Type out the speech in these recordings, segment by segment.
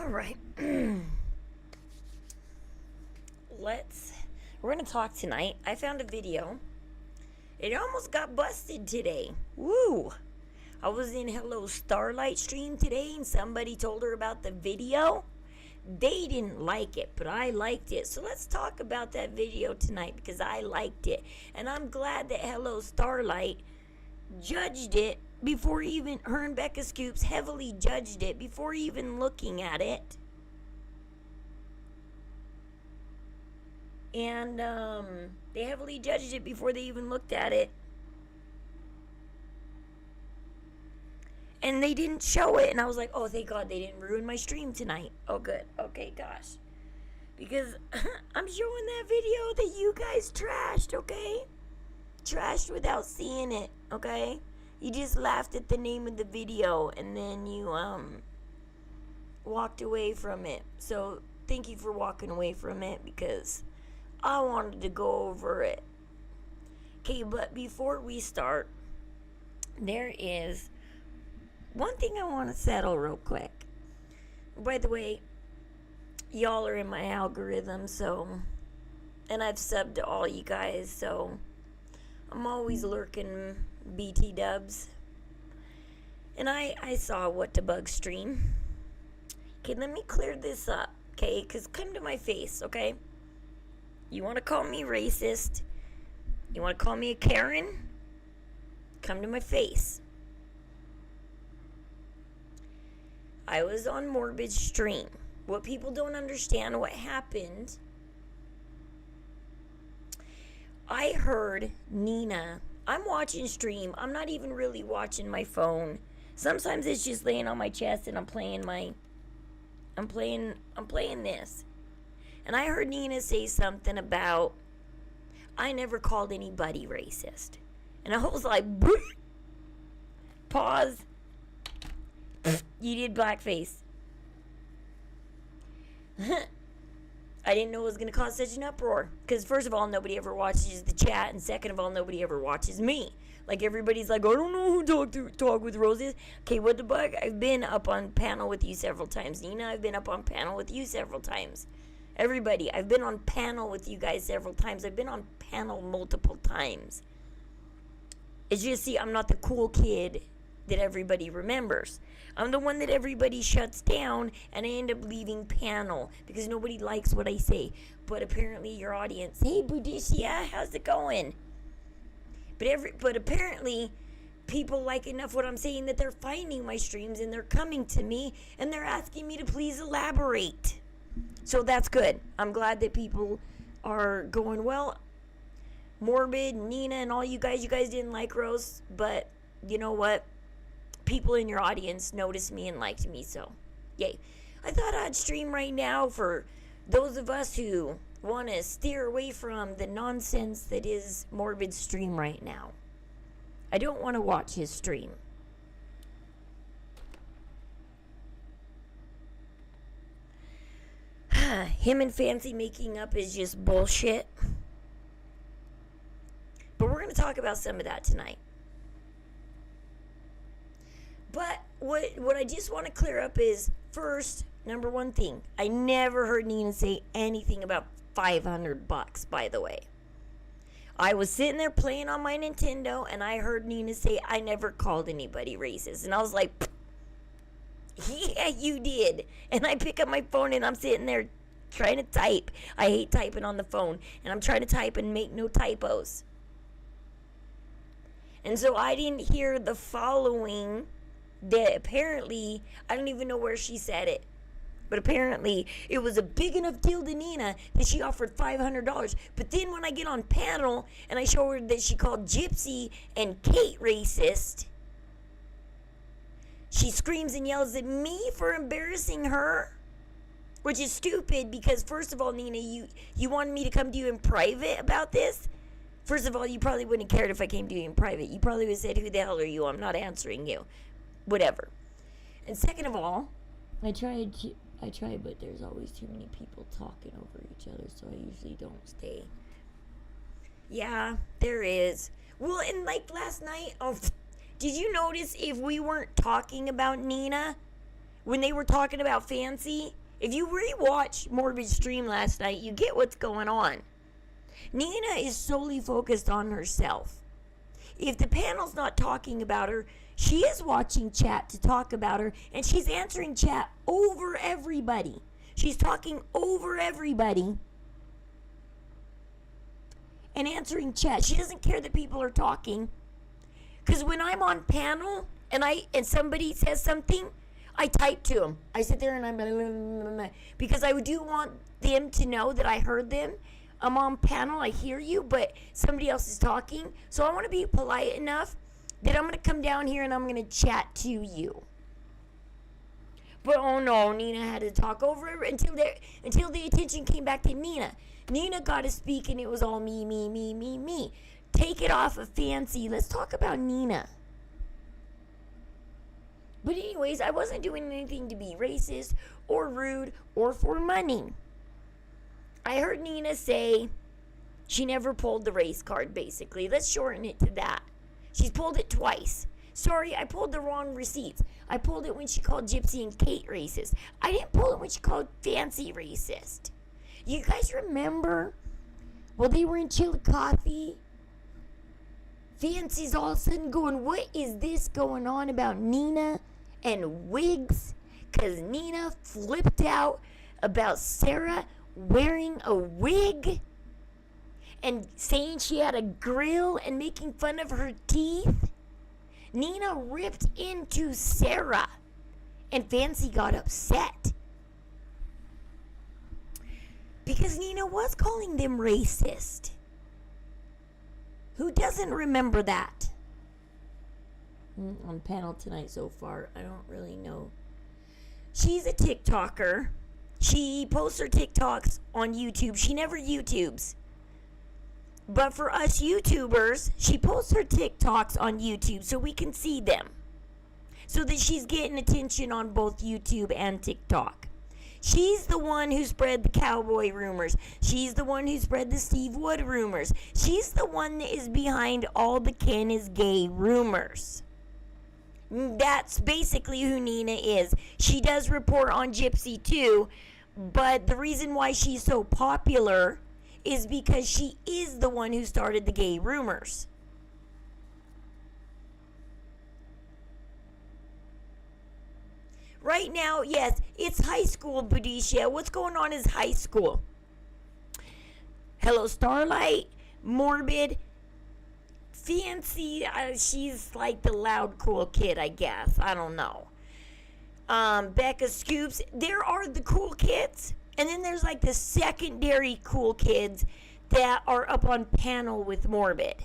Alright. We're gonna talk tonight. I found a video. It almost got busted today. Woo! I was in Hello Starlight stream today and somebody told her about the video. They didn't like it, but I liked it. So let's talk about that video tonight because I liked it. And I'm glad that Hello Starlight judged it before even, her and Becca Scoops heavily judged it before even looking at it. And they heavily judged it before they even looked at it. And they didn't show it. And I was like, oh, thank God they didn't ruin my stream tonight. Oh, good. Okay, gosh. Because I'm showing that video that you guys trashed, okay? Trashed without seeing it, okay? You just laughed at the name of the video and then you walked away from it. So thank you for walking away from it because I wanted to go over it. Okay, but before we start, there is one thing I want to settle real quick. By the way, y'all are in my algorithm, so, and I've subbed to all you guys, so I'm always lurking BT dubs. And I saw What to Bug stream. Okay, let me clear this up, okay? Because come to my face, okay? You want to call me racist? You want to call me a Karen? Come to my face. I was on Morbid stream. What people don't understand what happened, I heard Nina. I'm watching stream. I'm not even really watching my phone. Sometimes it's just laying on my chest and I'm playing this. And I heard Nina say something about, I never called anybody racist. And I was like, pause. You did blackface. I didn't know it was going to cause such an uproar. Because first of all, nobody ever watches the chat. And second of all, nobody ever watches me. Like everybody's like, I don't know who talk with roses. Okay, what the bug? I've been up on panel with you several times. Nina, I've been up on panel with you several times. Everybody, I've been on panel with you guys several times. I've been on panel multiple times. It's just, see, I'm not the cool kid that everybody remembers. I'm the one that everybody shuts down, and I end up leaving panel because nobody likes what I say. But apparently your audience, hey, Budicia, how's it going? But apparently people like enough what I'm saying that they're finding my streams and they're coming to me and they're asking me to please elaborate. So that's good. I'm glad that people are going, well, Morbid, Nina, and all you guys didn't like Rose, but you know what? People in your audience noticed me and liked me, so yay. I thought I'd stream right now for those of us who want to steer away from the nonsense that is Morbid's stream right now. I don't want to watch his stream. Him and Fancy making up is just bullshit. But we're going to talk about some of that tonight. But what I just want to clear up is, first, number one thing, I never heard Nina say anything about $500, by the way. I was sitting there playing on my Nintendo, and I heard Nina say, I never called anybody racist. And I was like, yeah, you did. And I pick up my phone, and I'm sitting there trying to type. I hate typing on the phone. And I'm trying to type and make no typos. And so I didn't hear the following that apparently, I don't even know where she said it, but apparently it was a big enough deal to Nina that she offered $500. But then when I get on panel and I show her that she called Gypsy and Kate racist, she screams and yells at me for embarrassing her, which is stupid because first of all, Nina, you wanted me to come to you in private about this. First of all, you probably wouldn't have cared if I came to you in private. You probably would have said, who the hell are you? I'm not answering you. Whatever. And second of all, I tried, but there's always too many people talking over each other, so I usually don't stay. Yeah, there is. Well, and like last night, did you notice if we weren't talking about Nina, when they were talking about Fancy, If you rewatch Morbid stream last night, you get what's going on. Nina is solely focused on herself. If the panel's not talking about her, she is watching chat to talk about her, and she's answering chat over everybody. She's talking over everybody and answering chat. She doesn't care that people are talking. Because when I'm on panel and somebody says something, I type to them. I sit there and I'm because I do want them to know that I heard them. I'm on panel, I hear you, but somebody else is talking. So I want to be polite enough that I'm going to come down here and I'm going to chat to you. But oh no, Nina had to talk over it until the attention came back to Nina. Nina got to speak and it was all me, me, me, me, me. Take it off of Fancy. Let's talk about Nina. But anyways, I wasn't doing anything to be racist or rude or for money. I heard Nina say she never pulled the race card, basically. Let's shorten it to that. She's pulled it twice. Sorry, I pulled the wrong receipts. I pulled it when she called Gypsy and Kate racist. I didn't pull it when she called Fancy racist. You guys remember? Well, they were in Chillicothe. Fancy's all of a sudden going, what is this going on about Nina and wigs? Because Nina flipped out about Sarah wearing a wig and saying she had a grill and making fun of her teeth. Nina ripped into Sarah and Fancy got upset because Nina was calling them racist. Who doesn't remember that? On panel tonight so far, I don't really know. She's a TikToker. She posts her TikToks on YouTube. She never YouTubes. But for us YouTubers, she posts her TikToks on YouTube so we can see them. So that she's getting attention on both YouTube and TikTok. She's the one who spread the cowboy rumors. She's the one who spread the Steve Wood rumors. She's the one that is behind all the Ken is gay rumors. That's basically who Nina is. She does report on Gypsy too, but the reason why she's so popular is because she is the one who started the gay rumors. Right now, yes, it's high school, Boudicca. What's going on is high school. Hello, Starlight, Morbid, Fancy. She's like the loud, cool kid, I guess. I don't know. Becca Scoops. There are the cool kids, and then there's like the secondary cool kids that are up on panel with Morbid.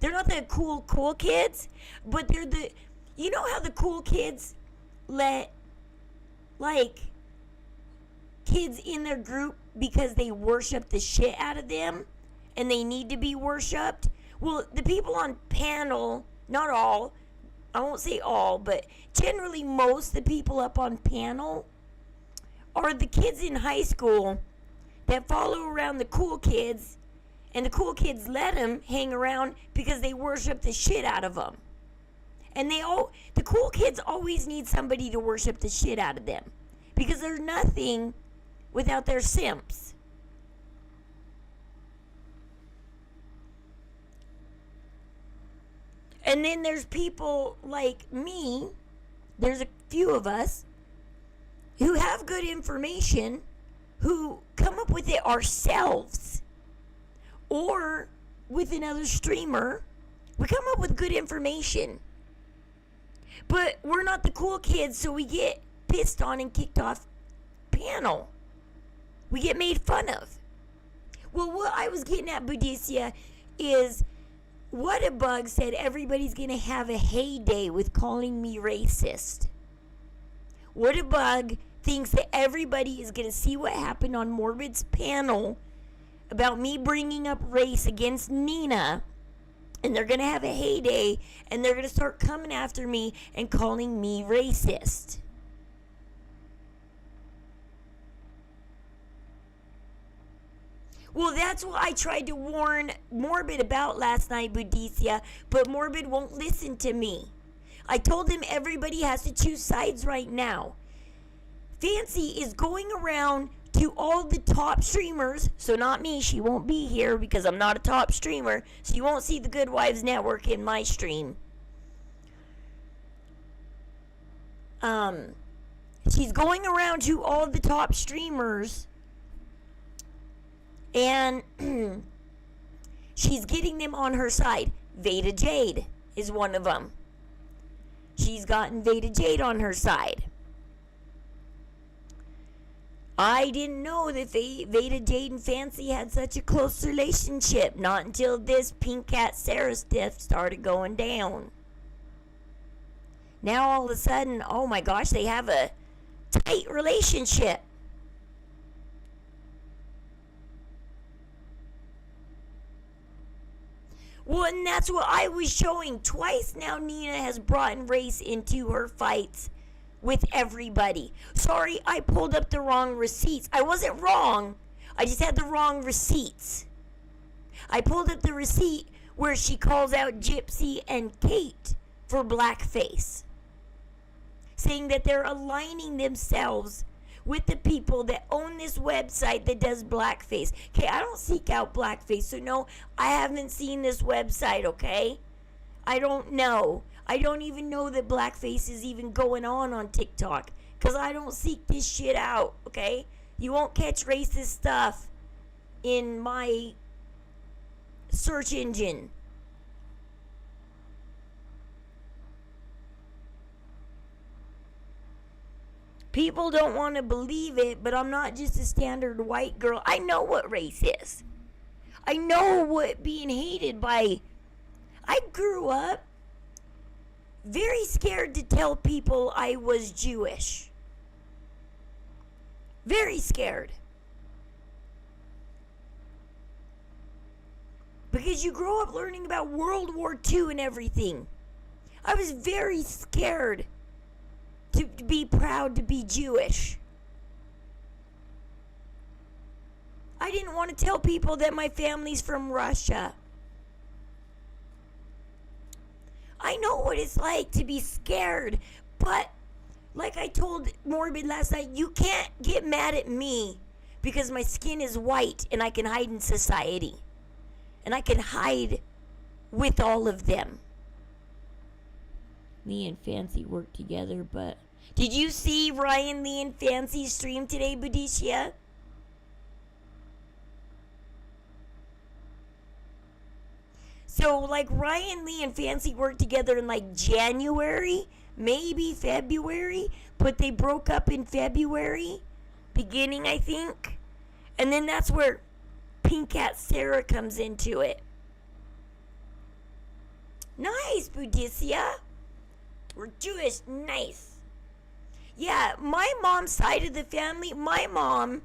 They're not the cool kids, but they're the, you know how the cool kids let like kids in their group because they worship the shit out of them and they need to be worshipped? Well, the people on panel, not all, I won't say all, but generally most the people up on panel are the kids in high school that follow around the cool kids, and the cool kids let them hang around because they worship the shit out of them. And the cool kids always need somebody to worship the shit out of them because they're nothing without their simps. And then there's people like me, there's a few of us who have good information, who come up with it ourselves or with another streamer. We come up with good information. But we're not the cool kids, so we get pissed on and kicked off panel. We get made fun of. Well, what I was getting at, Boudicca, is what a bug said everybody's going to have a heyday with calling me racist. What a bug thinks that everybody is going to see what happened on Morbid's panel about me bringing up race against Nina, and they're going to have a heyday, and they're going to start coming after me and calling me racist. Well, that's what I tried to warn Morbid about last night, Boudicca, but Morbid won't listen to me. I told him everybody has to choose sides right now. Fancy is going around to all the top streamers. So not me. She won't be here because I'm not a top streamer. So you won't see the Good Wives Network in my stream. She's going around to all the top streamers. And she's getting them on her side. Veda Jade is one of them. She's gotten Veda Jade on her side. I didn't know that Veda Jade and Fancy had such a close relationship. Not until this Pink Cat Sarah stuff started going down. Now all of a sudden, oh my gosh, they have a tight relationship. Well, and that's what I was showing. Twice now Nina has brought in race into her fights with everybody. Sorry, I pulled up the wrong receipts. I wasn't wrong. I just had the wrong receipts. I pulled up the receipt where she calls out Gypsy and Kate for blackface, saying that they're aligning themselves with the people that own this website that does blackface. Okay, I don't seek out blackface, so no, I haven't seen this website, okay? I don't know. I don't even know that blackface is even going on TikTok, because I don't seek this shit out, okay? You won't catch racist stuff in my search engine. People don't want to believe it, but I'm not just a standard white girl. I know what race is. I know what being hated by. I grew up very scared to tell people I was Jewish. Very scared. Because you grow up learning about World War II and everything. I was very scared to be proud to be Jewish. I didn't want to tell people that my family's from Russia. I know what it's like to be scared, but like I told Morbid last night, you can't get mad at me because my skin is white and I can hide in society. And I can hide with all of them. Me and Fancy work together, but did you see Ryan Lee and Fancy's stream today, Budicia? So, like, Ryan Lee and Fancy worked together in, like, January, maybe February, but they broke up in February, beginning, I think. And then that's where Pink Cat Sarah comes into it. Nice, Budicia. We're Jewish. Nice. Yeah, my mom's side of the family, my mom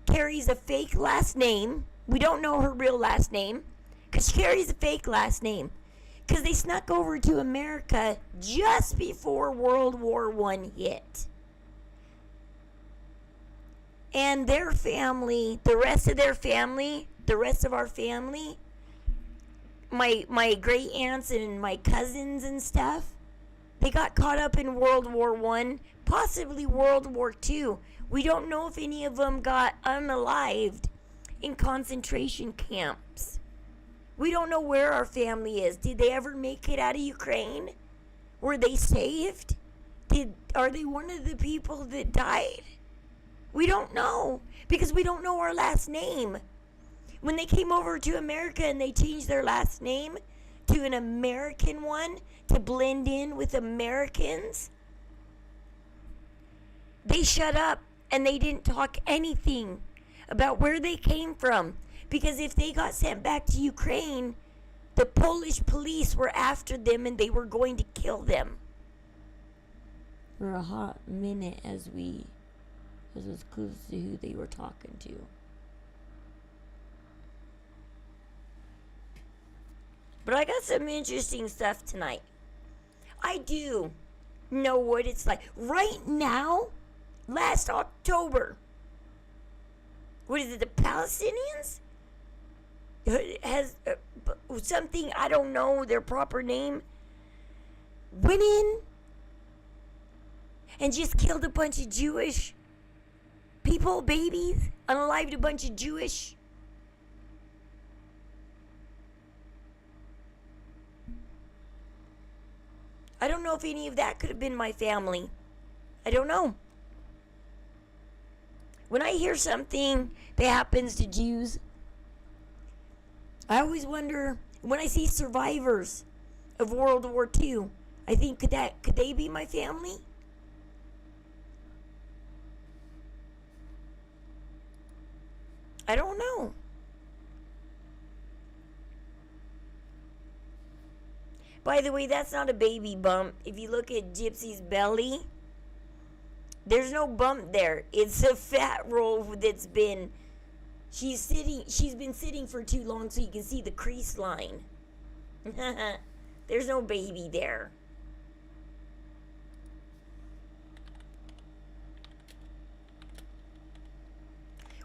carries a fake last name. We don't know her real last name because she carries a fake last name because they snuck over to America just before World War I hit. And their family, the rest of our family, my great aunts and my cousins and stuff, they got caught up in World War I, possibly World War II. We don't know if any of them got unalived in concentration camps. We don't know where our family is. Did they ever make it out of Ukraine? Were they saved? Are they one of the people that died? We don't know because we don't know our last name. When they came over to America and they changed their last name to an American one to blend in with Americans, they shut up and they didn't talk anything about where they came from. Because if they got sent back to Ukraine, the Polish police were after them and they were going to kill them. For a hot minute as was close to who they were talking to. But I got some interesting stuff tonight. I do know what it's like. Right now, last October, what is it, the Palestinians? Has something, I don't know their proper name, went in and just killed a bunch of Jewish people, babies, unalived a bunch of Jewish. I don't know if any of that could have been my family. I don't know. When I hear something that happens to Jews, I always wonder, when I see survivors of World War II, I think, could they be my family? I don't know. By the way, that's not a baby bump. If you look at Gypsy's belly, there's no bump there. It's a fat roll that's been, she's been sitting for too long, so you can see the crease line. There's no baby there.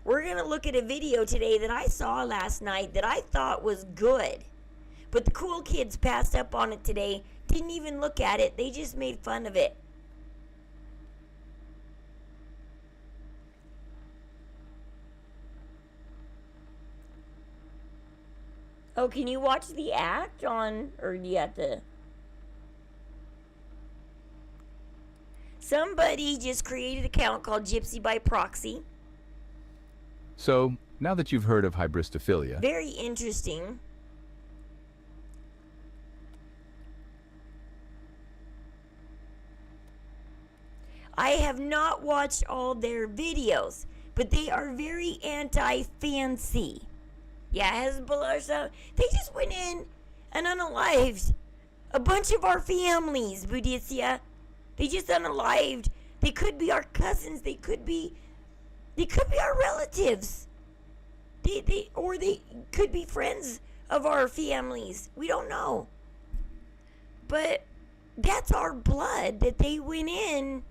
We're going to look at a video today that I saw last night that I thought was good. But the cool kids passed up on it today. Didn't even look at it. They just made fun of it. Oh, can you watch the act on, or do you have to? Somebody just created an account called Gypsy by Proxy. So, now that you've heard of hybristophilia... Very interesting. I have not watched all their videos, but they are very anti-fancy. Yeah, Hezbollah or something. They just went in and unalived a bunch of our families, Buddhistia. They just unalived. They could be our cousins. They could be our relatives. They could be friends of our families. We don't know. But that's our blood that they went in.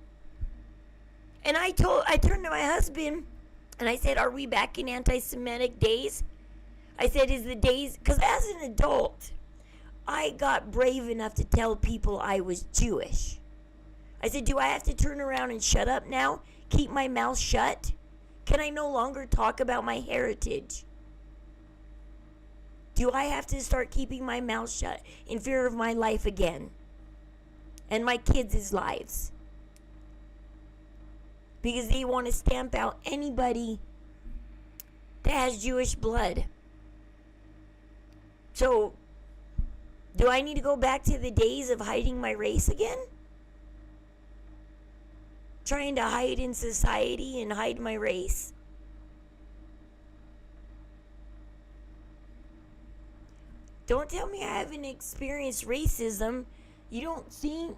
And I turned to my husband and I said, are we back in anti-Semitic days? I said, is the days, because as an adult, I got brave enough to tell people I was Jewish. I said, do I have to turn around and shut up now? Keep my mouth shut? Can I no longer talk about my heritage? Do I have to start keeping my mouth shut in fear of my life again? And my kids' lives? Because they want to stamp out anybody that has Jewish blood. So, do I need to go back to the days of hiding my race again? Trying to hide in society and hide my race? Don't tell me I haven't experienced racism. You don't think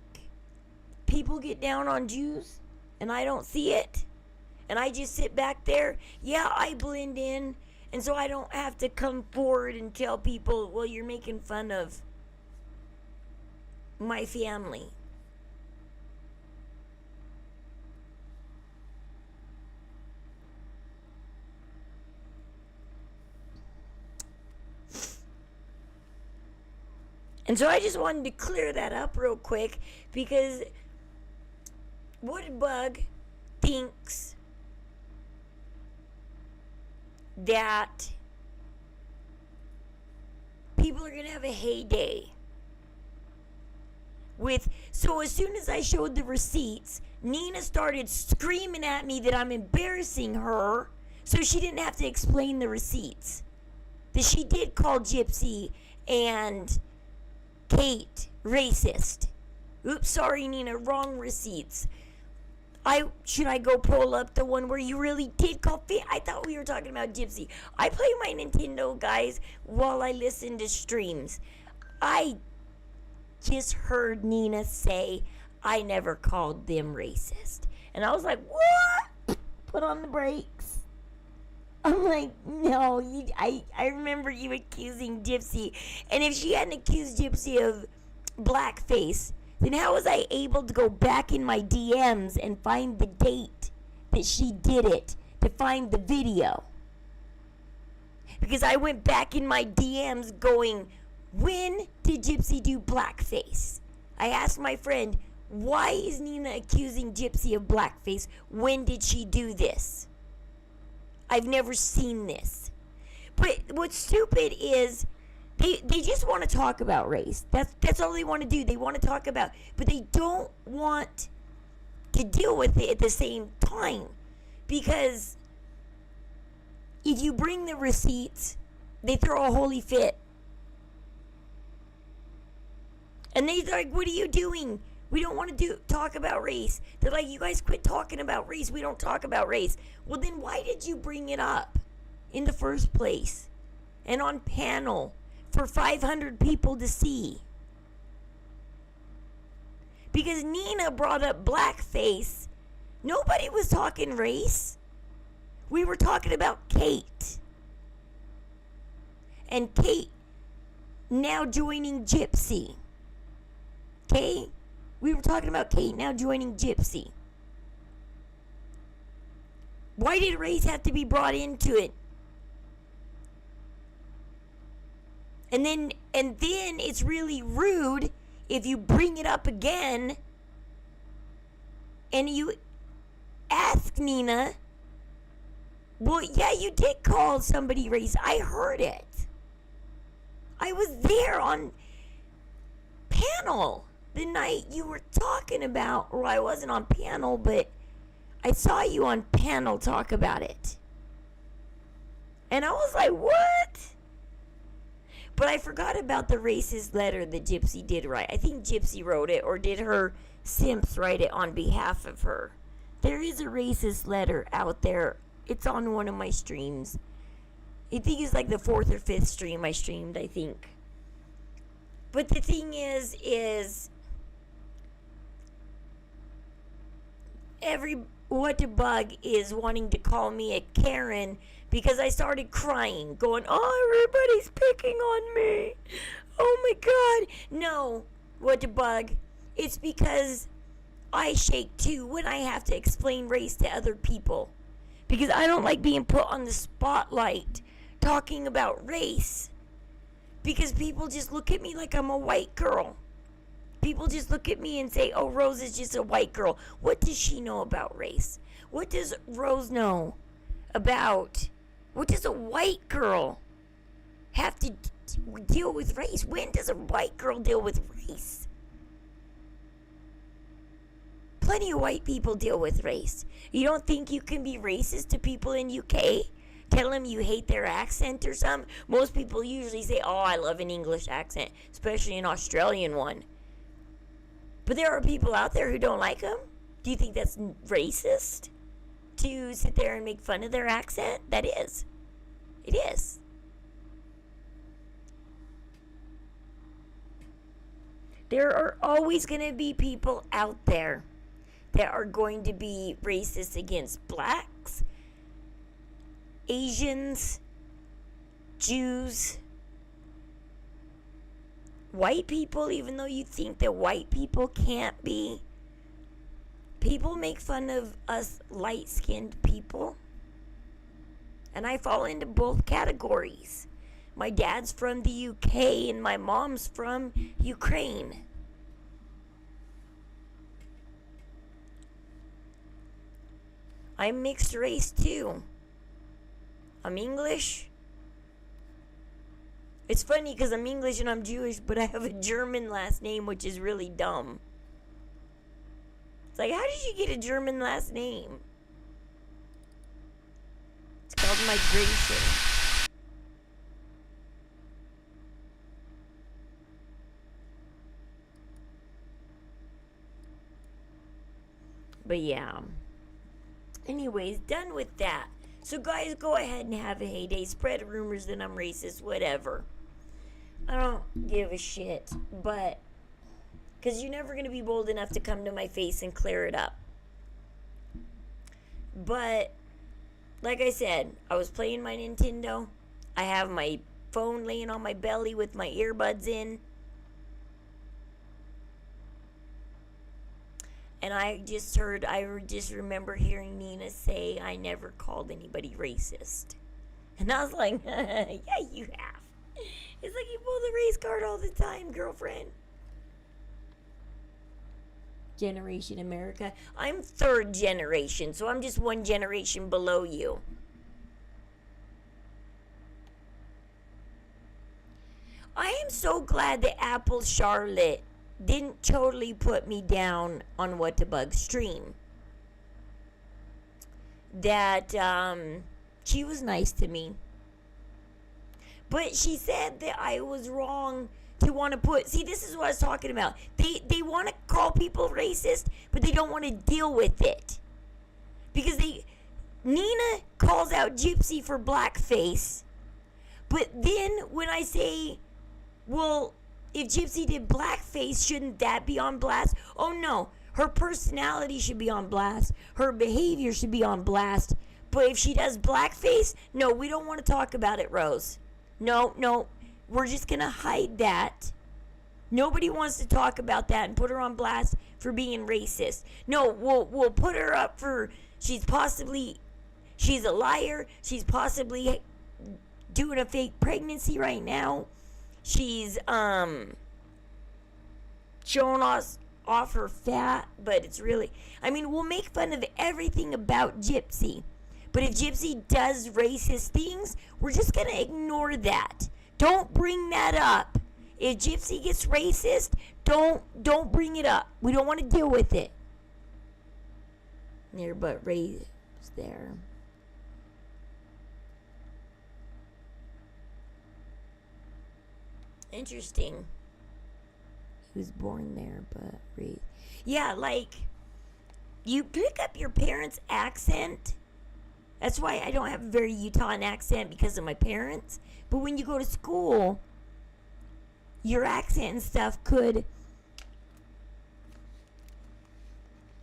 people get down on Jews and I don't see it? And I just sit back there? Yeah, I blend in. And so I don't have to come forward and tell people, well, you're making fun of my family. And so I just wanted to clear that up real quick, because Woodbug thinks that people are going to have a heyday with. So as soon as I showed the receipts, Nina started screaming at me that I'm embarrassing her, so she didn't have to explain the receipts. That she did call Gypsy and Kate racist. Oops, sorry, Nina, wrong receipts. Should I go pull up the one where you really did call I thought we were talking about Gypsy. I play my Nintendo, guys, while I listen to streams. I just heard Nina say I never called them racist. And I was like, what? Put on the brakes. I'm like, no, I remember you accusing Gypsy. And if she hadn't accused Gypsy of blackface, then how was I able to go back in my DMs and find the date that she did it, to find the video? Because I went back in my DMs going, when did Gypsy do blackface? I asked my friend, Why is Nina accusing Gypsy of blackface? When did she do this? I've never seen this. But what's stupid is they just want to talk about race. That's all they want to do. They want to talk about, but they don't want to deal with it at the same time. Because if you bring the receipts, they throw a holy fit. And they're like, what are you doing? We don't want to talk about race. They're like, you guys quit talking about race. We don't talk about race. Well, then why did you bring it up in the first place? And on panel for 500 people to see? Because Nina brought up blackface. Nobody was talking race. We were talking about Kate. And Kate now joining Gypsy. Okay? We were talking about Kate now joining Gypsy. Why did race have to be brought into it? And then it's really rude if you bring it up again and you ask Nina, well, yeah, you did call somebody race. I heard it. I was there on panel the night you were talking about, or I wasn't on panel, but I saw you on panel talk about it. And I was like, what? But I forgot about the racist letter that Gypsy did write. I think Gypsy wrote it, or did her simps write it on behalf of her? There is a racist letter out there. It's on one of my streams. I think it's like the 4th or 5th stream I streamed, I think. But the thing is what the bug is wanting to call me a Karen because I started crying, going, oh, everybody's picking on me. Oh my God. No, what the bug? It's because I shake too when I have to explain race to other people. Because I don't like being put on the spotlight talking about race. Because people just look at me like I'm a white girl. People just look at me and say, oh, Rose is just a white girl. What does she know about race? What does Rose know about? What does a white girl have to deal with race? When does a white girl deal with race? Plenty of white people deal with race. You don't think you can be racist to people in UK? Tell them you hate their accent or something? Most people usually say, oh, I love an English accent, especially an Australian one. But there are people out there who don't like them. Do you think that's racist? To sit there and make fun of their accent? That is. It is. There are always going to be people out there that are going to be racist against blacks, Asians, Jews, white people, even though you think that white people can't be. People make fun of us light-skinned people. And I fall into both categories. My dad's from the UK and my mom's from Ukraine. I'm mixed race too. I'm English. It's funny because I'm English and I'm Jewish, but I have a German last name, which is really dumb. It's like, how did you get a German last name? It's called migration. But yeah. Anyways, done with that. So guys, go ahead and have a heyday. Spread rumors that I'm racist, whatever. I don't give a shit. But, because you're never going to be bold enough to come to my face and clear it up. But, like I said, I was playing my Nintendo. I have my phone laying on my belly with my earbuds in. And I just remember hearing Nina say, I never called anybody racist. And I was like, yeah, you have. It's like you pull the race card all the time, girlfriend. generation America. I'm third generation, so I'm just one generation below you. I am so glad that Apple Charlotte didn't totally put me down on What to Bug stream. That she was nice to me. But she said that I was wrong to want to put... See, this is what I was talking about. They want to call people racist, but they don't want to deal with it. Because Nina calls out Gypsy for blackface. But then when I say, well, if Gypsy did blackface, shouldn't that be on blast? Oh, no. Her personality should be on blast. Her behavior should be on blast. But if she does blackface, no, we don't want to talk about it, Rose. No. We're just going to hide that. Nobody wants to talk about that and put her on blast for being racist. No, we'll put her up for she's a liar. She's possibly doing a fake pregnancy right now. She's showing us off her fat, but it's really, we'll make fun of everything about Gypsy. But if Gypsy does racist things, we're just going to ignore that. Don't bring that up. If Gypsy gets racist, don't bring it up. We don't want to deal with it. There, but Ray's there. Interesting. He was born there, but Ray. Yeah, like, you pick up your parents' accent. That's why I don't have a very Utahn accent, because of my parents. But when you go to school, your accent and stuff could...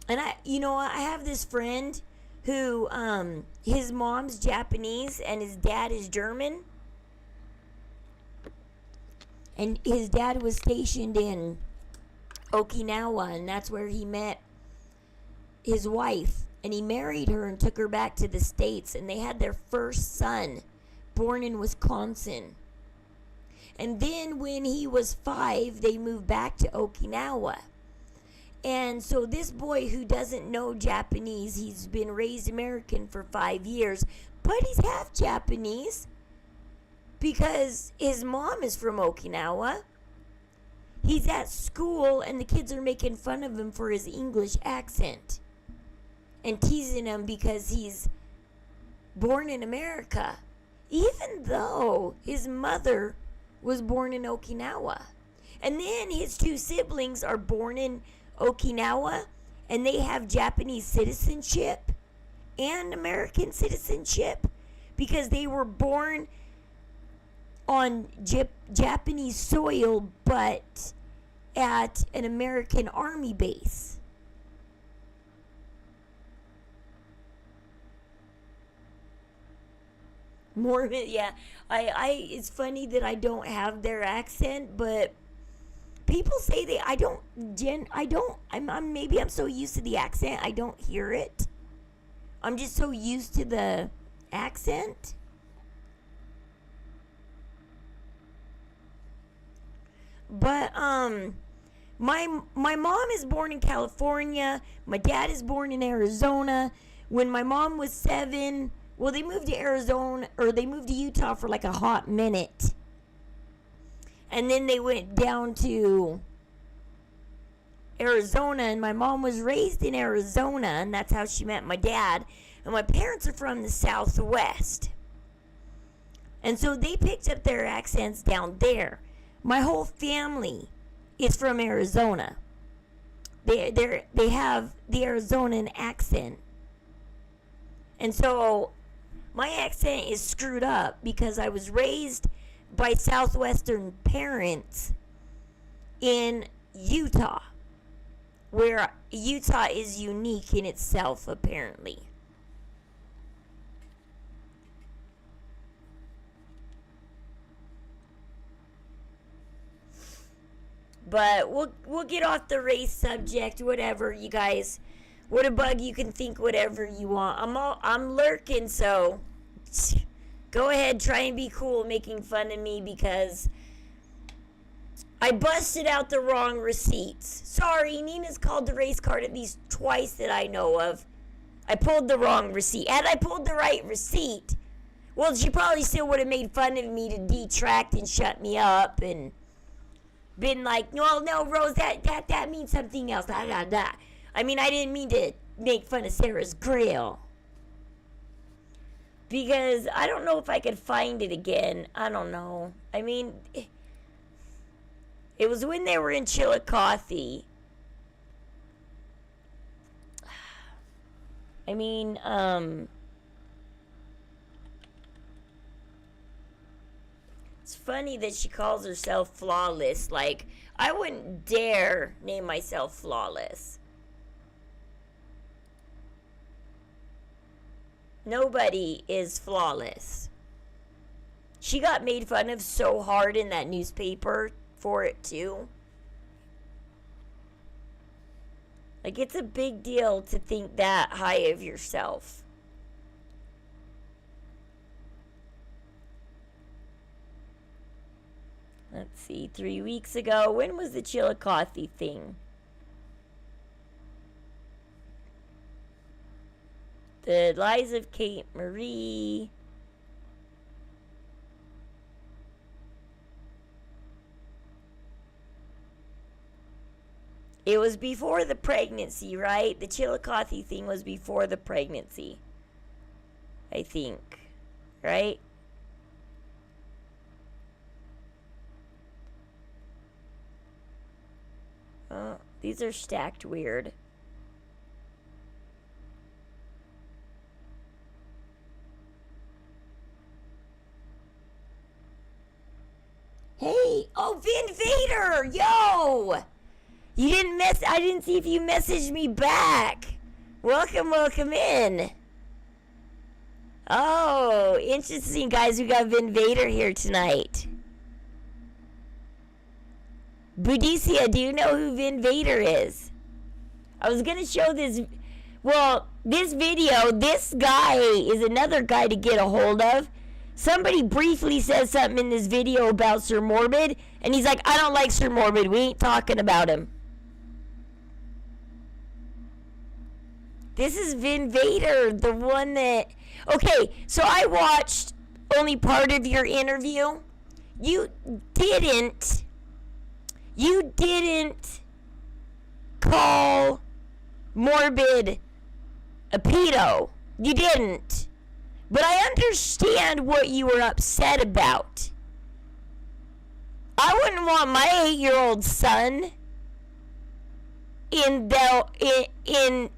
And I have this friend who, his mom's Japanese and his dad is German. And his dad was stationed in Okinawa, and that's where he met his wife. And he married her and took her back to the States, and they had their first son, born in Wisconsin. And then when he was 5, they moved back to Okinawa. And so this boy who doesn't know Japanese, he's been raised American for 5 years, but he's half Japanese because his mom is from Okinawa. He's at school, and the kids are making fun of him for his English accent and teasing him because he's born in America, even though his mother was born in Okinawa. And then his 2 siblings are born in Okinawa, and they have Japanese citizenship and American citizenship because they were born on Japanese soil, but at an American army base. Morbid, yeah. It's funny that I don't have their accent, but people say maybe I'm so used to the accent, I don't hear it. I'm just so used to the accent. But my mom is born in California. My dad is born in Arizona. When my mom was 7, well, they moved to Arizona, or they moved to Utah for like a hot minute. And then they went down to Arizona, and my mom was raised in Arizona, and that's how she met my dad. And my parents are from the Southwest. And so they picked up their accents down there. My whole family is from Arizona. They have the Arizonan accent. And so my accent is screwed up because I was raised by Southwestern parents in Utah, where Utah is unique in itself, apparently. But we'll get off the race subject, whatever, you guys. What a bug, you can think whatever you want. I'm lurking, so go ahead, try and be cool making fun of me, because I busted out the wrong receipts. Sorry, Nina's called the race card at least twice that I know of. I pulled the wrong receipt. Had I pulled the right receipt, well, she probably still would have made fun of me to detract and shut me up and been like, no, Rose, that means something else. Da, da, da. I mean, I didn't mean to make fun of Sarah's grill. Because I don't know if I could find it again. I don't know. I mean, it was when they were in Chillicothe. I mean, it's funny that she calls herself flawless. Like, I wouldn't dare name myself flawless. Nobody is flawless. She got made fun of so hard in that newspaper for it too. Like, it's a big deal to think that high of yourself. Let's see, 3 weeks ago. When was the Chillicothe thing? The Lies of Kate Marie. It was before the pregnancy, right? The Chillicothe thing was before the pregnancy. I think. Right? Oh, these are stacked weird. Hey! Oh, Vin Vader! Yo! You didn't I didn't see if you messaged me back. Welcome in. Oh, interesting, guys. We got Vin Vader here tonight. Budicia, do you know who Vin Vader is? I was going to show this. Well, this video, this guy is another guy to get a hold of. Somebody briefly says something in this video about Sir Morbid, and he's like, I don't like Sir Morbid. We ain't talking about him. This is Vin Vader, the one that... Okay, so I watched only part of your interview. You didn't call Morbid a pedo. You didn't. But I understand what you were upset about. I wouldn't want my 8-year-old son in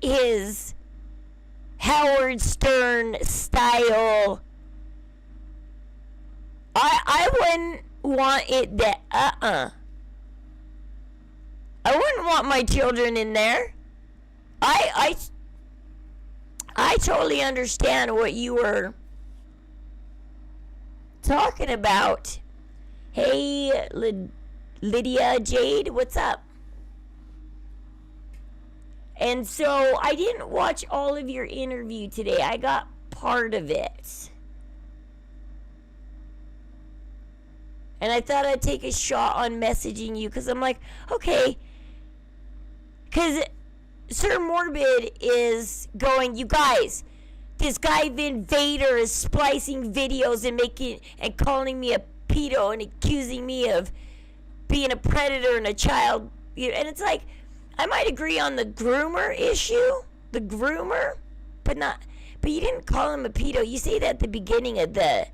his Howard Stern style. I wouldn't want it that I wouldn't want my children in there. I totally understand what you were talking about. Hey, Lydia Jade, what's up? And so I didn't watch all of your interview today. I got part of it. And I thought I'd take a shot on messaging you because I'm like, okay. Because Sir Morbid is going, you guys, this guy Vin Vader is splicing videos and calling me a pedo and accusing me of being a predator and a child. And it's like, I might agree on the groomer issue, but you didn't call him a pedo. You say that at the beginning of you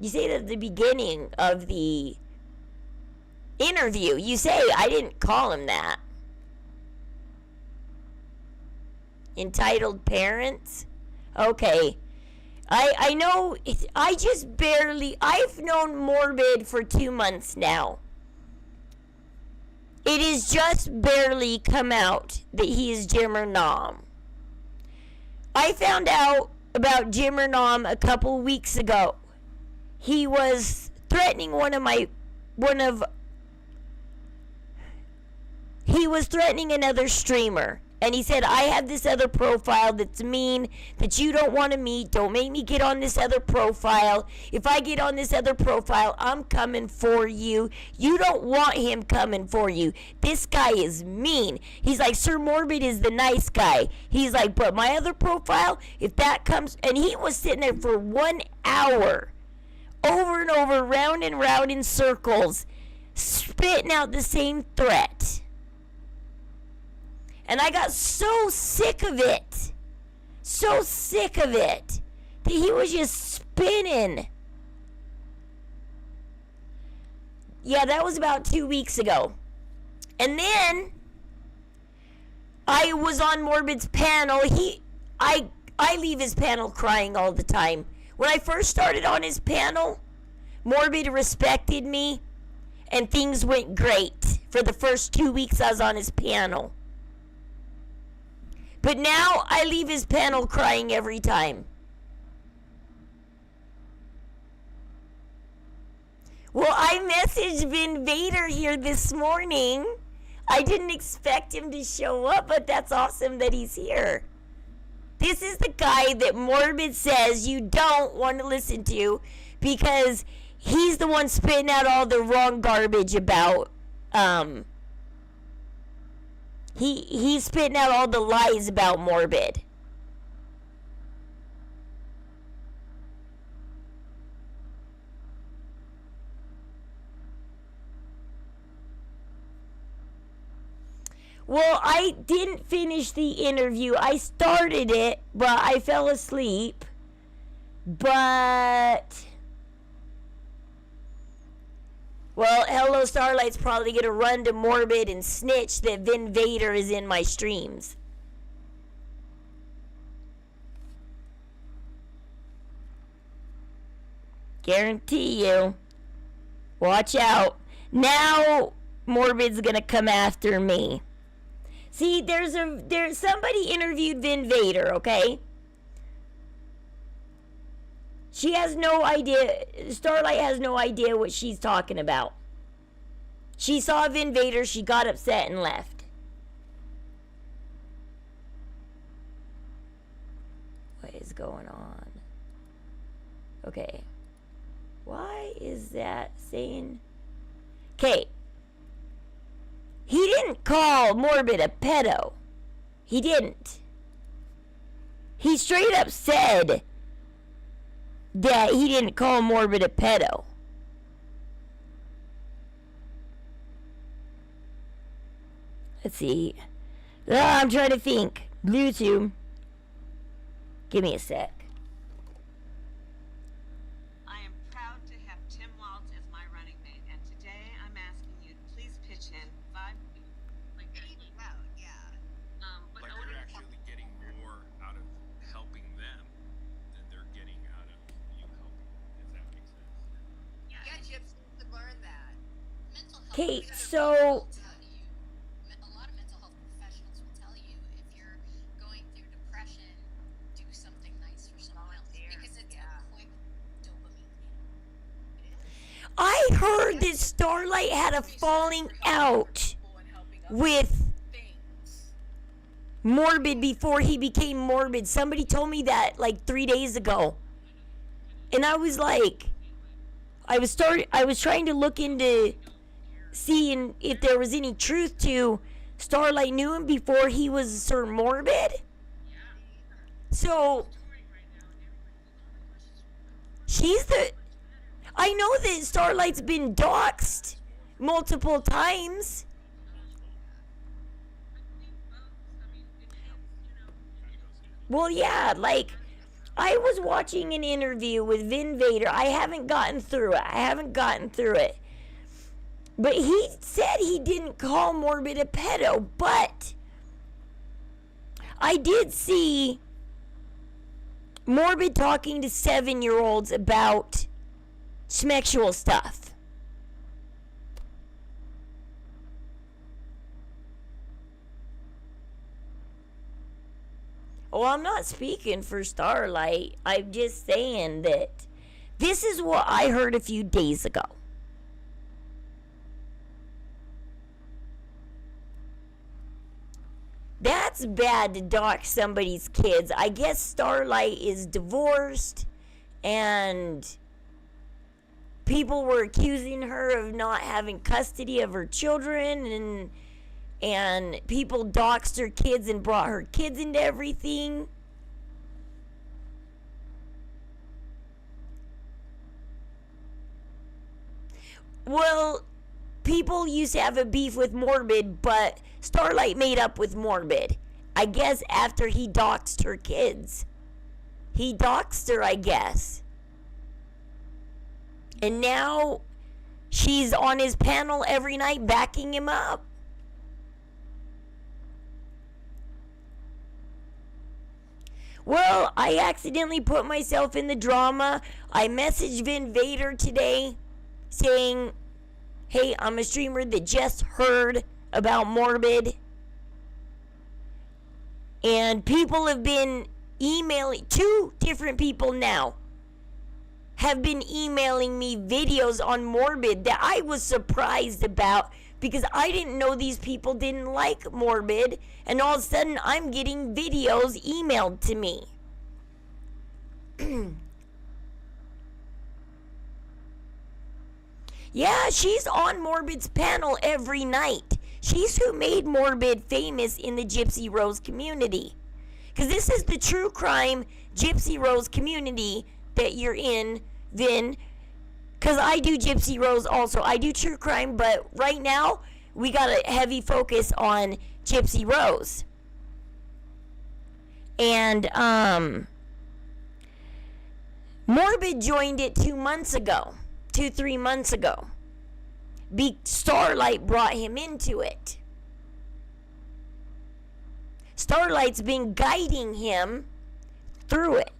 say that at the beginning of the interview. You say, I didn't call him that. Entitled parents? Okay. I know, I've known Morbid for 2 months now. It has just barely come out that he is Jimmer Nom. I found out about Jimmer Nom a couple weeks ago. He was threatening he was threatening another streamer. And he said, I have this other profile that's mean, that you don't want to meet. Don't make me get on this other profile. If I get on this other profile, I'm coming for you. You don't want him coming for you. This guy is mean. He's like, Sir Morbid is the nice guy. He's like, but my other profile, if that comes, and he was sitting there for 1 hour, over and over, round and round in circles, spitting out the same threat. And I got so sick of it. So sick of it. That he was just spinning. Yeah, that was about 2 weeks ago. And then I was on Morbid's panel. I leave his panel crying all the time. When I first started on his panel, Morbid respected me and things went great for the first 2 weeks I was on his panel. But now I leave his panel crying every time. Well, I messaged Vin Vader here this morning. I didn't expect him to show up, but that's awesome that he's here. This is the guy that Morbid says you don't want to listen to because he's the one spitting out all the wrong garbage about, He's spitting out all the lies about Morbid. Well, I didn't finish the interview. I started it, but I fell asleep. But... well, Hello Starlight's probably going to run to Morbid and snitch that Vin Vader is in my streams. Guarantee you. Watch out. Now Morbid's going to come after me. See, there's somebody interviewed Vin Vader, okay? She has no idea, Starlight has no idea what she's talking about. She saw Vin Vader, she got upset and left. What is going on? Okay. Why is that saying... okay. He didn't call Morbid a pedo. He didn't. He straight up said that he didn't call Morbid a pedo. Let's see. I'm trying to think. Bluetooth. Give me a sec. I am proud to have Tim Waltz as my running mate, and today I'm asking you to please pitch in 5. Like proud, yeah. But like you're actually getting more out of helping them than they're getting out of you helping. Does that make sense? yeah, Chips to learn that. Mental health. Okay, professionals so will tell you, a lot of mental health professionals will tell you if you're going through depression, do something nice for someone else because it's a quick dopamine hit. I heard that Starlight had a falling out with Morbid before he became Morbid. Somebody told me that like 3 days ago. And I was like, I was trying to look into seeing if there was any truth to Starlight knew him before he was Sir Morbid. So she's the... I know that Starlight's been doxxed multiple times. Well, yeah, like, I was watching an interview with Vin Vader. I haven't gotten through it. But he said he didn't call Morbid a pedo, but I did see Morbid talking to 7-year-olds about sexual stuff. Well, I'm not speaking for Starlight. I'm just saying that this is what I heard a few days ago. That's bad to dox somebody's kids. I guess Starlight is divorced, and people were accusing her of not having custody of her children, and people doxed her kids and brought her kids into everything. Well, people used to have a beef with Morbid, but Starlight made up with Morbid. I guess after he doxed her kids. He doxed her, I guess. And now she's on his panel every night backing him up. Well, I accidentally put myself in the drama. I messaged Vin Vader today saying, hey, I'm a streamer that just heard about Morbid. And people have been emailing, 2 different people now have been emailing me videos on Morbid that I was surprised about, because I didn't know these people didn't like Morbid, and all of a sudden I'm getting videos emailed to me. Yeah, she's on Morbid's panel every night. She's who made Morbid famous in the Gypsy Rose community. Because this is the true crime Gypsy Rose community that you're in, Vin. Because I do Gypsy Rose also. I do true crime, but right now we got a heavy focus on Gypsy Rose. And Morbid joined it 2 months ago. 2-3 months ago. Starlight brought him into it. Starlight's been guiding him through it.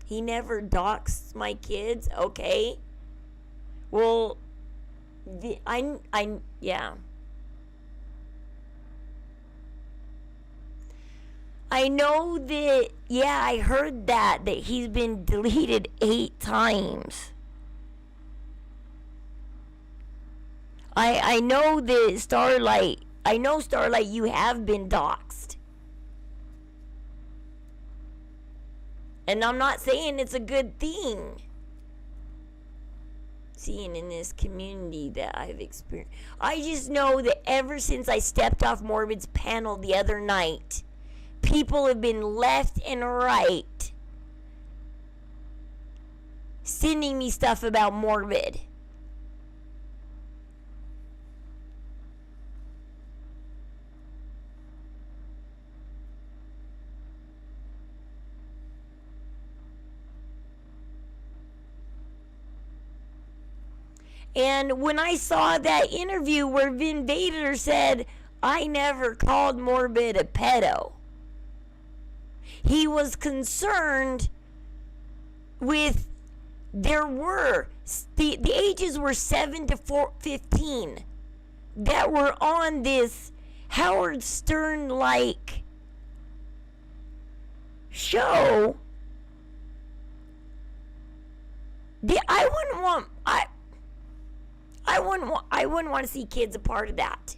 He never doxed my kids. Okay. Well, yeah. I know that, yeah, I heard that he's been deleted 8 times. I know that Starlight, you have been doxed. And I'm not saying it's a good thing. Seeing in this community that I've experienced. I just know that ever since I stepped off Morbid's panel the other night, people have been left and right sending me stuff about Morbid. And when I saw that interview where Vin Vader said, I never called Morbid a pedo, he was concerned with, the ages were 7 to 15 that were on this Howard Stern-like show. I wouldn't want to see kids a part of that.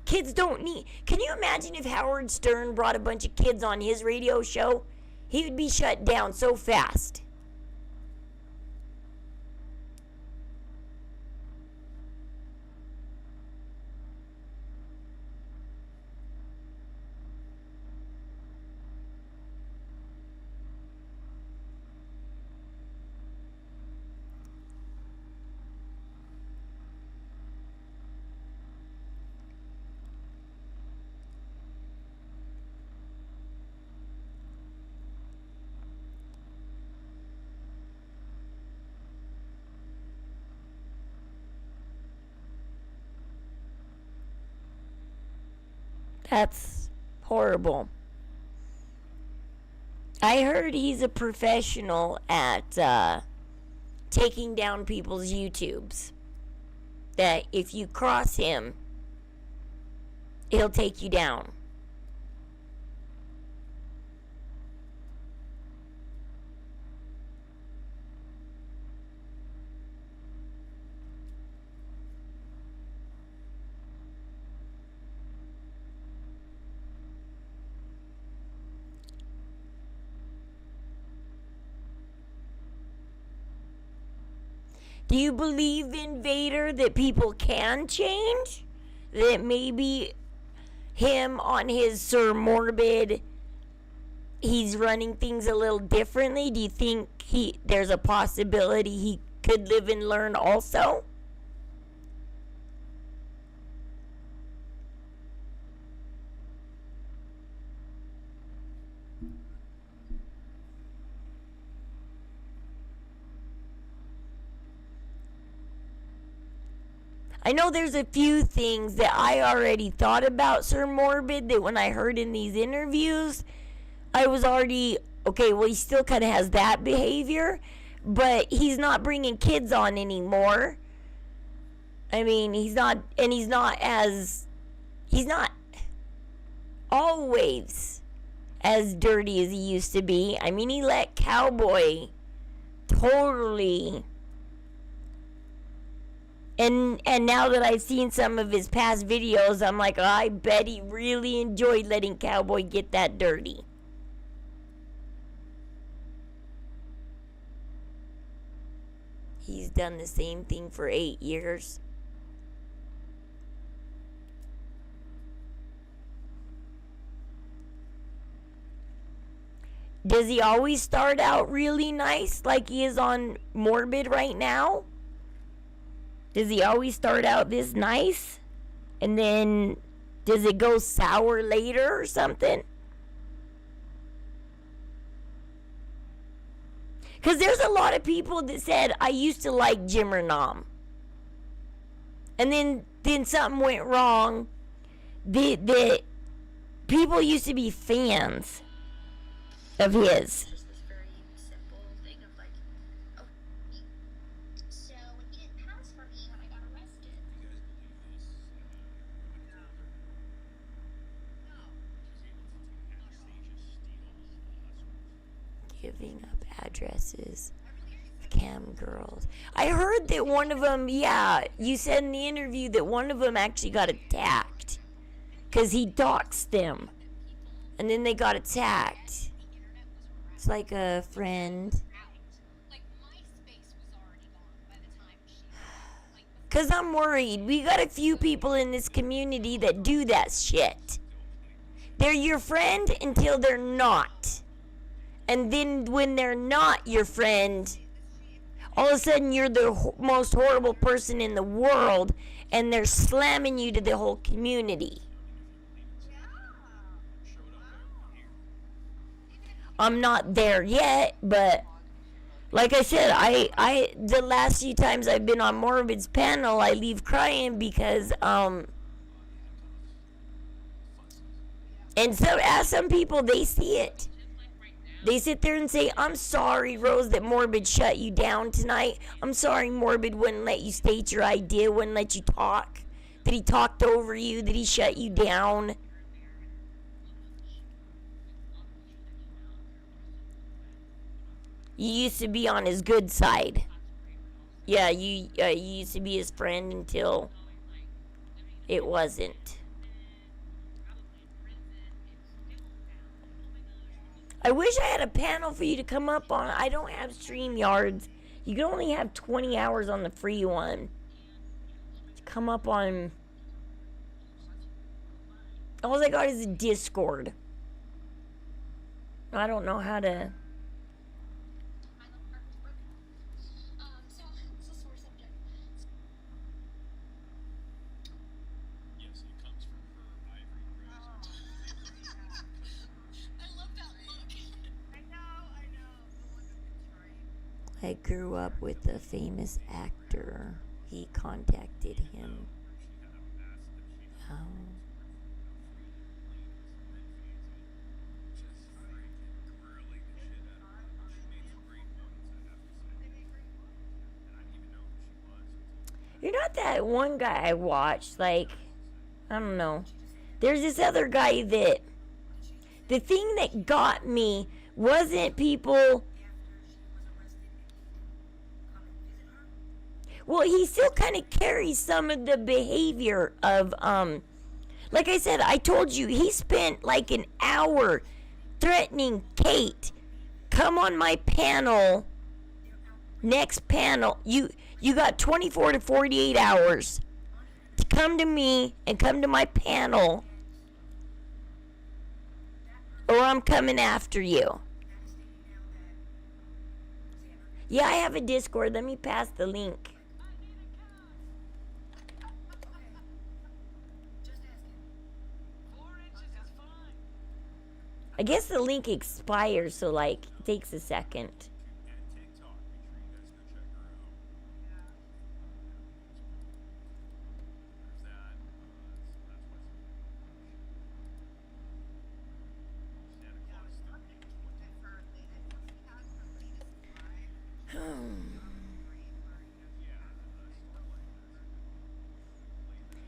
Kids don't need... Can you imagine if Howard Stern brought a bunch of kids on his radio show? He would be shut down so fast. That's horrible. I heard he's a professional at taking down people's YouTubes. That if you cross him, he'll take you down. Do you believe in Vader that people can change? That maybe him on his Sir Morbid, he's running things a little differently? Do you think there's a possibility he could live and learn also? I know there's a few things that I already thought about Sir Morbid that when I heard in these interviews, I was already, okay, well, he still kind of has that behavior, but he's not bringing kids on anymore. I mean, he's not always as dirty as he used to be. I mean, he let Cowboy totally... And now that I've seen some of his past videos, I'm like, oh, I bet he really enjoyed letting Cowboy get that dirty. He's done the same thing for 8 years. Does he always start out really nice like he is on Morbid right now? Does he always start out this nice? And then does it go sour later or something? Because there's a lot of people that said, I used to like Jim or Nom. And then something went wrong. The people used to be fans of his. Just this very simple thing of like, oh, so when he didn't pass for me when I got arrested. Giving up addresses. Cam girls. I heard that one of them, yeah, you said in the interview that one of them actually got attacked. Because he doxed them. And then they got attacked. It's like a friend. Like, MySpace was already gone by the time she... Like, Because I'm worried. We got a few people in this community that do that shit. They're your friend until they're not. And then when they're not your friend, all of a sudden you're the most horrible person in the world, and they're slamming you to the whole community. I'm not there yet, but like I said, I the last few times I've been on Morbid's panel, I leave crying because and so as some people, they see it. They sit there and say, I'm sorry, Rose, that Morbid shut you down tonight. I'm sorry Morbid wouldn't let you state your idea, wouldn't let you talk. That he talked over you, that he shut you down. You used to be on his good side. Yeah, you used to be his friend until it wasn't. I wish I had a panel for you to come up on. I don't have StreamYards. You can only have 20 hours on the free one. To come up on... All I got is a Discord. I don't know how to... my love heart was broken. So, it's a sore subject. Yes, it comes from her ivory prison. I love that look. I know. The one with the train. I grew up with a famous actor. He contacted him. Oh. You're not that one guy I watched. Like, I don't know. There's this other guy that... The thing that got me wasn't people... Well, he still kind of carries some of the behavior of, like I said, I told you, he spent like an hour threatening Kate. Come on my panel. Next panel. You You got 24 to 48 hours to come to me and come to my panel, or I'm coming after you. Yeah, I have a Discord. Let me pass the link. I guess the link expires, so like it takes a second. And TikTok, make sure you guys go check her out. There's that. That's Santa Claus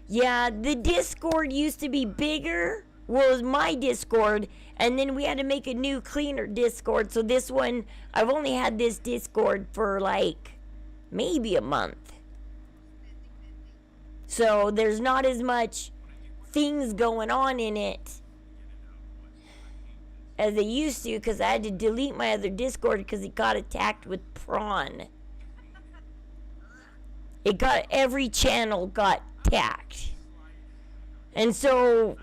Yeah, the Discord used to be bigger. Well, it was my Discord, and then we had to make a new, cleaner Discord. So this one, I've only had this Discord for like maybe a month. So there's not as much things going on in it as they used to, because I had to delete my other Discord because it got attacked with prawn. It got, every channel got attacked. And so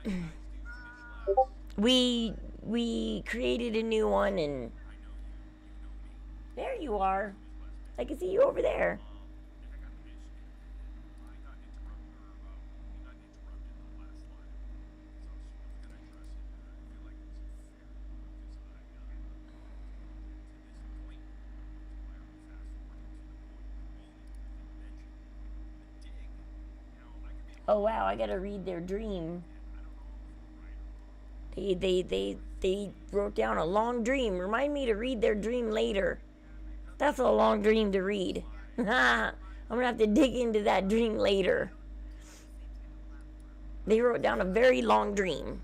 we created a new one, and there you are. I can see you over there. Oh wow, I gotta read their dream. They wrote down a long dream. Remind me to read their dream later. That's a long dream to read. I'm gonna have to dig into that dream later. They wrote down a very long dream.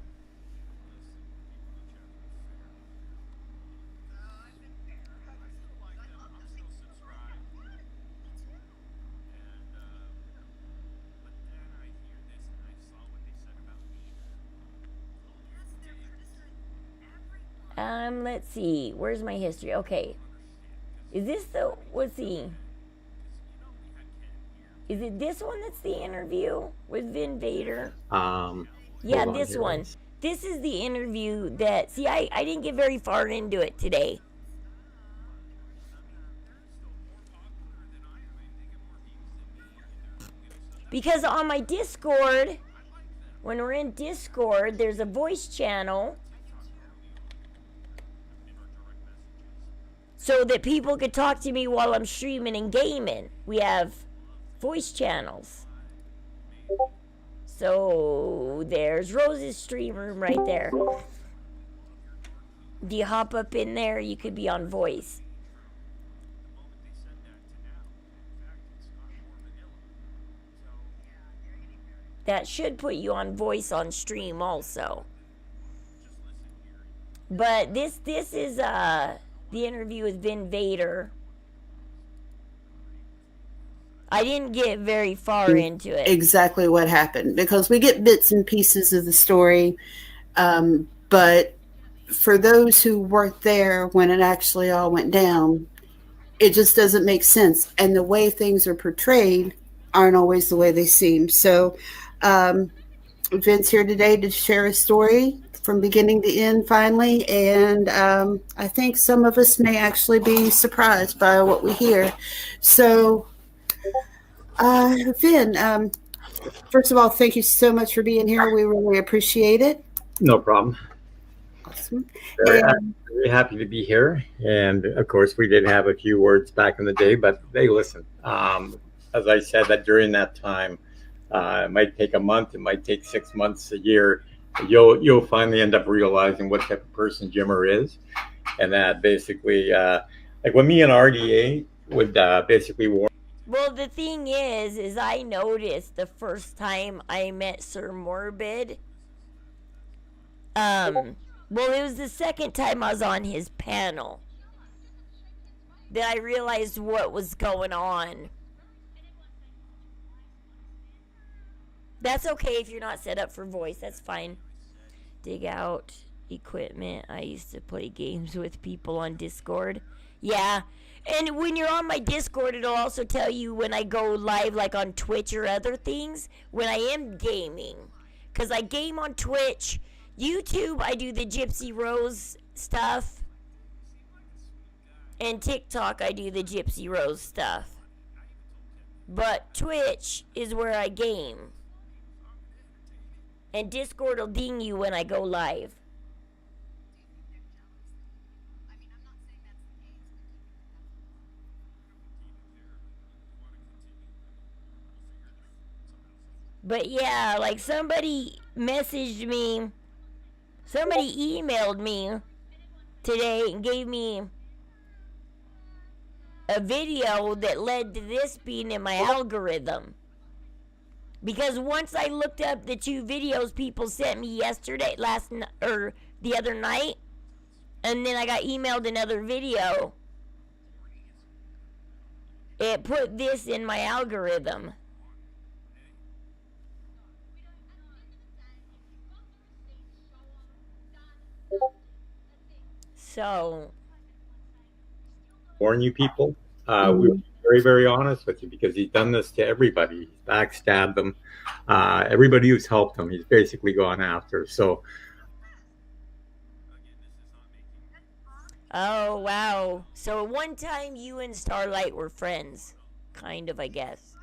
Let's see. Where's my history? Okay. Is this the, let's see. Is it this one that's the interview with Vin Vader? Yeah, this one. This is the interview that, see, I didn't get very far into it today. Because on my Discord, when we're in Discord, there's a voice channel so that people could talk to me while I'm streaming and gaming. We have voice channels. So there's Rose's stream room right there. Do you hop up in there? You could be on voice. That should put you on voice on stream also. But this is the interview with Vin Vader. I didn't get very far into it. Exactly what happened, because we get bits and pieces of the story, but for those who weren't there when it actually all went down, it just doesn't make sense, and the way things are portrayed aren't always the way they seem. So Vin's here today to share a story from beginning to end finally, and I think some of us may actually be surprised by what we hear. So Vin, first of all, thank you so much for being here. We really appreciate it. No problem. Awesome. Very happy to be here. And of course, we did have a few words back in the day, but hey, listen, as I said, that during that time, it might take a month, it might take 6 months, a year. You'll finally end up realizing what type of person Jimmer is. And that basically, like when me and RDA would basically warn. Well, the thing is I noticed the first time I met Sir Morbid. Well, it was the second time I was on his panel that I realized what was going on. That's okay if you're not set up for voice. That's fine. Dig out equipment. I used to play games with people on Discord. Yeah. And when you're on my Discord, it'll also tell you when I go live, like on Twitch or other things, when I am gaming. Because I game on Twitch. YouTube, I do the Gypsy Rose stuff. And TikTok, I do the Gypsy Rose stuff. But Twitch is where I game. And Discord will ding you when I go live. I mean, I'm not saying that's the case, But yeah, like somebody messaged me, somebody emailed me today and gave me a video that led to this being in my algorithm. Because once I looked up the 2 videos people sent me yesterday, or the other night, and then I got emailed another video, it put this in my algorithm. So, Warn you people, we're very, very honest with you because he's done this to everybody. He's backstabbed them. Everybody who's helped him, he's basically gone after. So, oh wow. So at one time you and Starlight were friends. Kind of, I guess.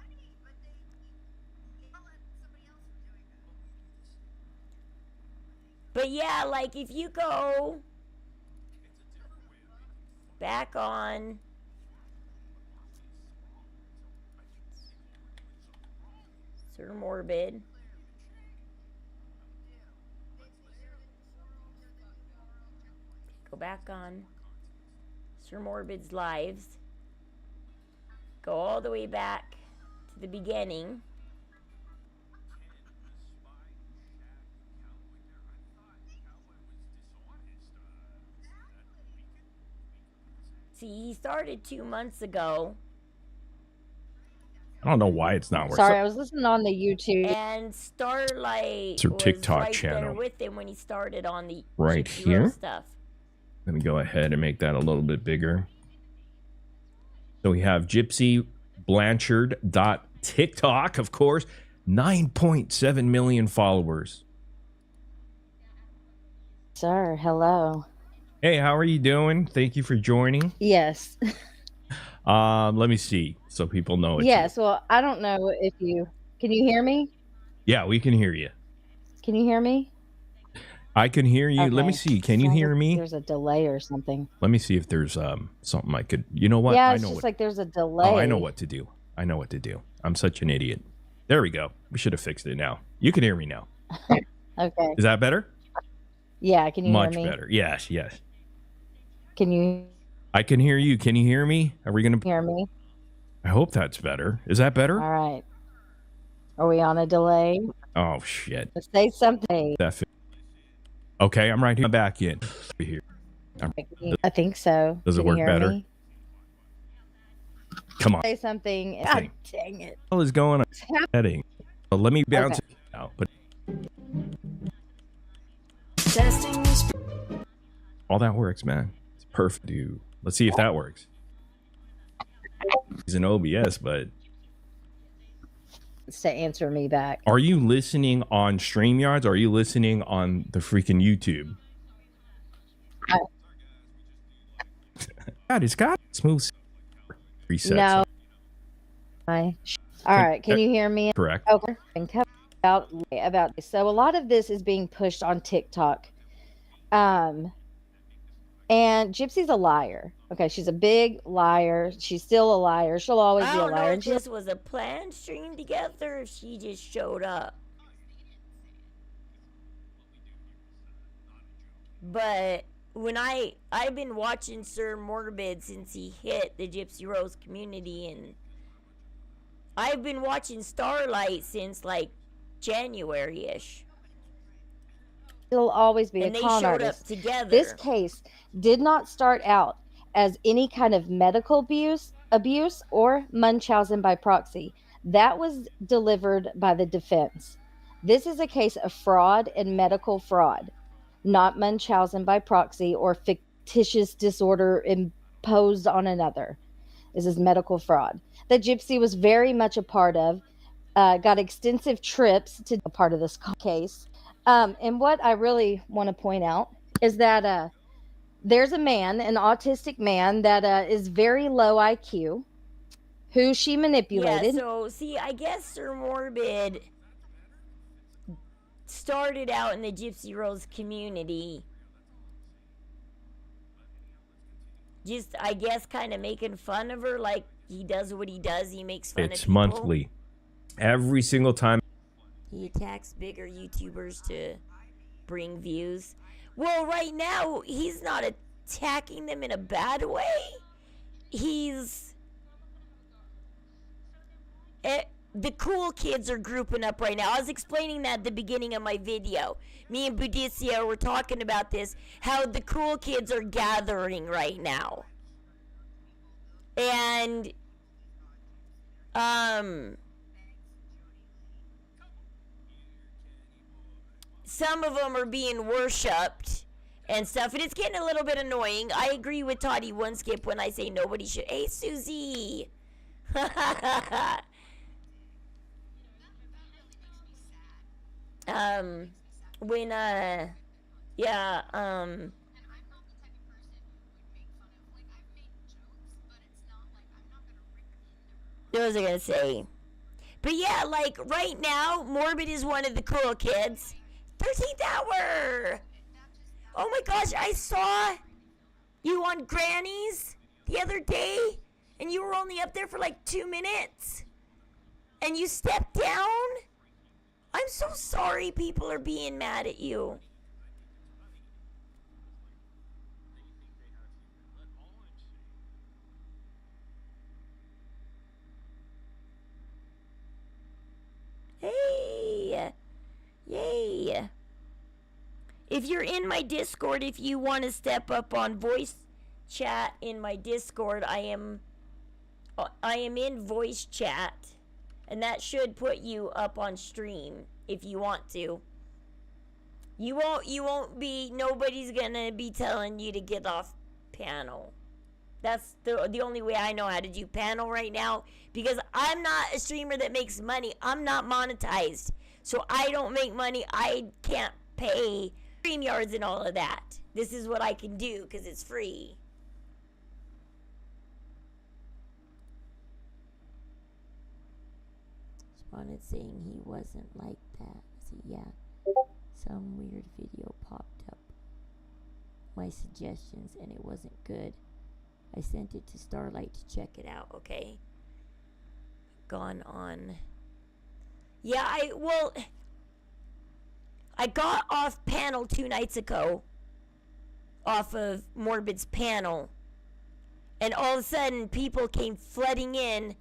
But yeah, like if you go back on Sir Morbid. Go back on Sir Morbid's lives. Go all the way back to the beginning. See, he started 2 months ago. I don't know why it's not working. Sorry, I was listening on the YouTube. And Starlight It's her was TikTok right there channel. with him when he started on the Right Gypsy here? Rose stuff. Let me go ahead and make that a little bit bigger. So we have Gypsy Blanchard.TikTok, of course. 9.7 million followers. Sir, hello. Hey, how are you doing? Thank you for joining. Yes. Let me see so people know it's Yes. Well, I don't know if you can you hear me? Yeah, we can hear you. Can you hear me? I can hear you. Let me Okay. see. Can you Sounds hear like me? There's a delay or something. Let me see if there's something I could. You know what? Yeah, I it's know just what. like there's a delay. Oh, I know what to do. I know what to do. I'm such an idiot. There we go. We should have fixed it now. You can hear me now. Okay. Is that better? Yeah, can you Much hear me? better. Yes, yes. Can you I can hear you. Can you hear me? Are we gonna? hear me? I hope that's better. Is that better? All right. Are we on a delay? Oh shit. Let's say something. Okay, I'm right here. I'm back in. Here. I think so. Does it Can you work hear better? me? Come on. Say something. Okay. God dang it. What is going on? Heading. Well, let me bounce Okay. it out. But all that works, man. It's perfect, dude. Let's see if that works. He's an OBS, but To answer me back. are you listening on StreamYards? Or are you listening on the freaking YouTube? God, it's got smooth resets. No. All right. Can you hear me? Correct. Okay. And come about this. So a lot of this is being pushed on TikTok. And Gypsy's a liar. Okay, she's a big liar. She's still a liar. She'll always I be a don't know liar. if this was a planned stream together or if she just showed up. But when I've been watching Sir Morbid since he hit the Gypsy Rose community, and I've been watching Starlight since like January-ish. She'll always be And a they con showed artist. up together. This case did not start out as any kind of medical abuse or Munchausen by proxy. That was delivered by the defense. This is a case of fraud and medical fraud, not Munchausen by proxy or fictitious disorder imposed on another. This is medical fraud that Gypsy was very much a part of. Got extensive trips to a part of this case. And what I really want to point out is that there's a man, an autistic man, that is very low IQ, who she Yeah, manipulated. so see, I guess Sir Morbid started out in the Gypsy Rose community. Just, I guess, kind of making fun of her, like he does what he does. He makes fun of It's people. monthly. Every single time. He attacks bigger YouTubers to bring views. Well, right now, he's not attacking them in a bad way. He's... the cool kids are grouping up right now. I was explaining that at the beginning of my video. Me and Budicia were talking about this, how the cool kids are gathering right now. And, some of them are being worshipped and stuff, and it's getting a little bit annoying. I agree with Toddy One Skip when I say nobody should. Hey, Susie! When, yeah, what was I gonna say? But yeah, like, right now, Morbid is one of the cool kids. 13th hour! Oh my gosh, I saw you on Granny's the other day, and you were only up there for like 2 minutes. And you stepped down? I'm so sorry people are being mad at you. Hey! Yay! If you're in my Discord, if you want to step up on voice chat in my Discord, I am in voice chat. And that should put you up on stream if you want to. You won't be, nobody's gonna be telling you to get off panel. That's the only way I know how to do panel right now, because I'm not a streamer that makes money. I'm not monetized. So I don't make money. I can't pay StreamYards and all of that. This is what I can do because it's free. Responded saying he wasn't like that. So yeah, some weird video popped up. My suggestions and it wasn't good. I sent it to Starlight to check it out. Okay. Gone on. Yeah, I got off panel 2 nights ago. Off of Morbid's panel. And all of a sudden, people came flooding in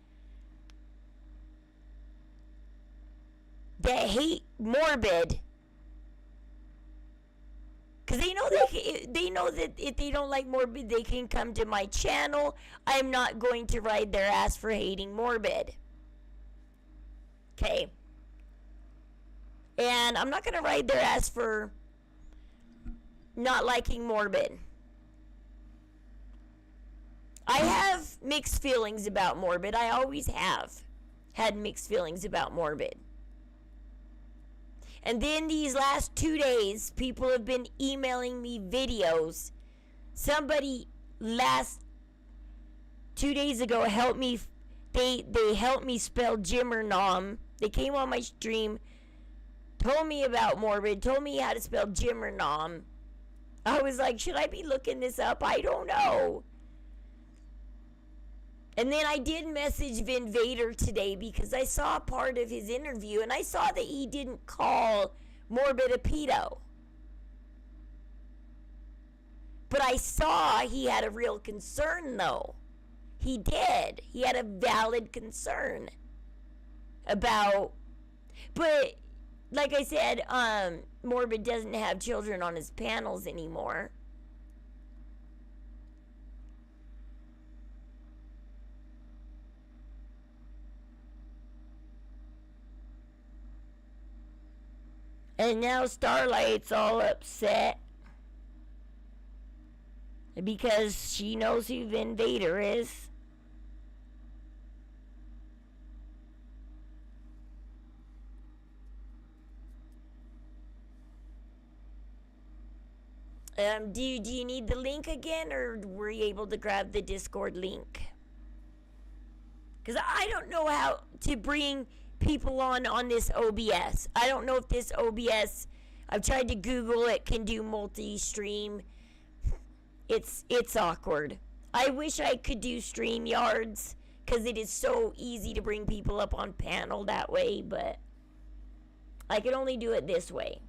that hate Morbid. Because they know that if they don't like Morbid, they can come to my channel. I'm not going to ride their ass for hating Morbid. Okay. And I'm not going to ride their ass for not liking Morbid. I have mixed feelings about Morbid. I always have had mixed feelings about Morbid. And then these last 2 days, people have been emailing me videos. Somebody last 2 days ago helped me. They helped me spell Jimmernom. They came on my stream, told me about Morbid, told me how to spell Jimmernom. I was like, should I be looking this up? I don't know. And then I did message Vin Vader today because I saw part of his interview and I saw that he didn't call Morbid a pedo. But I saw he had a real concern though. He did. He had a valid concern about, but like I said, Morbid doesn't have children on his panels anymore. And now Starlight's all upset. because she knows who Vin Vader is. Do you need the link again, or were you able to grab the Discord link? Because I don't know how to bring people on this OBS. I don't know if this OBS, I've tried to Google it, can do multi-stream. It's awkward. I wish I could do StreamYards, because it is so easy to bring people up on panel that way, but I can only do it this way.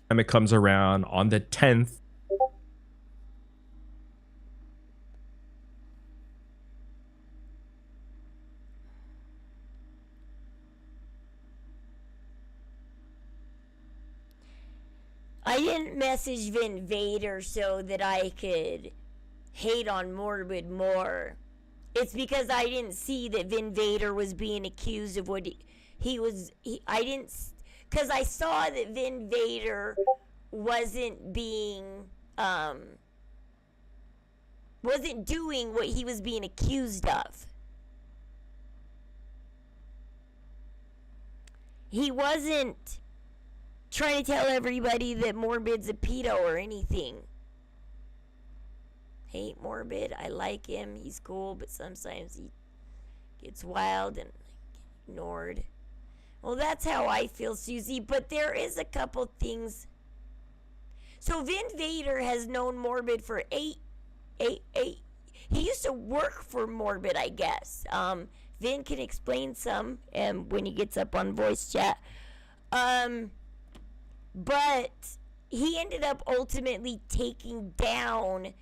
Time it comes around on the 10th. I didn't message Vin Vader so that I could hate on Morbid more. It's because I didn't see that Vin Vader was being accused of what I didn't, because I saw that Vin Vader wasn't doing what he was being accused of. He wasn't trying to tell everybody that Morbid's a pedo or anything. Hate Morbid. I like him. He's cool, but sometimes he gets wild and ignored. Well, that's how I feel, Susie, but there is a couple things. So Vin Vader has known Morbid for eight. He used to work for Morbid, I guess. Vin can explain some when he gets up on voice chat. But he ended up ultimately taking down.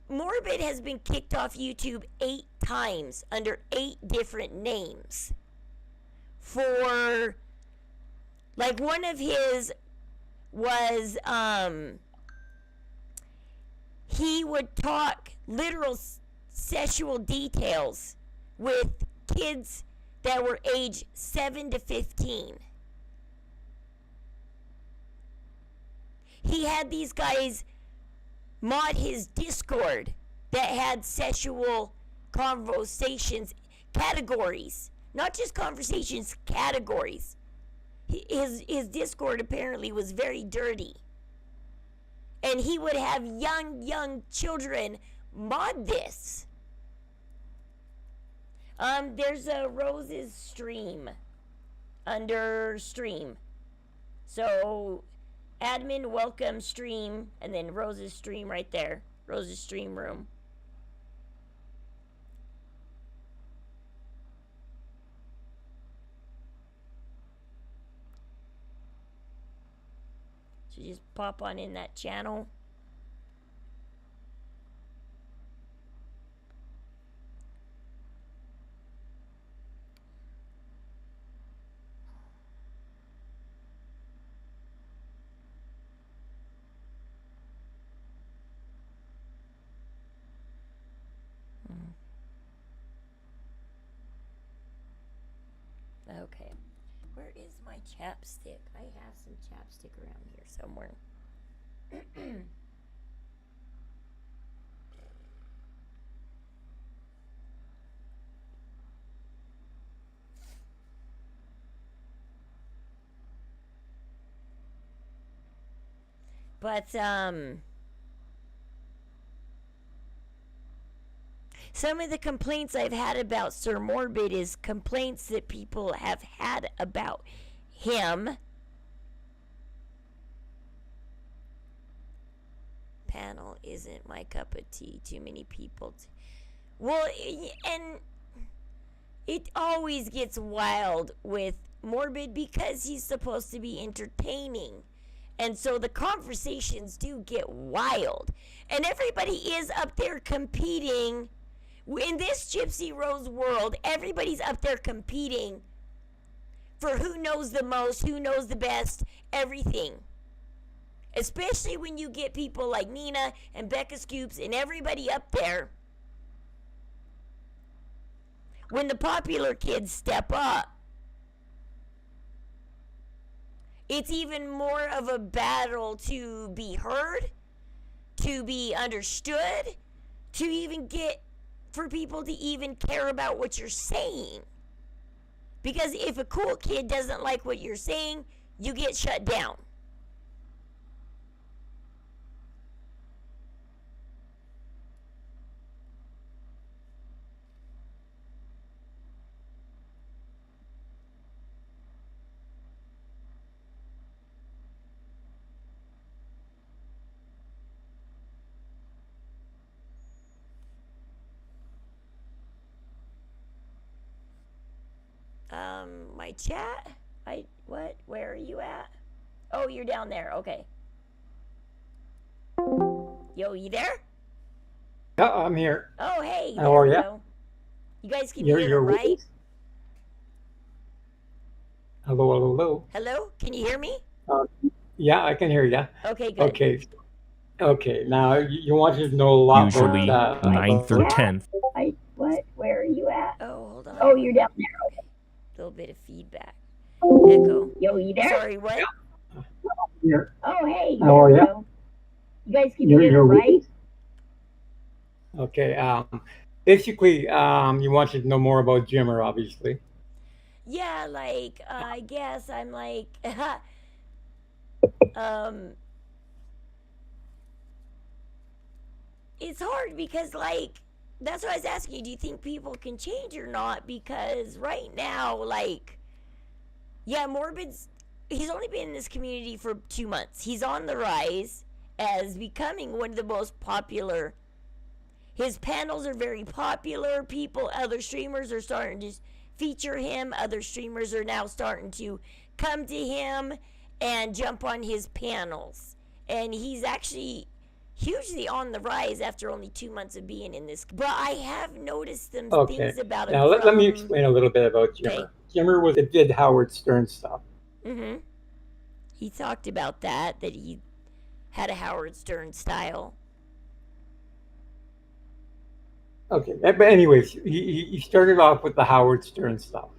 Morbid has been kicked off YouTube 8 times under 8 different names. For, like, one of his was, he would talk literal sexual details with kids that were age 7 to 15. He had these guys mod his Discord that had sexual conversations, categories. Not just conversations, categories. His Discord apparently was very dirty. And he would have young children mod this. There's a Rose's stream under stream. So admin welcome stream, and then Rose's stream right there. Rose's stream room. So just pop on in that channel. Okay. Where is my chapstick? I have some chapstick around here somewhere. But, some of the complaints I've had about Sir Morbid is complaints that people have had about him. Panel isn't my cup of tea. Too many people. Well, and it always gets wild with Morbid because he's supposed to be entertaining. And so the conversations do get wild. And everybody is up there competing. In this Gypsy Rose world, everybody's up there competing for who knows the most, who knows the best, everything. Especially when you get people like Nina and Becca Scoops and everybody up there. When the popular kids step up. It's even more of a battle to be heard, to be understood, to even get for people to even care about what you're saying. Because if a cool kid doesn't like what you're saying, you get shut down. My chat? What? Where are you at? Oh, you're down there. Okay. Yo, you there? Yeah, I'm here. Oh, hey. How There are we ya? go. You guys can You're hear them, right? Hello, hello, hello. Hello? Can you hear me? Yeah, I can hear you. Okay, good. Okay. Now you wanted to know a lot Usually about 9th or 10th. What? Where are you at? Oh, hold on. Oh, you're down there. Okay. A little bit of feedback. Echo. Yo, you there? Sorry, what? here. Oh, hey. How are there we ya? go. You guys can hear them, right? Okay. Basically, you wanted to know more about Jimmer, obviously. Yeah, like, I guess I'm like, it's hard because, like, that's what I was asking you. Do you think people can change or not? Because right now, like, yeah, he's only been in this community for 2 months. He's on the rise as becoming one of the most popular. His panels are very popular. Other streamers are starting to feature him. Other streamers are now starting to come to him and jump on his panels. And he's actually hugely on the rise after only 2 months of being in this. But I have noticed some things about him. Now let me explain a little bit about Jimmer. Jimmer did Howard Stern stuff. Mm-hmm. He talked about that he had a Howard Stern style. Okay, but anyways, he started off with the Howard Stern stuff,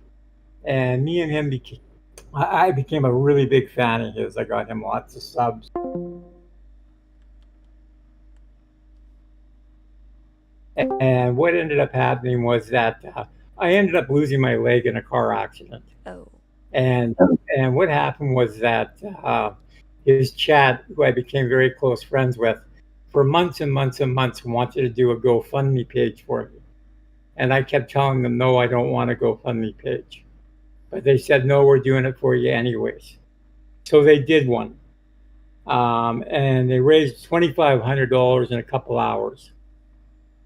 and me and him I became a really big fan of his. I got him lots of subs. And what ended up happening was that I ended up losing my leg in a car accident. Oh. And what happened was that his chat, who I became very close friends with, for months and months and months, wanted to do a GoFundMe page for me. And I kept telling them, no, I don't want a GoFundMe page. But they said, no, we're doing it for you anyways. So they did one. And they raised $2,500 in a couple hours.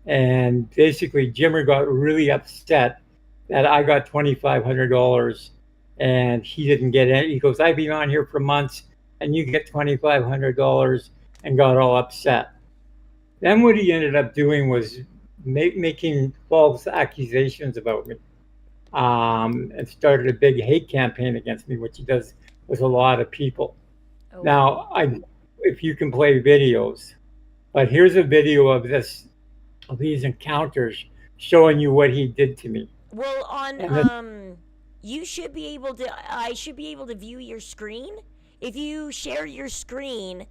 And basically, Jimmer got really upset that I got $2,500 and he didn't get it. He goes, I've been on here for months and you get $2,500, and got all upset. Then what he ended up doing was making false accusations about me, and started a big hate campaign against me, which he does with a lot of people. Oh. Now, if you can play videos, but here's a video of these encounters showing you what he did to me. Well, you should be able to. I should be able to view your screen. If you share your screen,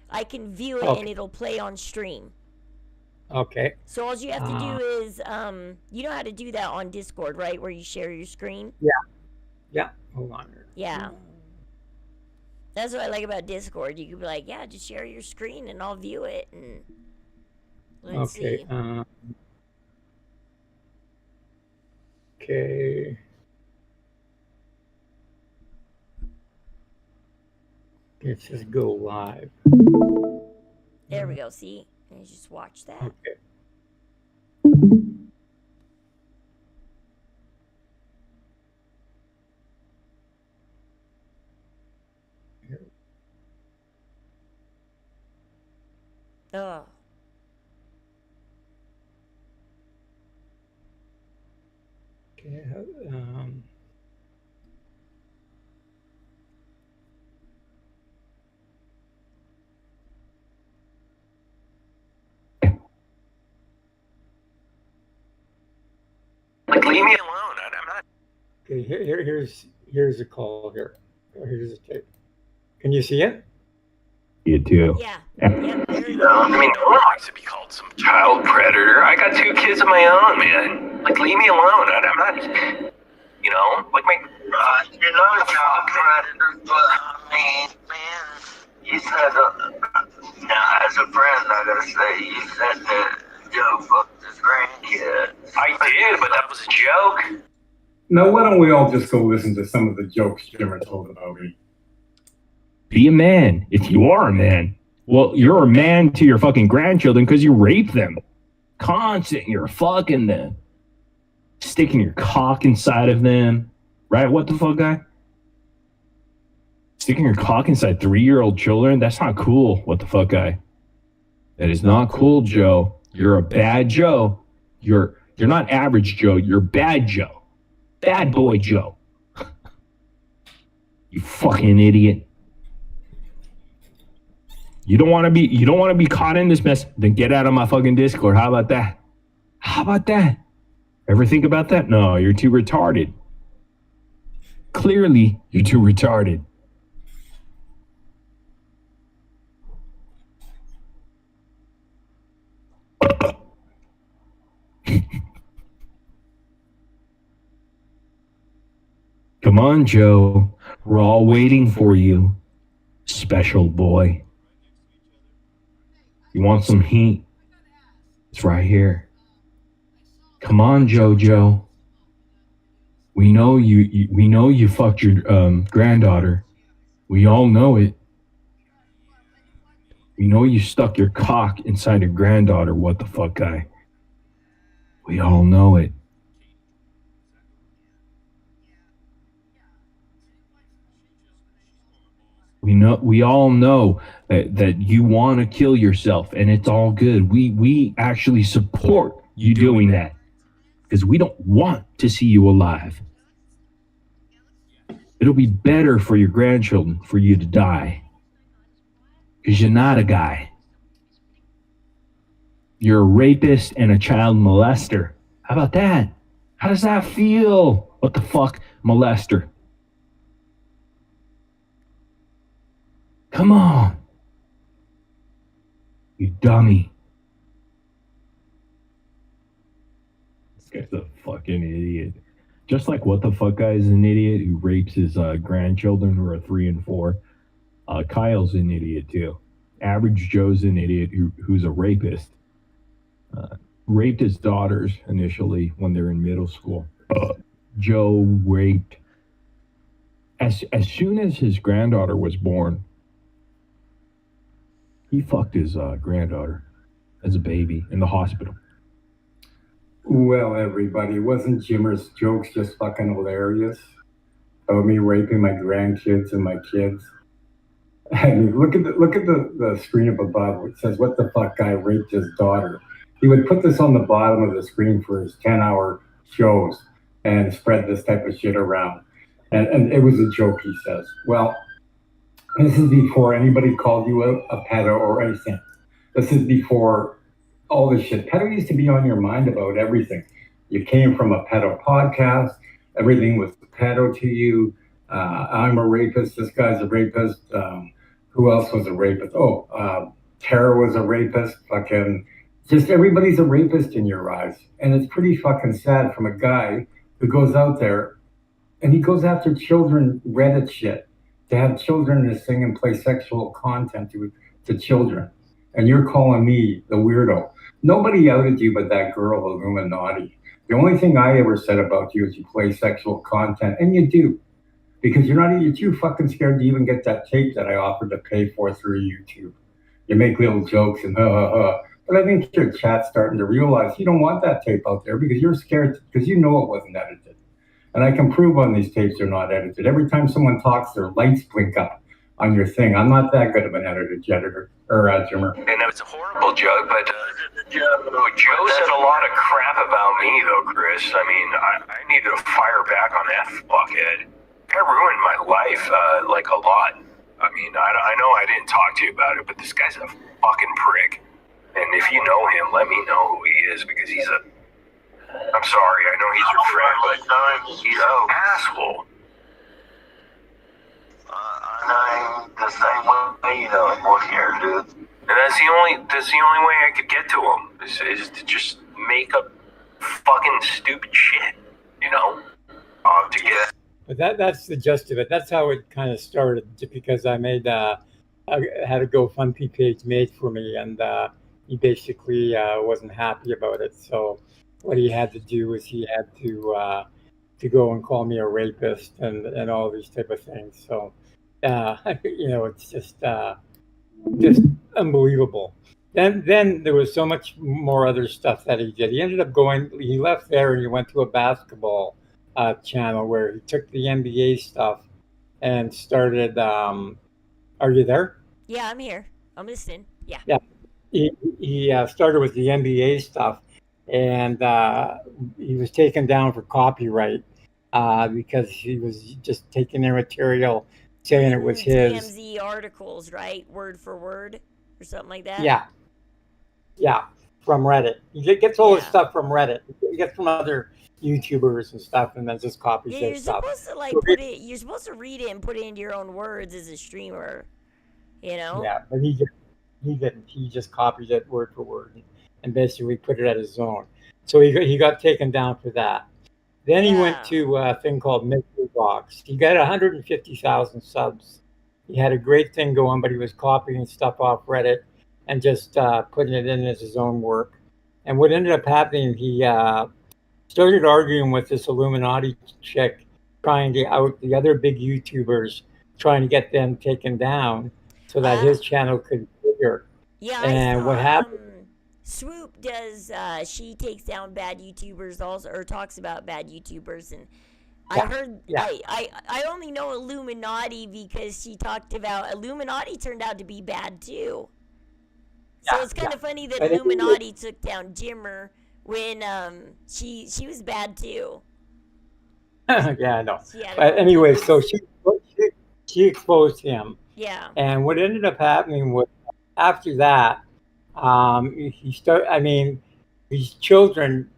I can view it and it'll play on stream. Okay. So all you have to do is, you know how to do that on Discord, right? Where you share your screen? Yeah. Hold on. Yeah. That's what I like about Discord. You can be like, yeah, just share your screen and I'll view it. And let's see. Okay. It says go live. There we go. See? You just watch that. Okay. Oh. Okay. Like, leave me alone. I'm not. Okay. Here's a call here. Here's a tape. Can you see it? You too. Yeah. Yep. There you go. I mean, no one likes to be called some child predator. I got 2 kids of my own, man. Like, leave me alone. I'm not, you know, like my. You're not a child predator, but I mean, man, you said, now as a friend, I gotta say, you said that Joe fucked his grandkid. I did, but that was a joke. Now, why don't we all just go listen to some of the jokes Jimmer told about me? Be a man if you are a man. Well, you're a man to your fucking grandchildren because you rape them. Constant, you're fucking them. Sticking your cock inside of them. Right? What the fuck, guy? Sticking your cock inside 3-year-old children? That's not cool. What the fuck, guy? That is not cool, Joe. You're a bad Joe. You're not average Joe. You're bad Joe. Bad boy Joe. You fucking idiot. You don't want to be caught in this mess, then get out of my fucking Discord. How about that? How about that? Ever think about that? No, you're too retarded. Clearly, you're too retarded. Come on, Joe. We're all waiting for you, special boy. You want some heat? It's right here. Come on, Jojo. We know you fucked your granddaughter. We all know it. We know you stuck your cock inside your granddaughter. What the fuck, guy? We all know it. We all know that you want to kill yourself, and it's all good. We actually support you doing that because we don't want to see you alive. It'll be better for your grandchildren for you to die because you're not a guy. You're a rapist and a child molester. How about that? How does that feel? What the fuck, molester? Come on. You dummy. This guy's a fucking idiot. Just like What the Fuck Guy is an idiot who rapes his grandchildren who are 3 and 4. Kyle's an idiot too. Average Joe's an idiot who's a rapist. Raped his daughters initially when they're in middle school. Joe raped. As soon as his granddaughter was born, he fucked his granddaughter as a baby in the hospital. Well, everybody, wasn't Jimmer's jokes just fucking hilarious? About me raping my grandkids and my kids. I mean, look at the screen up above. It says, "What the fuck guy raped his daughter?" He would put this on the bottom of the screen for his 10-hour shows and spread this type of shit around. And it was a joke, he says. Well, this is before anybody called you a pedo or anything. This is before all this shit. Pedo used to be on your mind about everything. You came from a pedo podcast. Everything was pedo to you. I'm a rapist. This guy's a rapist. Who else was a rapist? Tara was a rapist. Fucking, just everybody's a rapist in your eyes. And it's pretty fucking sad from a guy who goes out there and he goes after children Reddit shit to have children in this thing and play sexual content to children. And you're calling me the weirdo. Nobody outed you but that girl, Illuminati. The only thing I ever said about you is you play sexual content, and you do. Because you're too fucking scared to even get that tape that I offered to pay for through YouTube. You make little jokes and But I think your chat's starting to realize you don't want that tape out there because you're scared, because you know it wasn't edited. And I can prove on these tapes they're not edited. Every time someone talks, their lights blink up on your thing. I'm not that good of an editor, Jimmer. And it was a horrible joke, but Joe said a lot of crap about me, though, Chris. I mean, I needed to fire back on that fuckhead. That ruined my life, like a lot. I mean, I know I didn't talk to you about it, but this guy's a fucking prick. And if you know him, let me know who he is, because he's a... I'm sorry, I know he's your friend, but he's an asshole. I ain't the same way anymore here, dude. And that's the only way I could get to him is to just make up fucking stupid shit, you know, to get. But that's the gist of it. That's how it kind of started, just because I had a GoFundMe page made for me, and he basically wasn't happy about it. So what he had to do was he had to go and call me a rapist and all these type of things. So it's just unbelievable. Then there was so much more other stuff that he did. He ended up he left there and he went to a basketball channel where he took the NBA stuff and started. Are you there? Yeah, I'm here. I'm listening. Yeah. Yeah. He started with the NBA stuff, and he was taken down for copyright because he was just taking their material, saying it was his. TMZ articles, right? Word for word, or something like that. Yeah, from Reddit. He gets all his stuff from Reddit. He gets from other YouTubers and stuff, and then just copies Yeah, their you're stuff. supposed to put it. You're supposed to read it and put it into your own words as a streamer. You know. Yeah, but he didn't. He just copied it word for word and basically put it at his own. So he got taken down for that. Then he went to a thing called Mystery Box. He got 150,000 subs. He had a great thing going, but he was copying stuff off Reddit and just putting it in as his own work. And what ended up happening, he started arguing with this Illuminati chick, trying to out the other big YouTubers, trying to get them taken down so that his channel could be bigger. Yeah, and I saw, what happened? Swoop does. She takes down bad YouTubers also, or talks about bad YouTubers, and I heard. Yeah. I only know Illuminati because she talked about Illuminati turned out to be bad too. So it's kind of funny that Illuminati took down Jimmer when she was bad too. Yeah, I know. But anyway, so she exposed him. Yeah. And what ended up happening was after that, these children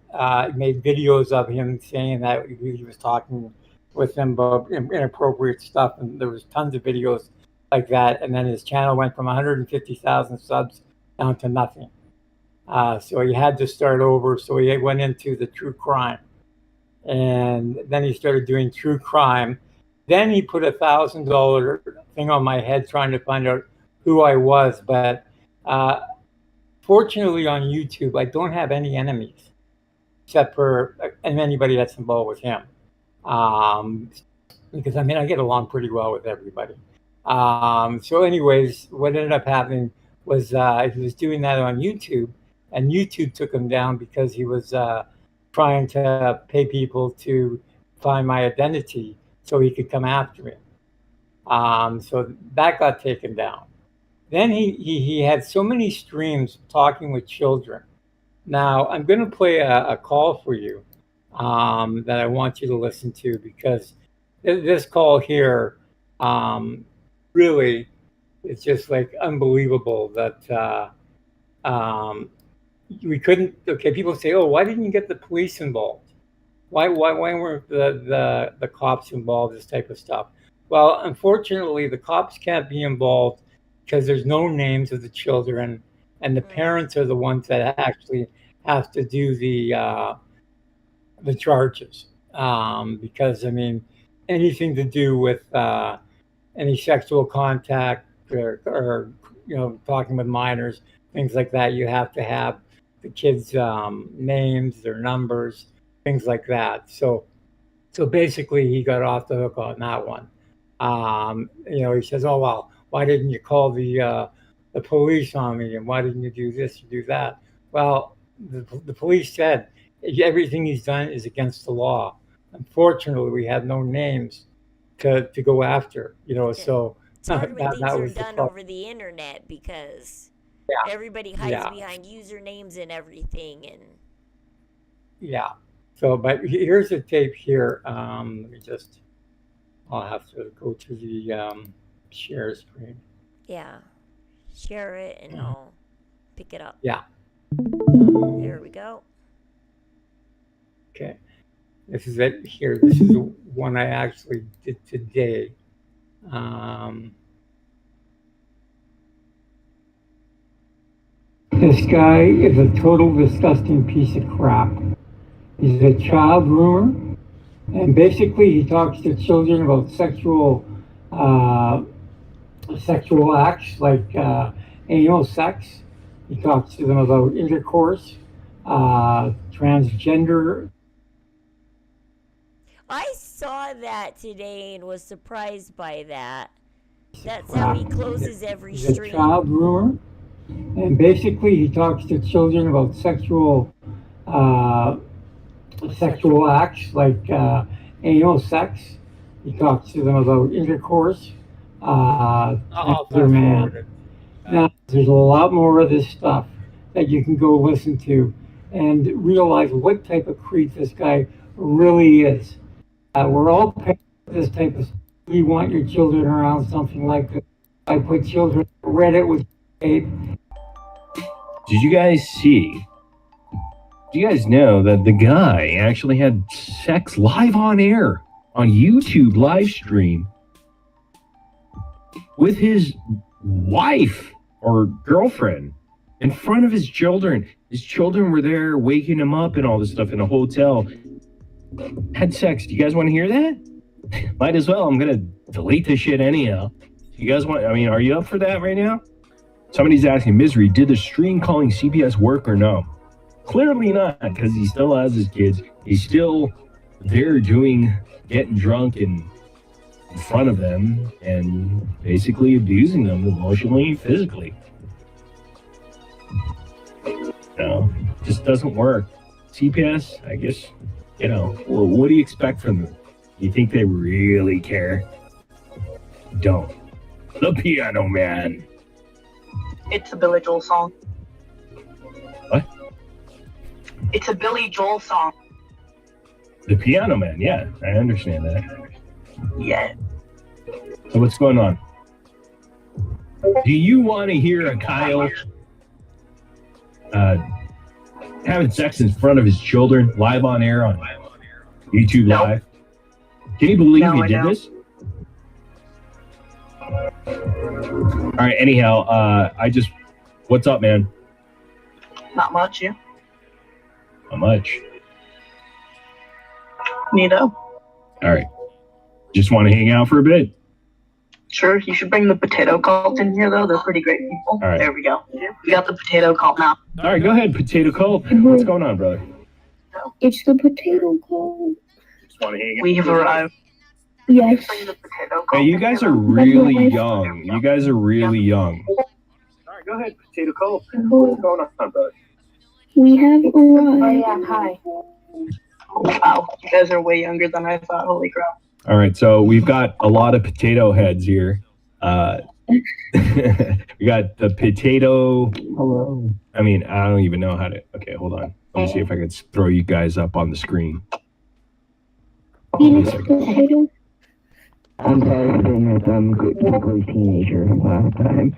made videos of him saying that he was talking with them about inappropriate stuff, and there was tons of videos like that. And then his channel went from 150,000 subs down to nothing. So he had to start over. So he went into the true crime, and then he started doing true crime. Then he put $1,000 thing on my head trying to find out who I was. But fortunately on YouTube, I don't have any enemies except for anybody that's involved with him. Because I get along pretty well with everybody. So anyways, what ended up happening was he was doing that on YouTube, and YouTube took him down because he was trying to pay people to find my identity so he could come after me. So that got taken down. Then he had so many streams talking with children. Now I'm going to play a call for you that I want you to listen to, because this call here really is just like unbelievable that we couldn't. Okay, people say, "Oh, why didn't you get the police involved? Why weren't the cops involved?" This type of stuff. Well, unfortunately, the cops can't be involved because there's no names of the children, and the parents are the ones that actually have to do the charges. Because anything to do with any sexual contact or talking with minors, things like that, you have to have the kids' names, their numbers, things like that. So basically, he got off the hook on that one. He says, "Oh well, why didn't you call the police on me? And why didn't you do this, you do that?" Well, the police said everything he's done is against the law. Unfortunately, we have no names to go after. So it's hard when things that are was done the over the internet because everybody hides behind usernames and everything, and yeah. So, but here's a tape here. I'll have to go to the share screen. Yeah, share it and I'll pick it up. Yeah. There we go. Okay. This is it here. This is the one I actually did today. This guy is a total disgusting piece of crap. He's a child groomer, and basically he talks to children about sexual acts like anal sex. He talks to them about intercourse, transgender. I saw that today and was surprised by that. That's how he closes every He's a stream. child groomer, and basically he talks to children about sexual acts like anal sex. He talks to them about intercourse. Other man. Now, there's a lot more of this stuff that you can go listen to and realize what type of creep this guy really is. We're all paying for this type of stuff. You want your children around something like this. I put children on Reddit with tape. Did you guys see? Do you guys know that the guy actually had sex live on air on YouTube live stream with his wife or girlfriend in front of his children? His children were there waking him up and all this stuff in a hotel. Had sex. Do you guys want to hear that? Might as well. I'm going to delete this shit anyhow. You guys want, I mean, are you up for that right now? Somebody's asking, Misery, did the stream calling CPS work or no? Clearly not, because he still has his kids. He's still there getting drunk in front of them and basically abusing them emotionally and physically. No, just doesn't work. CPS, I guess, well, what do you expect from them? You think they really care? Don't. The Piano Man. It's a Billy Joel song. What? It's a Billy Joel song. The Piano Man, yeah, I understand that. Yeah. So what's going on? Do you want to hear a Kyle having sex in front of his children live on air on YouTube Live? Can you believe he did this? All right, anyhow, what's up, man? Not much, yeah. Not much. Neato. All right. Just want to hang out for a bit? Sure, you should bring the potato cult in here, though. They're pretty great people. All right. There we go. We got the potato cult now. All right, go ahead, Potato Cult. What's going on, brother? It's the potato cult. Just want to hang out. We have arrived. Yes. Hey, you guys are really young. You guys are really young. All right, go ahead, Potato Cult. What's going on, brother? We have arrived. Oh, yeah, hi. Oh, wow, you guys are way younger than I thought. Holy crap. All right, so we've got a lot of potato heads here. We got the potato. Hello. I mean, I don't even know how to. Okay, hold on. Let me see if I can throw you guys up on the screen. Potato. I'm sorry for being a complete teenager last time.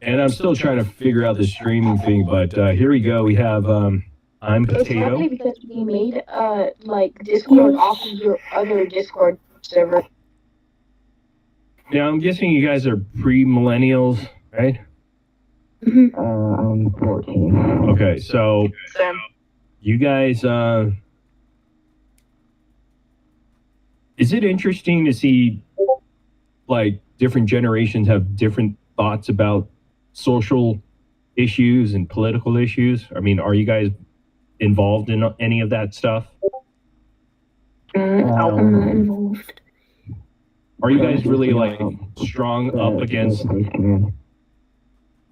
And I'm still trying to figure out the streaming thing, but here we go. We have I'm It's Potato. probably because we made Discord off of your other Discord server. Yeah, I'm guessing you guys are pre-millennials, right? I'm 14. Okay, so Sam. you guys, is it interesting to see like different generations have different thoughts about social issues and political issues? I mean, are you guys involved in any of that stuff? I'm not involved. Are you guys really like strong up against? I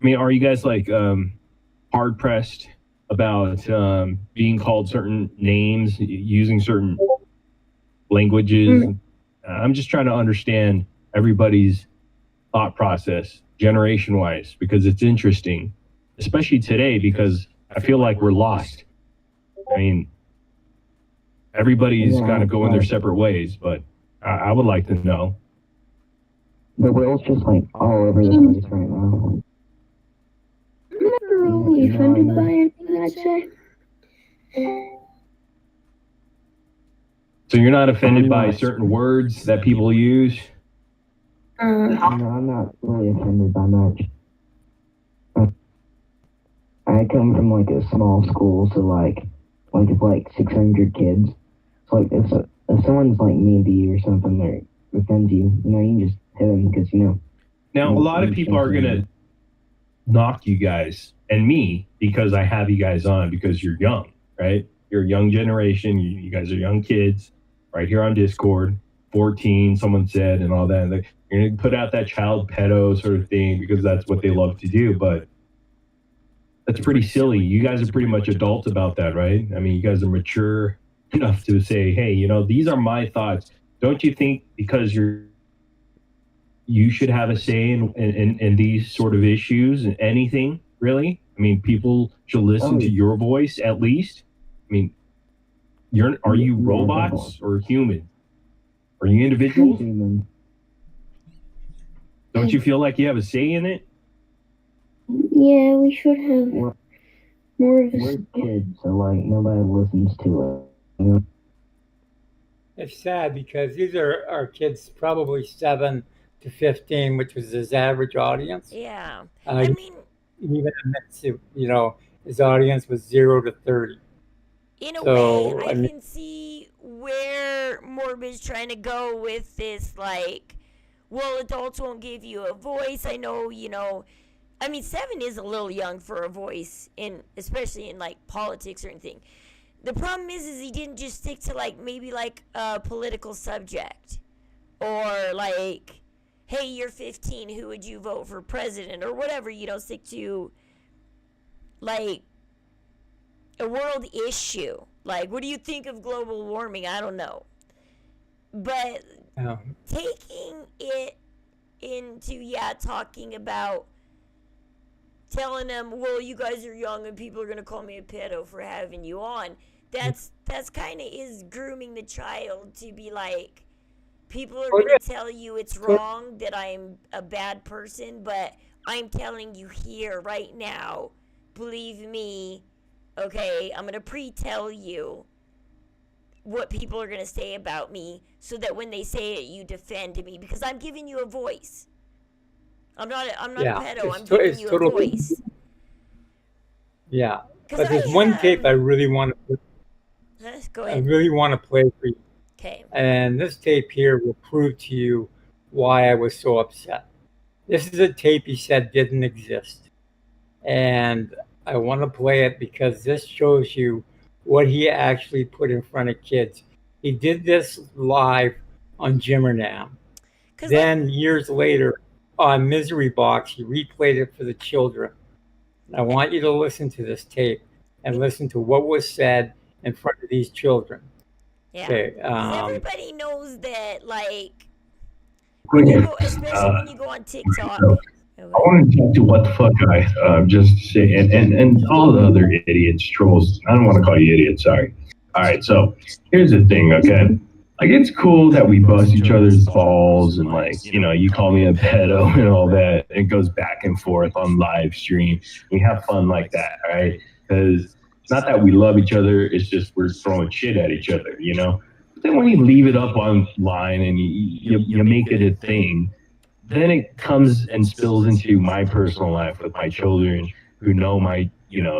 mean, are you guys like hard pressed about being called certain names, using certain languages? I'm just trying to understand everybody's thought process generation wise, because it's interesting, especially today, because I feel like we're lost. I mean, everybody's kind of going their separate ways, but I would like to know. The whale's just like all over the place right now. I'm never really offended by anything, I'd say. So you're not offended by certain words that people use? No, I'm not really offended by much. I I come from like a small school, so like it's like 600 kids. So like if someone's like mean to you or something or offends you, you know, you can just hit them because Now, a lot of people are gonna knock you guys and me because I have you guys on because you're young, right? You're a young generation. You guys are young kids, right here on Discord. 14, someone said, and all that. And you're gonna put out that child pedo sort of thing because that's what they love to do, but that's pretty silly. You guys are pretty much adults about that, right? I mean, you guys are mature enough to say, hey, you know, these are my thoughts. Don't you think because you should have a say in these sort of issues and anything, really? I mean, people should listen to your voice at least. I mean, are you robots or human? Are you individuals? Human. Don't you feel like you have a say in it? Yeah, we should have more of a... We're kids, so like nobody listens to it. You know? It's sad because these are our kids, probably 7 to 15, which was his average audience. Yeah. I mean, even his audience was 0 to 30. In a way, I can see where Morbid's trying to go with this, like, well, adults won't give you a voice. I know, I mean, 7 is a little young for a voice, especially in, like, politics or anything. The problem is he didn't just stick to, like, maybe, like, a political subject. Or, like, hey, you're 15, who would you vote for president? Or whatever, stick to, like, a world issue. Like, what do you think of global warming? I don't know. But taking it into, talking about telling them, well, you guys are young and people are going to call me a pedo for having you on. That's kind of is grooming the child to be like, people are going to tell you it's wrong that I'm a bad person, but I'm telling you here right now, believe me, okay, I'm going to pre-tell you what people are going to say about me so that when they say it, you defend me because I'm giving you a voice. I'm not a pedo. I'm giving you a voice. Yeah. But there's one tape I really want to Go ahead. I really want to play for you. Okay. And this tape here will prove to you why I was so upset. This is a tape he said didn't exist. And I want to play it because this shows you what he actually put in front of kids. He did this live on Jimmernam. Then years later on Misery Box, he replayed it for the children. And I want you to listen to this tape and listen to what was said in front of these children. Yeah. Okay, everybody knows that, like, Especially when you go on TikTok. I want to talk to what the fuck I just say, and all the other idiots, trolls. I don't want to call you idiots, sorry. All right, so here's the thing, okay? Like, it's cool that we bust each other's balls and, like, you call me a pedo and all that. It goes back and forth on live stream. We have fun like that, all right? Because it's not that we love each other, it's just we're throwing shit at each other, But then when you leave it up online and you make it a thing, then it comes and spills into my personal life with my children who know my,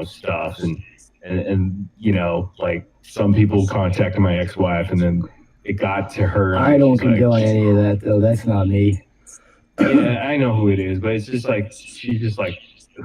stuff and like some people contacted my ex-wife and then it got to her. I don't condone any of that though. That's not me. Yeah, I know who it is, but it's just like, she's just like,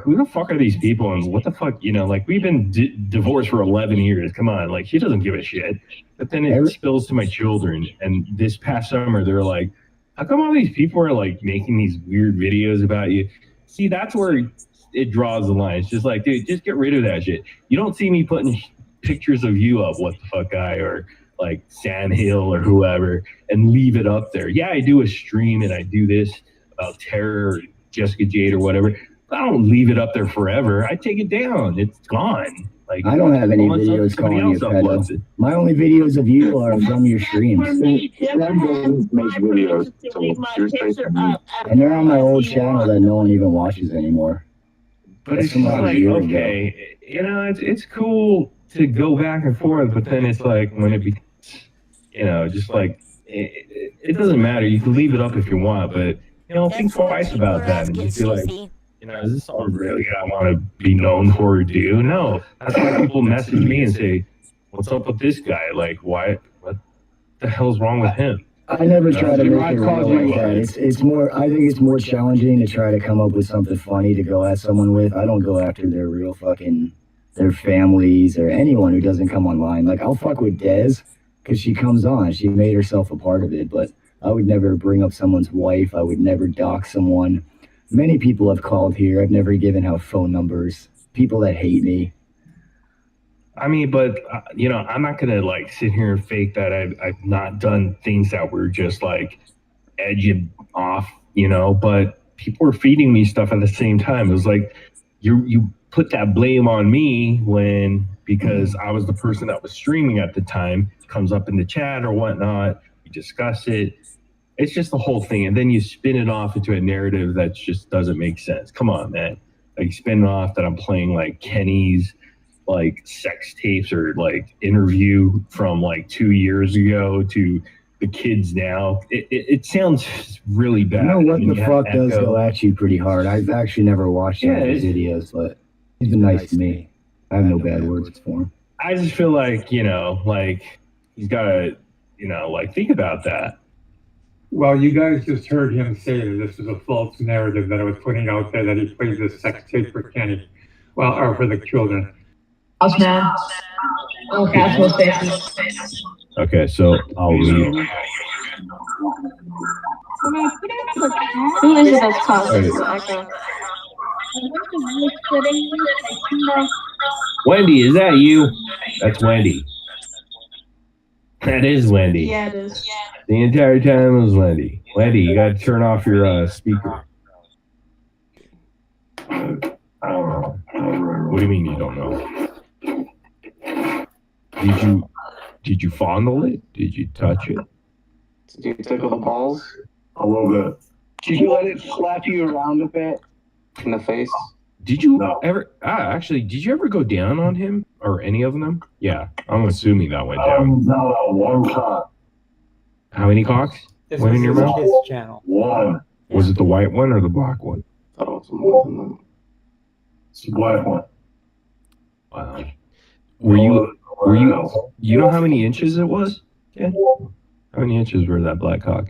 who the fuck are these people and what the fuck, like we've been divorced for 11 years. Come on, like she doesn't give a shit. But then it spills to my children. And this past summer, they're like, how come all these people are like making these weird videos about you? See, that's where it draws the line. It's just like, dude, just get rid of that shit. You don't see me putting pictures of you up, what the fuck guy, or like Sam Hill or whoever, and leave it up there. Yeah, I do a stream and I do this about terror or Jessica Jade or whatever. I don't leave it up there forever. I take it down. It's gone. Like, I don't have any videos calling you a pedo. My only videos of you are from your streams. And they're on my old channel that no one even watches anymore. But it's like, okay, it's cool to go back and forth, but then it's like when it becomes, just like, it doesn't matter. You can leave it up if you want, but, think twice about that and just be like, You know, is this all really I want to be known for or do? No. That's why people message me and say, what's up with this guy? Like, why? What the hell's wrong with him? I never try to That's- make it real like that. It's more. I think it's more challenging to try to come up with something funny to go at someone with. I don't go after their real fucking their families or anyone who doesn't come online. Like I'll fuck with Dez because she comes on. She made herself a part of it. But I would never bring up someone's wife. I would never dox someone. Many people have called here. I've never given out phone numbers. People that hate me. I mean, but you know, I'm not gonna like sit here and fake that I've not done things that were just like edging off, you know. But people were feeding me stuff at the same time. It was like you put that blame on me when because I was the person that was streaming at the time. It comes up in the chat or whatnot. We discuss it. It's just the whole thing, and then you spin it off into a narrative that just doesn't make sense. Come on, man! Like spin it off that I'm playing like Kenny's like sex tapes or like interview from like 2 years ago to the kids now. It sounds really bad. You know what I mean, the you have fuck does Echo. go at you pretty hard. I've actually never watched any of his videos, but he's been nice to me. I have no bad words for him. I just feel like, you know, like he's got to, you know, like think about that. Well, you guys just heard him say that this was a false narrative that I was putting out there that he played this sex tape for Kenny. Well, or for the children. House man. Oh, casual spaces. Okay, so I'll read. Who is it that's causing Hey. the echo? Wendy, is that you? That's Wendy. That is Wendy. Yeah, it is. The entire time it was Wendy. Wendy, you got to turn off your speaker. What do you mean you don't know? Did you fondle it? Did you touch it? Did you tickle the balls? A little bit. Did you let it slap you around a bit? In the face? Did you ever? Actually, did you ever go down on him or any of them? Yeah, I'm assuming that went down. No, one cock. How many cocks This went in your is mouth? his channel. One. Was it the white one or the black one? Oh, it's more than that. It's the black one. Wow. Were you? You know how many inches it was? Yeah. How many inches were that black cock?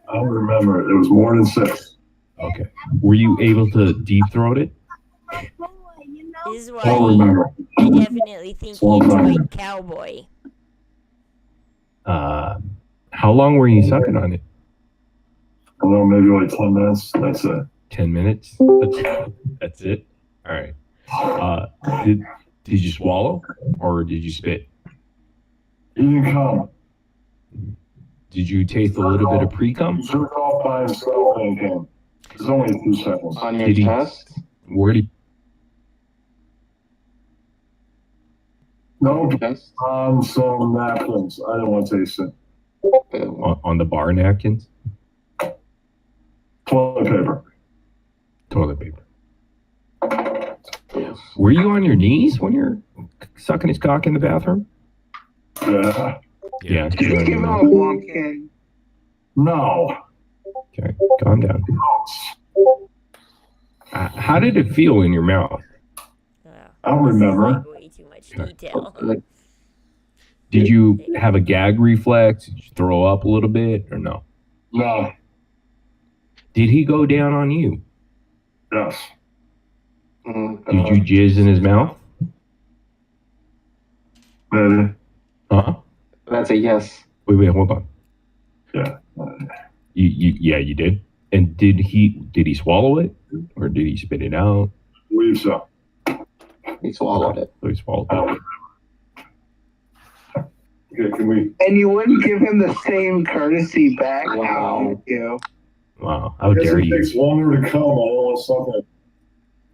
I don't remember. It was more than 6. Okay. Were you able to deep throat it? This is why I don't remember. I definitely think he's a cowboy. How long were you sucking on it? I don't know, maybe like 10 minutes. That's it. 10 minutes? That's it? All right. Did you swallow or did you spit? He didn't come. Did you taste a little bit of pre-cum? He jerked off by himself and came. It's only a few seconds. On your Did he- chest? Where did No, Chest? on some napkins. I didn't want to taste it. on the bar napkins? Toilet paper. Toilet paper. Were you on your knees when you're sucking his cock in the bathroom? Yeah. Yeah. Did you give him a blumpkin? No. Okay, calm down. How did it feel in your mouth? I don't remember. Way too much detail. Did you have a gag reflex? Did you throw up a little bit or no? No. Did he go down on you? Yes. Did you jizz in his mouth? Maybe. Uh-huh. That's a yes. Wait, hold on. Yeah. Yeah, you did. And did he swallow it or did he spit it out? I believe so. He swallowed it. So he swallowed it. Okay, can we? And you wouldn't give him the same courtesy back? Wow. You. Wow, how I guess dare it you? takes longer to come. I don't want something.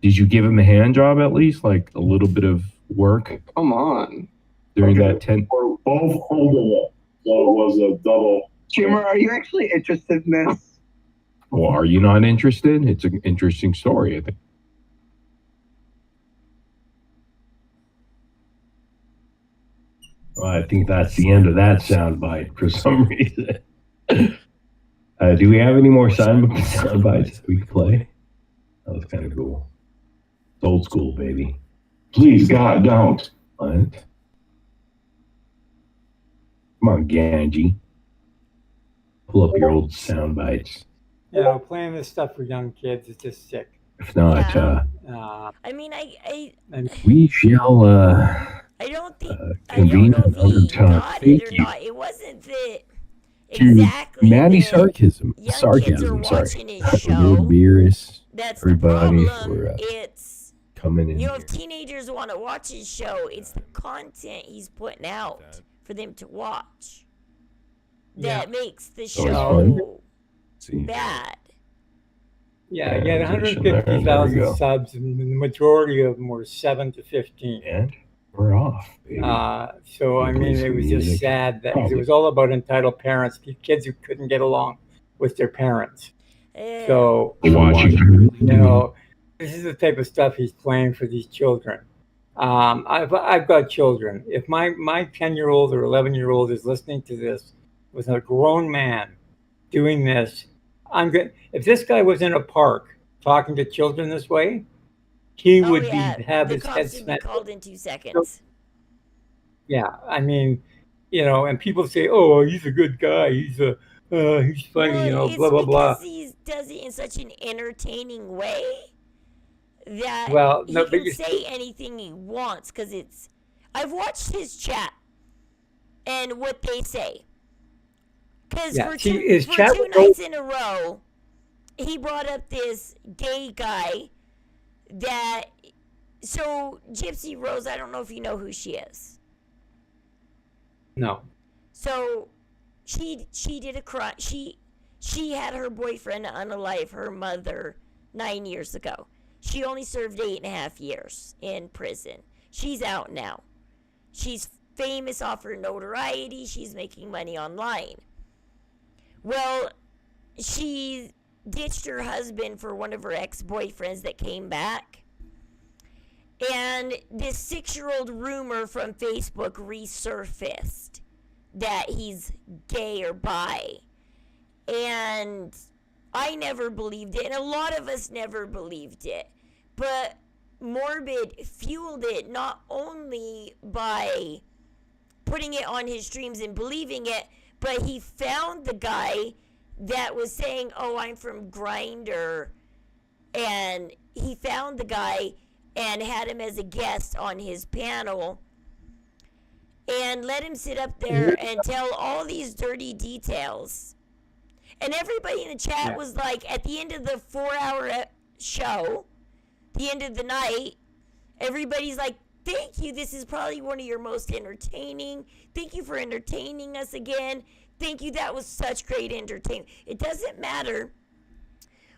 Did you give him a hand job at least, like a little bit of work Come on. during that 10? We're both holding it, so it was a double. Jimmer, are you actually interested in this? Well, are you not interested? It's an interesting story, I think. Well, I think that's the end of that soundbite for some reason. Do we have any more sound bites we can play? That was kind of cool. It's old school, baby. Please, God, don't. What? Come on, Ganji. Pull up your old sound bites. You know, playing this stuff for young kids is just sick. If not, I mean, we shall I don't think convene another time. Thank you. it wasn't that To Maddie Sarcasm. Sarcasm, sorry. watching his show. Lord Beerus, That's everybody the problem. for It's coming in. you know, if teenagers want to watch his show, it's the content he's putting out for them to watch that makes the show bad. Yeah, he had 150,000 subs, and the majority of them were 7 to 15. And we're off. Baby. So, I mean, it was just sad that it was all about entitled parents, kids who couldn't get along with their parents. So, you know, this is the type of stuff he's playing for these children. I've got children. If my 10-year-old or 11-year-old is listening to this with a grown man doing this, I'm good. If this guy was in a park talking to children this way, he would have his head smashed. Called in 2 seconds. Yeah, I mean, you know, and people say, "Oh, he's a good guy. He's funny," you know, blah blah blah. He does it in such an entertaining way that he can say anything he wants. Because I've watched his chat and what they say. Because for two nights in a row, he brought up this gay guy that. So Gypsy Rose, I don't know if you know who she is. No. So she did a crime. She had her boyfriend unalive her mother 9 years ago. She only served 8.5 years in prison. She's out now. She's famous off her notoriety. She's making money online. Well, she ditched her husband for one of her ex-boyfriends that came back. And this 6-year-old rumor from Facebook resurfaced that he's gay or bi. And I never believed it, and a lot of us never believed it. But Morbid fueled it not only by putting it on his streams and believing it, but he found the guy that was saying, "Oh, I'm from Grindr," and he found the guy and had him as a guest on his panel and let him sit up there and tell all these dirty details. And everybody in the chat was like, at the end of the 4-hour show, the end of the night, everybody's like, "Thank you. This is probably one of your most entertaining. Thank you for entertaining us again. Thank you. That was such great entertainment." It doesn't matter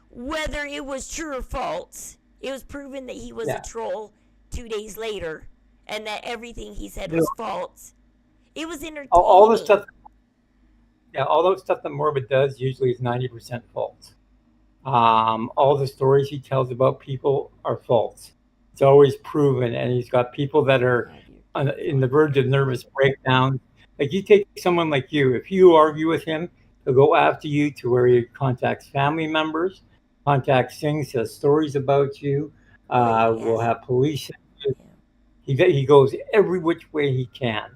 whether it was true or false. It was proven that he was a troll 2 days later and that everything he said was false. It was entertaining. All the stuff. Yeah, all those stuff that Morbid does usually is 90% false. All the stories he tells about people are false. It's always proven, and he's got people that are in the verge of nervous breakdown. Like, you take someone like you, if you argue with him, he'll go after you to where he contacts family members, contacts things, says stories about you, will have police. He goes every which way he can.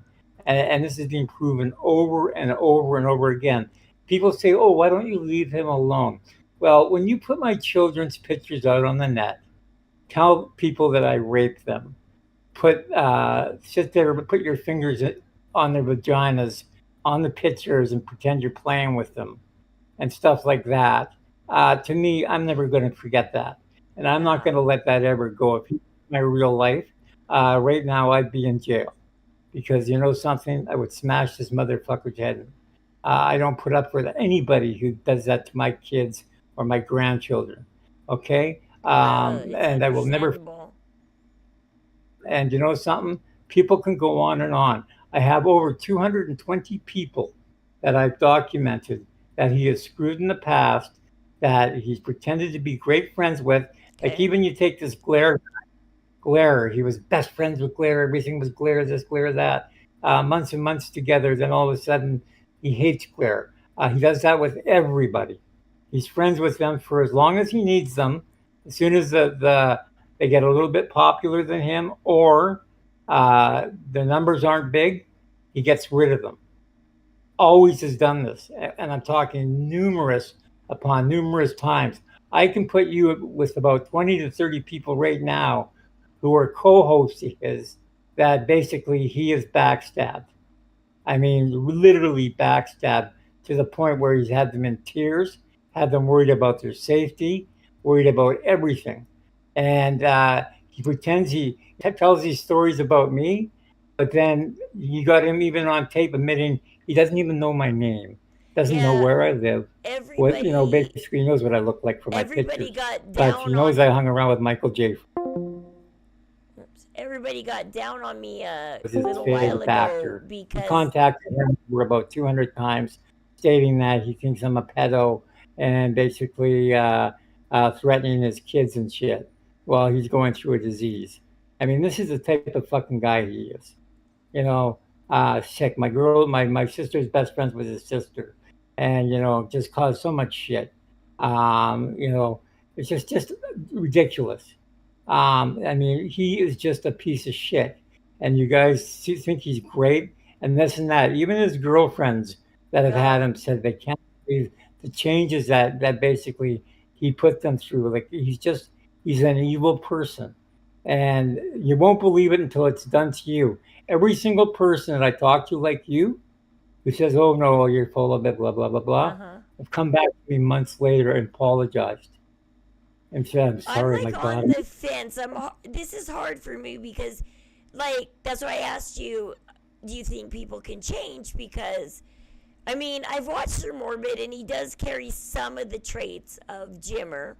And this is being proven over and over and over again. People say, "Oh, why don't you leave him alone?" Well, when you put my children's pictures out on the net, tell people that I rape them, sit there, put your fingers on their vaginas, on the pictures, and pretend you're playing with them, and stuff like that. To me, I'm never going to forget that, and I'm not going to let that ever go. If it's my real life, right now I'd be in jail, because you know something, I would smash this motherfucker's head in. I don't put up with anybody who does that to my kids or my grandchildren. Okay, and I will never. And you know something? People can go on and on. I have over 220 people that I've documented that he has screwed in the past, that he's pretended to be great friends with. Like, even you take this Glare, he was best friends with Glare. Everything was Glare, this, Glare, that. Months and months together, then all of a sudden he hates Glare. He does that with everybody. He's friends with them for as long as he needs them, As soon as they get a little bit popular than him, or the numbers aren't big, he gets rid of them. Always has done this, and I'm talking numerous upon numerous times. I can put you with about 20 to 30 people right now who are co-hosts of his that basically he is backstabbed. I mean, literally backstabbed to the point where he's had them in tears, had them worried about their safety, worried about everything. And he pretends he tells these stories about me, but then you got him even on tape admitting he doesn't even know my name, doesn't know Yeah, where I live. What everybody basically he knows what I look like from my everybody pictures, got but he down knows I on hung around with Michael J. everybody got down on me a Was his little while favorite ago actor. He because contacted him for about 200 times, stating that he thinks I'm a pedo and basically threatening his kids and shit while he's going through a disease. I mean, this is the type of fucking guy he is. You know, sick. My sister's best friends with his sister, and just caused so much shit. You know, it's just ridiculous. I mean, he is just a piece of shit, and you guys think he's great, and this and that. Even his girlfriends that have had him said they can't believe the changes that basically he put them through. Like he's an evil person, and you won't believe it until it's done to you. Every single person that I talk to, like you, who says, "Oh no, you're full of it," blah blah blah blah, have come back to me months later and apologized and said, "I'm I'm sorry, my like on God." the fence. This is hard for me because like that's why I asked you, do you think people can change? Because I mean, I've watched Sir Morbid and he does carry some of the traits of Jimmer.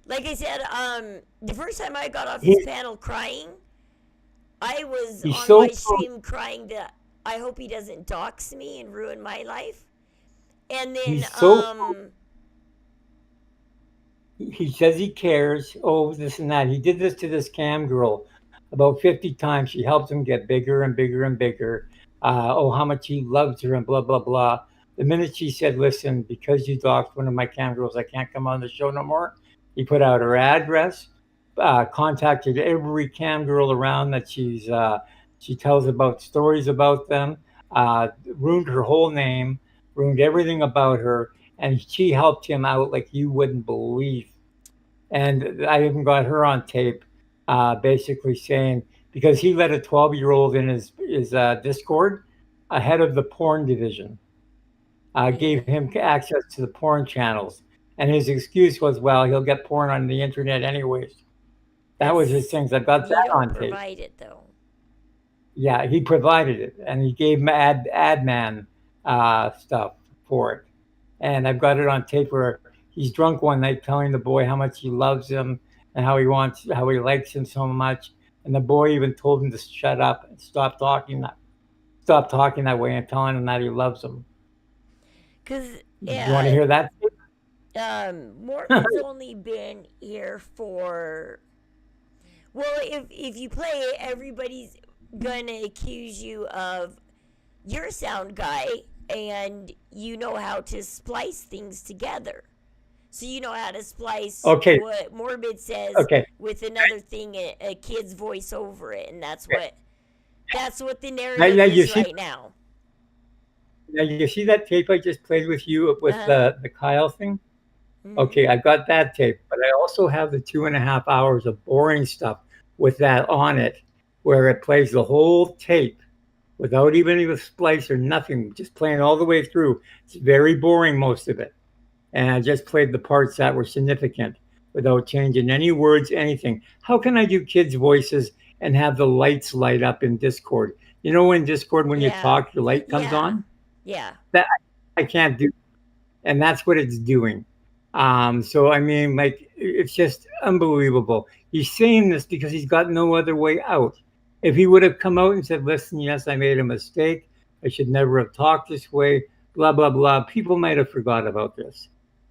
Like I said, the first time I got off his panel crying, I was He's on so my stream crying that I hope he doesn't dox me and ruin my life. And then He's so he says he cares. Oh, this and that. He did this to this cam girl about 50 times. She helped him get bigger and bigger and bigger. Oh, how much he loves her and blah, blah, blah. The minute she said, listen, because you doxed one of my cam girls, I can't come on the show no more. He put out her address, contacted every cam girl around that she tells about stories about them, ruined her whole name, ruined everything about her, and she helped him out like you wouldn't believe. And I even got her on tape, basically saying because he let a 12-year-old in his Discord ahead of the porn division, gave him access to the porn channels, and his excuse was, well, he'll get porn on the internet anyways. That was his thing. I've got you that don't on tape. provide it though. Yeah, he provided it, and he gave him adman stuff for it. And I've got it on tape where he's drunk one night telling the boy how much he loves him and how he likes him so much. And the boy even told him to shut up and stop talking that way and telling him that he loves him. Cause You want to hear that? Morbid's only been here for. Well, if you play it, everybody's gonna accuse you of you're a sound guy and you know how to splice things together. So you know how to splice what Morbid says with another thing, a kid's voice over it, and that's what the narrative is right now. Now you see that tape I just played with you with the Kyle thing? Okay, I've got that tape, but I also have the 2.5 hours of boring stuff with that on it, where it plays the whole tape without even a splice or nothing, just playing all the way through. It's very boring, most of it. And I just played the parts that were significant without changing any words, anything. How can I do kids' voices and have the lights light up in Discord? You know, in Discord, when you talk, your light comes on? Yeah. That I can't do. And that's what it's doing. So, I mean, like, it's just unbelievable. He's saying this because he's got no other way out. If he would have come out and said, listen, yes, I made a mistake. I should never have talked this way, blah, blah, blah. People might have forgot about this.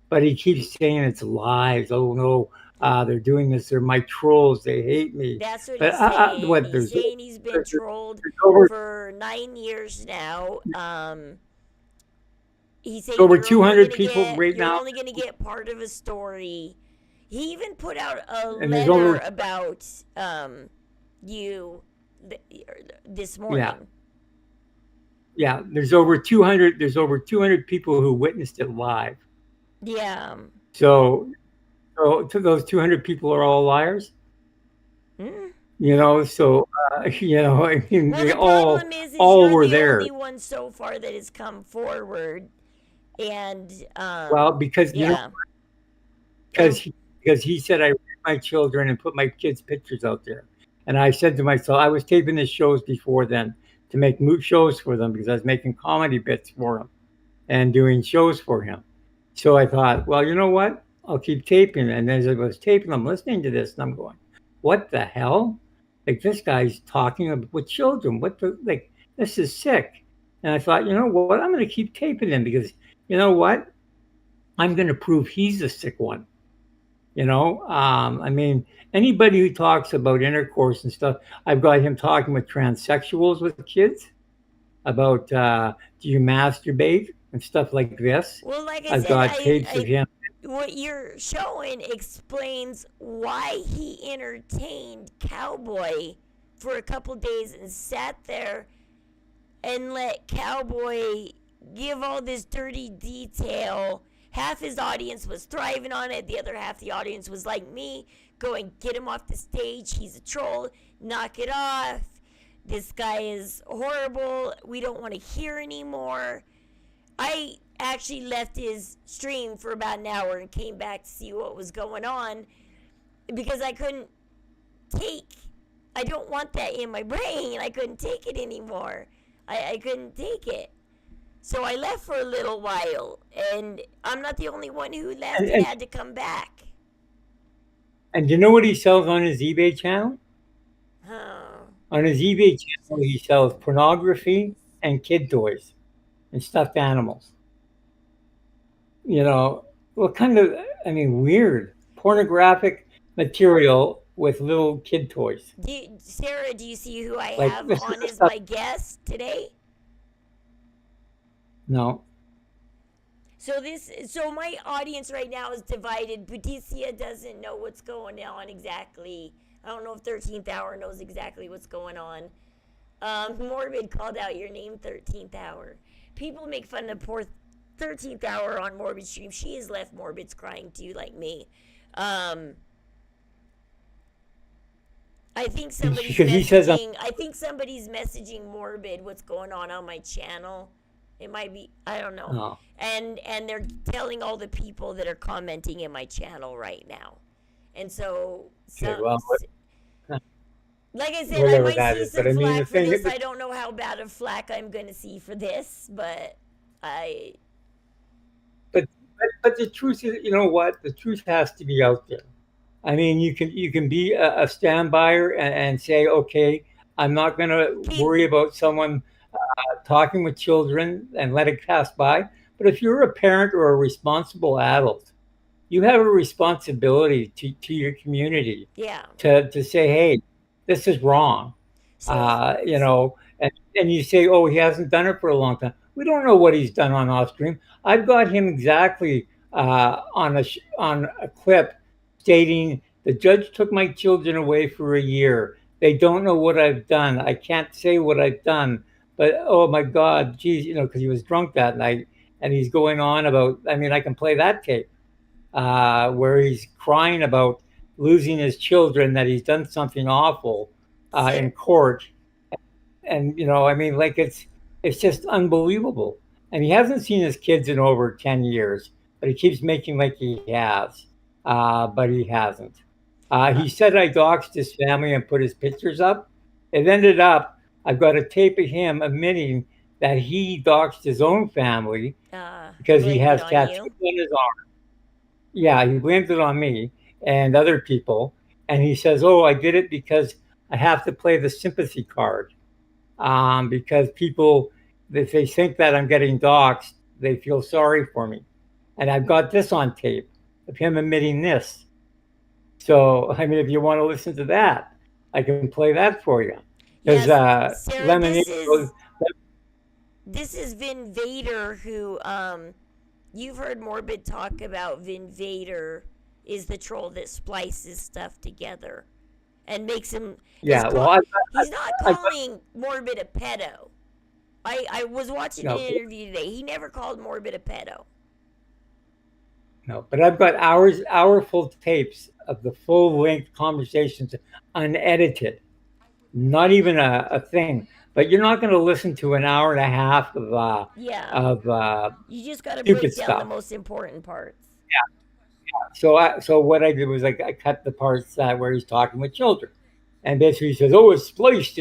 But he keeps saying it's lies. Oh, no, they're doing this. They're my trolls. They hate me. That's what he's saying. He's saying he's been trolled for 9 years now. He's saying over 200 people right now. You're only going to get part of a story. He even put out a And there's letter over about you this yeah. morning. Yeah, there's over 200. There's over 200 people who witnessed it live. Yeah. So, so to those 200 people are all liars. Mm. So I mean, Well, they the problem is all you're were the there. only one so far that has come forward, and Well, because yeah. because he said I raped my children and put my kids' pictures out there, and I said to myself, I was taping the shows before then to make shows for them because I was making comedy bits for him and doing shows for him. So I thought, well, you know what? I'll keep taping. And as I was taping, I'm listening to this and I'm going, what the hell? Like this guy's talking with children. What the like? This is sick. And I thought, you know what? I'm going to keep taping him because you know what? I'm going to prove he's the sick one. I mean, anybody who talks about intercourse and stuff, I've got him talking with transsexuals with kids about do you masturbate and stuff like this. Well, like I I've said, got tapes of him. what you're showing explains why he entertained Cowboy for a couple days and sat there and let Cowboy give all this dirty detail. Half his audience was thriving on it. The other half the audience was like me, going, get him off the stage. He's a troll. Knock it off. This guy is horrible. We don't want to hear anymore. I actually left his stream for about an hour and came back to see what was going on because I don't want that in my brain. I couldn't take it anymore. I couldn't take it. So I left for a little while, and I'm not the only one who left and had to come back. And do you know what he sells on his eBay channel? On his eBay channel, he sells pornography and kid toys and stuffed animals. What kind of, weird pornographic material with little kid toys. Sarah, do you see who I Like, have this on is as stuff- my guest today? No. So my audience right now is divided. Patricia doesn't know what's going on exactly. I don't know if 13th Hour knows exactly what's going on. Morbid called out your name, 13th Hour. People make fun of poor 13th Hour on Morbid stream. She has left Morbid's crying too, like me. I think somebody's Because he says I'm- messaging. I think somebody's messaging Morbid what's going on my channel. It might be, I don't know. Oh. And they're telling all the people that are commenting in my channel right now. And so, Okay, well, like I said, I whatever might that see is, some but I mean, flack the for thing this. is- I don't know how bad of flack I'm going to see for this, but But the truth is, you know what? The truth has to be out there. I mean, you can be a standbyer and say, okay, I'm not going to worry about someone talking with children and let it pass by. But if you're a parent or a responsible adult, you have a responsibility to your community. Yeah. To say, hey, this is wrong. And you say, oh, he hasn't done it for a long time. We don't know what he's done on off stream. I've got him exactly on a clip stating the judge took my children away for a year. They don't know what I've done. I can't say what I've done, but oh my God, geez, because he was drunk that night and he's going on about. I mean, I can play that tape where he's crying about losing his children, that he's done something awful in court, and like it's just unbelievable. And he hasn't seen his kids in over 10 years, but he keeps making like he has, but he hasn't. He said I doxed his family and put his pictures up. It ended up, I've got a tape of him admitting that he doxed his own family because he has tattoos on his arm. Yeah, he blamed it on me and other people. And he says, oh, I did it because I have to play the sympathy card. Because people, if they think that I'm getting doxxed, they feel sorry for me. And I've got this on tape of him admitting this. So, I mean, if you want to listen to that, I can play that for you. Because Sarah, Lemonade this is Vin Vader, who you've heard Morbid talk about Vin Vader is the troll that splices stuff together and makes him. Yeah, well, He's not calling Morbid a pedo. I was watching no, an interview today. He never called Morbid a pedo. no, but I've got hour-full tapes of the full-length conversations, unedited, not even a thing. But you're not going to listen to an hour and a half of You just got to stupid break down the stuff. most important parts. So what I did was I cut the parts where he's talking with children, and basically he says, "Oh, it's spliced,"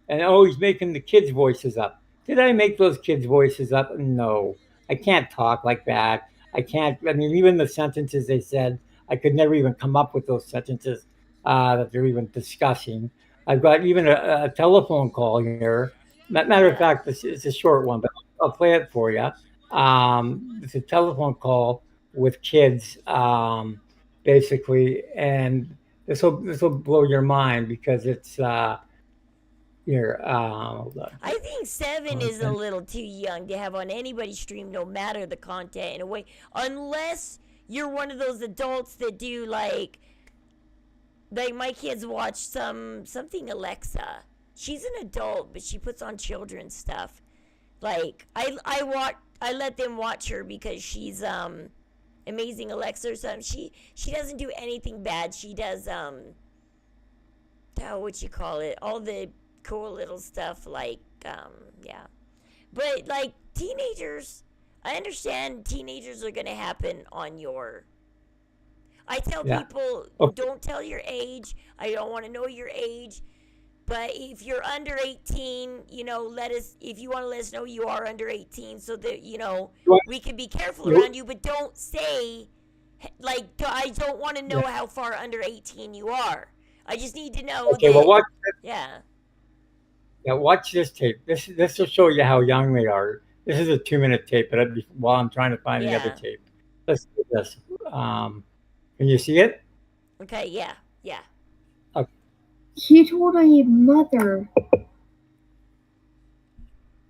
and oh, he's making the kids' voices up. Did I make those kids' voices up? No, I can't talk like that. I can't. I mean, even the sentences they said, I could never even come up with those sentences that they're even discussing. I've got even a telephone call here. Matter of fact, it's a short one, but I'll play it for you. It's a telephone call with kids, basically, and this will blow your mind because it's here. Hold on. I think 7 is a little too young to have on anybody's stream, no matter the content, in a way, unless you're one of those adults that do like my kids watch something Alexa. She's an adult, but she puts on children's stuff. Like I let them watch her because she's Amazing Alexa or something. She doesn't do anything bad. She does what you call it, all the cool little stuff like yeah. But like teenagers, I understand teenagers are gonna happen on your. I tell people, don't tell your age. I don't want to know your age. But if you're under 18, let us, if you want to let us know you are under 18 so that, we can be careful around you. But don't say, like, I don't want to know how far under 18 you are. I just need to know Okay, that. well, watch this. Yeah. Yeah, watch this tape. This will show you how young they are. This is a 2-minute tape, but while I'm trying to find the other tape. Let's do this. Can you see it? Okay, yeah. Okay. He told a mother.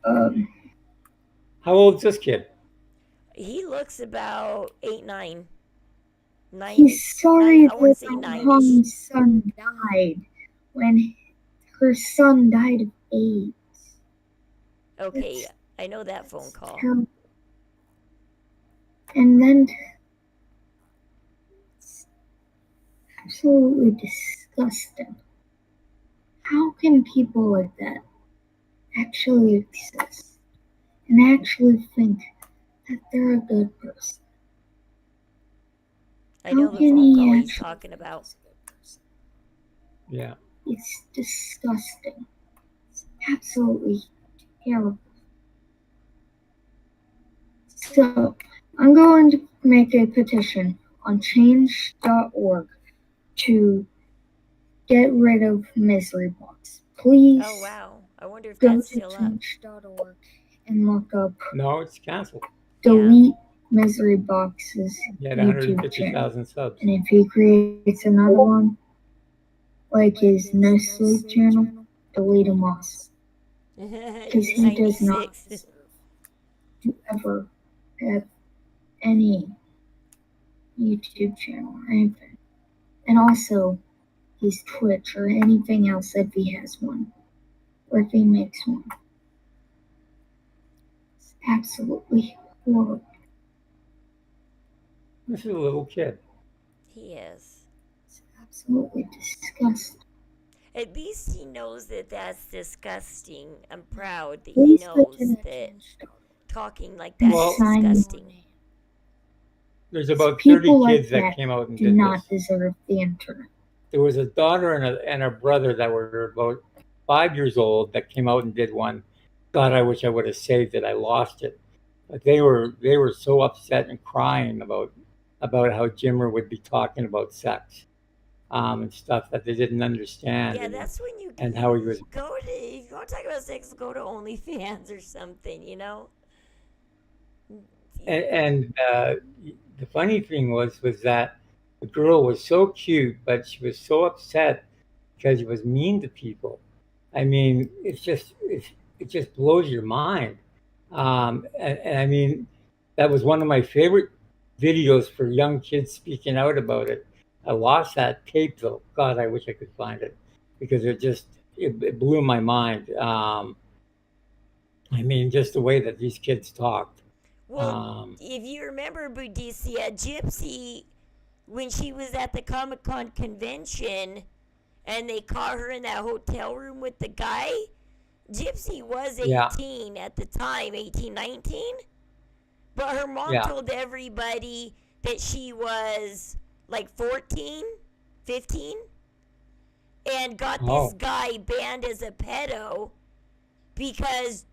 How old is this kid? He looks about 8, 9. He's sorry I want to say that 9-ish. mom's son died when her son died of AIDS. Okay, I know that phone call. And then it's absolutely disgusting. How can people like that actually exist and actually think that they're a good person? I know the phone call he's talking about. Yeah. It's disgusting. It's absolutely terrible. So, I'm going to make a petition on change.org to get rid of Misery Box. Please Oh, wow. I wonder if go that's to still up. change.org and look up No, it's canceled. delete Misery Box's He had YouTube channel. 150,000 subs. And if he creates another one, like his No Sleep channel, delete him also. Because he does not deserve to ever have any YouTube channel or anything. And also his Twitch or anything else if he has one. Or if he makes one. It's absolutely horrible. This is a little kid. He is. It's absolutely disgusting. At least he knows that that's disgusting. I'm proud that he Please go knows to the that talking like and that is sign disgusting. There's about 30 People like kids that that came out and do did not this. deserve the internet. There was a daughter and a brother that were about 5 years old that came out and did one. God, I wish I would have saved it. I lost it. But they were so upset and crying about how Jimmer would be talking about sex and stuff that they didn't understand. Yeah, that's when you and how he was. Go to, if you want to talk about sex, go to OnlyFans or something, And the funny thing was that the girl was so cute, but she was so upset because he was mean to people. I mean, it just blows your mind. And I mean, that was one of my favorite videos for young kids speaking out about it. I lost that tape though. God, I wish I could find it because it blew my mind. I mean, just the way that these kids talked. Well, if you remember Boudicca, Gypsy, when she was at the Comic Con convention and they caught her in that hotel room with the guy, Gypsy was 18 at the time, 18, 19. But her mom told everybody that she was like 14, 15, and got this guy banned as a pedo because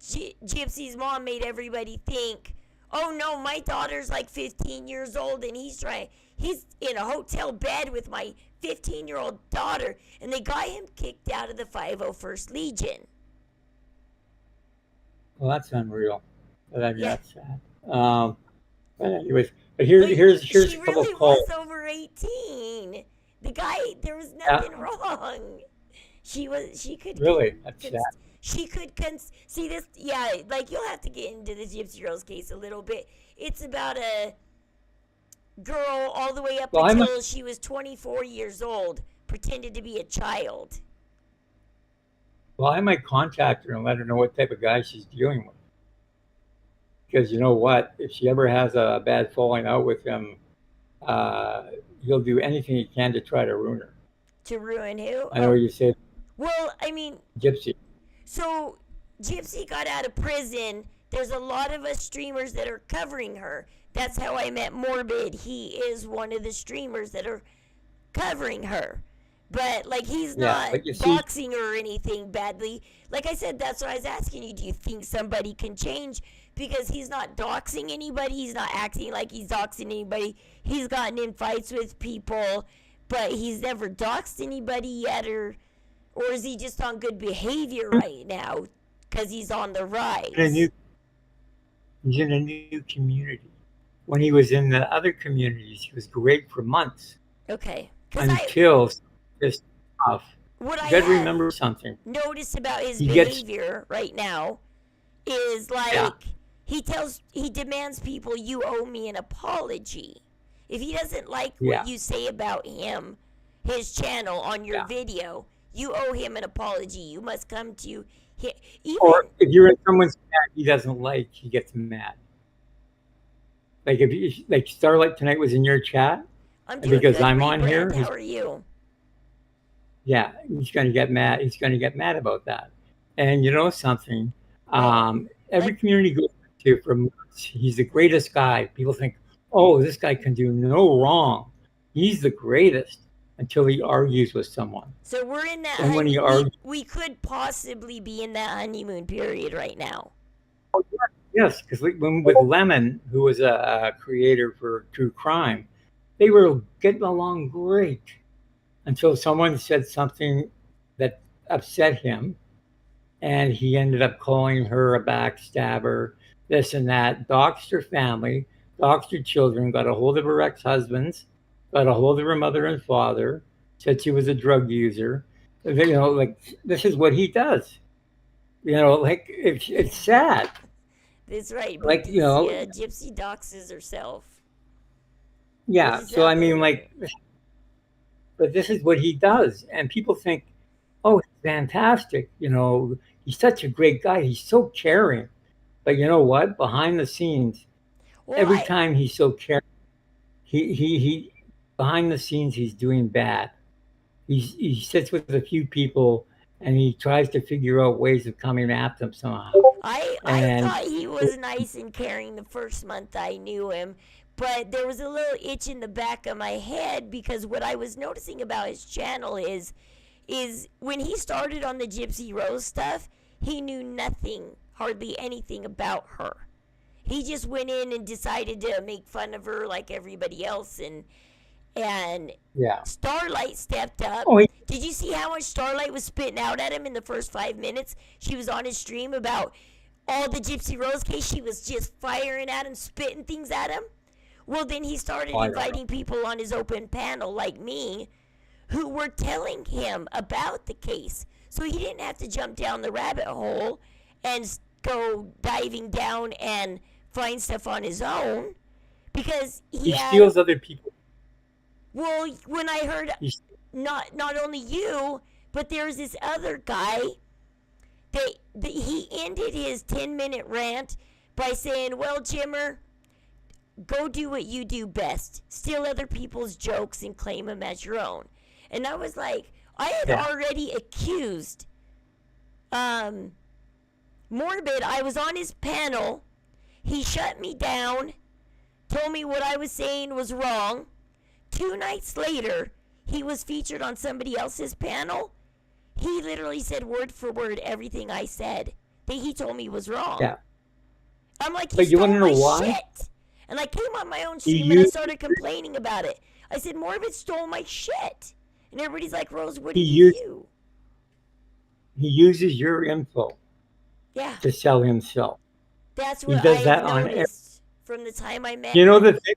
Gypsy's mom made everybody think, oh no, my daughter's like 15 years old and he's in a hotel bed with my 15-year-old daughter, and they got him kicked out of the 501st Legion. Well, that's unreal. But I mean, that's sad. But anyways, but here's a couple really of calls. was over 18. The guy, there was nothing wrong. She could really. That's sad. She could see this. Yeah, like you'll have to get into the Gypsy Rose case a little bit. It's about a girl all the way up until she was 24 years old, pretended to be a child. Well, I might contact her and let her know what type of guy she's dealing with. Because you know what? If she ever has a bad falling out with him, he'll do anything he can to try to ruin her. To ruin who? I know you said. Well, I mean. Gypsy. So, Gypsy got out of prison. There's a lot of us streamers that are covering her. That's how I met Morbid. He is one of the streamers that are covering her. But, like, he's not boxing her or anything badly. Like I said, that's what I was asking you. Do you think somebody can change? Because he's not doxing anybody. He's not acting like he's doxing anybody. He's gotten in fights with people, but he's never doxed anybody yet. Or is he just on good behavior right now because he's on the rise? He's in a new community. When he was in the other communities, he was great for months. Okay. Until this stuff. What You got to remember something. Notice about his behavior right now is like he demands people, you owe me an apology. If he doesn't like what you say about him, his channel on your video, you owe him an apology. You must come to him. Or if you're in someone's chat he doesn't like, he gets mad. Like if Starlight tonight was in your chat, because I'm on here. How are you? Yeah, he's going to get mad. He's going to get mad about that. And you know something? Every community goes to for months. He's the greatest guy. People think, oh, this guy can do no wrong. He's the greatest until he argues with someone. So we're in that. And when he argues, we could possibly be in that honeymoon period right now. Oh, yes, because with Lemon, who was a creator for True Crime, they were getting along great until someone said something that upset him, and he ended up calling her a backstabber, this and that, doxed her family, doxed her children, got a hold of her ex-husbands, got a hold of her mother and father, said she was a drug user. You know, like, this is what he does. You know, like, it's sad. That's right. Like, you know. Gypsy doxes herself. Yeah, so I mean, like, but this is what he does. And people think, oh, he's fantastic. You know, he's such a great guy. He's so caring. But you know what? Behind the scenes, every time he's so caring, he behind the scenes, he's doing bad. He sits with a few people and he tries to figure out ways of coming at them somehow. I thought he was nice and caring the first month I knew him. But there was a little itch in the back of my head because what I was noticing about his channel is when he started on the Gypsy Rose stuff, he knew nothing, hardly anything about her. He just went in and decided to make fun of her like everybody else, and Starlight stepped up. Did you see how much Starlight was spitting out at him in the first 5 minutes? She was on his stream about all the Gypsy Rose case. She was just firing at him, spitting things at him. Well, then he started inviting people on his open panel like me who were telling him about the case. So he didn't have to jump down the rabbit hole and go diving down and find stuff on his own because He had, steals other people. well, when I heard not only you, but there's this other guy that he ended his 10-minute rant by saying, well, Jimmer, go do what you do best. Steal other people's jokes and claim them as your own. And I was like, I had already accused Morbid. I was on his panel. He shut me down, told me what I was saying was wrong. 2 nights later, he was featured on somebody else's panel. He literally said word for word everything I said that he told me was wrong. Yeah. I'm like, But he you stole want to know my why? shit. And I came on my own stream and I started complaining about it. I said, Morbid stole my shit. And everybody's like, Rose, what did you do? He uses your info to sell himself. That's He what does I that noticed from the time I met You know him. the thing,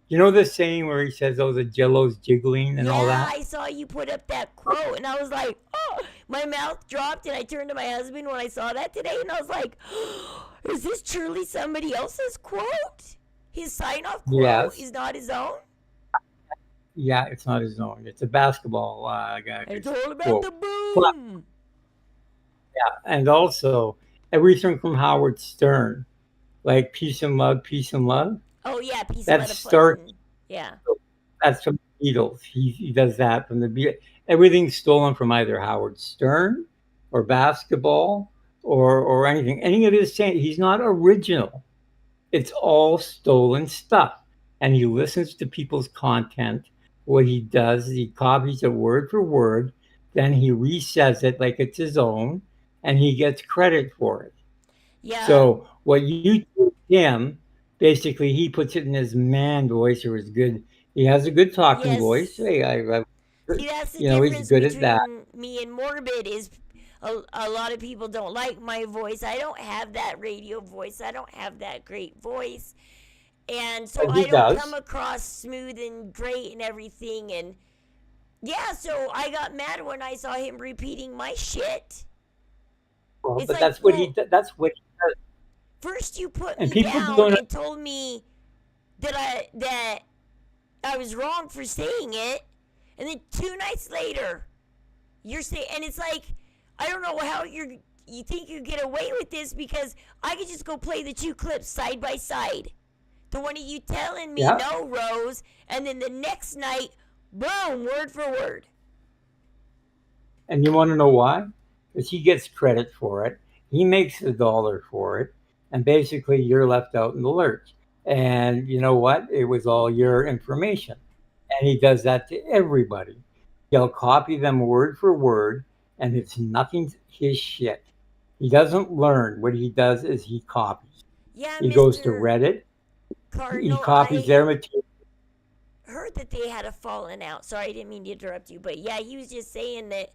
you know the saying where he says, "Oh, the Jello's jiggling" and all Yeah, that. I saw you put up that quote, and I was like, oh, my mouth dropped, and I turned to my husband when I saw that today, and I was like, oh, is this truly somebody else's quote? His sign-off quote Yes. is not his own? Yeah, it's not his own. It's a basketball guy. It's all about quote. the boom. Yeah, and also everything from Howard Stern, like peace and love, peace and love. Oh, yeah, peace That and love. starts. Yeah. That's from the Beatles. He does that from the Beatles. Everything's stolen from either Howard Stern or basketball or anything. Any of his saying, he's not original. It's all stolen stuff. And he listens to people's content. What he does is he copies it word for word, then he resays it like it's his own, and he gets credit for it. Yeah. So what you do to him, basically, he puts it in his man voice or his good. He has a good talking voice. Hey, See, that's the he's difference good at between that. me and Morbid is a lot of people don't like my voice. I don't have that radio voice. I don't have that great voice. And so But he I don't does. come across smooth and great and everything. And yeah, so I got mad when I saw him repeating my shit. Well, It's but like, that's what he. That's what he does. First you put And me people down don't- and told me that I was wrong for saying it, and then 2 nights later, you're saying, and it's like, I don't know how you think you get away with this, because I could just go play the 2 clips side by side. The one of you telling me no, Rose, and then the next night, boom, word for word. And you want to know why? Because he gets credit for it. He makes $1 for it. And basically, you're left out in the lurch. And you know what? It was all your information. And he does that to everybody. He'll copy them word for word, and it's nothing his shit. He doesn't learn. What he does is he copies. Yeah, He goes to Mr. Reddit. Cardinal, He copies their material. Heard that they had a falling out. Sorry, I didn't mean to interrupt you, but yeah, he was just saying that.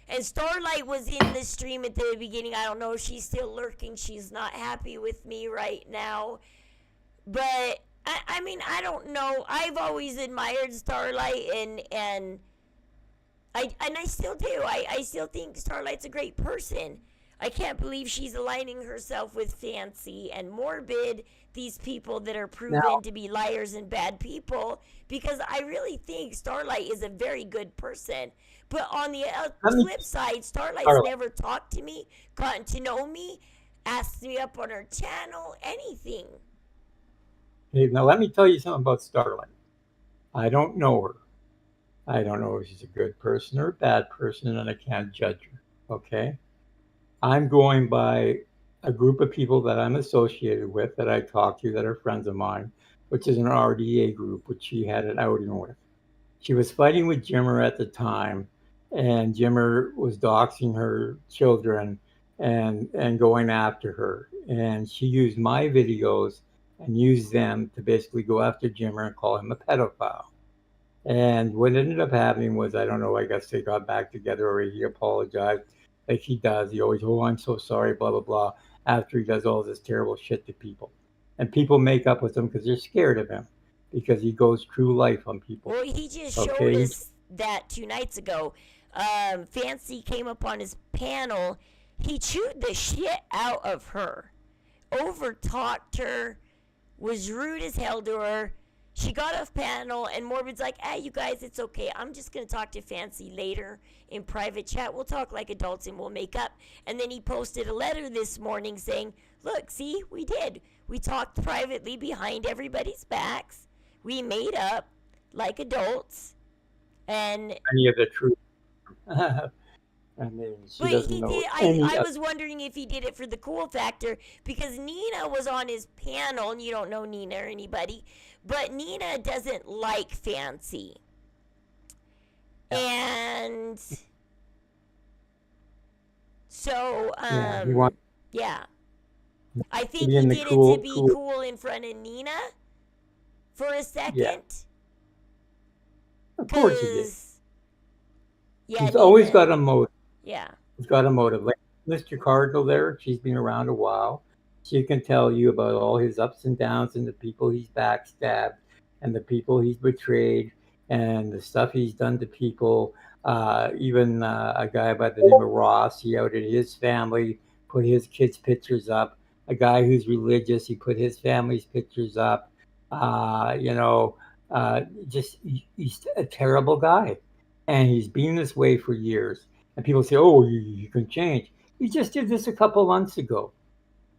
And Starlight was in the stream at the beginning. I don't know if she's still lurking. She's not happy with me right now. But I mean, I don't know. I've always admired Starlight, and I still do. I still think Starlight's a great person. I can't believe she's aligning herself with Fancy and Morbid, these people that are proven to be liars and bad people, because I really think Starlight is a very good person. But on the flip side, Starlight's never talked to me, gotten to know me, asked me up on her channel, anything. Hey, now let me tell you something about Starlight. I don't know her. I don't know if she's a good person or a bad person, and I can't judge her. Okay? I'm going by a group of people that I'm associated with, that I talk to, that are friends of mine, which is an RDA group, which she had an outing with. She was fighting with Jimmer at the time, and Jimmer was doxing her children and going after her. And she used my videos and used them to basically go after Jimmer and call him a pedophile. And what ended up happening was, I don't know, I guess they got back together, or he apologized, like he does. He always, oh, I'm so sorry, blah, blah, blah, after he does all this terrible shit to people. And people make up with him because they're scared of him, because he goes true life on people. Well, he just showed us that 2 nights ago. Fancy came up on his panel. He chewed the shit out of her, over-talked her, was rude as hell to her. She got off panel, and Morbid's like, you guys, it's okay. I'm just going to talk to Fancy later in private chat. We'll talk like adults and we'll make up. And then he posted a letter this morning saying, look, see, we did. We talked privately behind everybody's backs. We made up like adults. And Any of the truth. I mean, she but doesn't he know did. any I of- was wondering if he did it for the cool factor because Nina was on his panel, and you don't know Nina or anybody, but Nina doesn't like Fancy, and so Yeah, he wants- yeah, I think be he in the did cool- it to be cool- cool in front of Nina for a second. Of course he did. Yeah, He's always Nina- got a motive. Yeah. He's got a motive. Like Mr. Cardinal there, she's been around a while. She can tell you about all his ups and downs and the people he's backstabbed and the people he's betrayed and the stuff he's done to people. Even a guy by the name of Ross, he outed his family, put his kids' pictures up. A guy who's religious, he put his family's pictures up. He's a terrible guy. And he's been this way for years. And people say, oh, you can change. He just did this a couple months ago.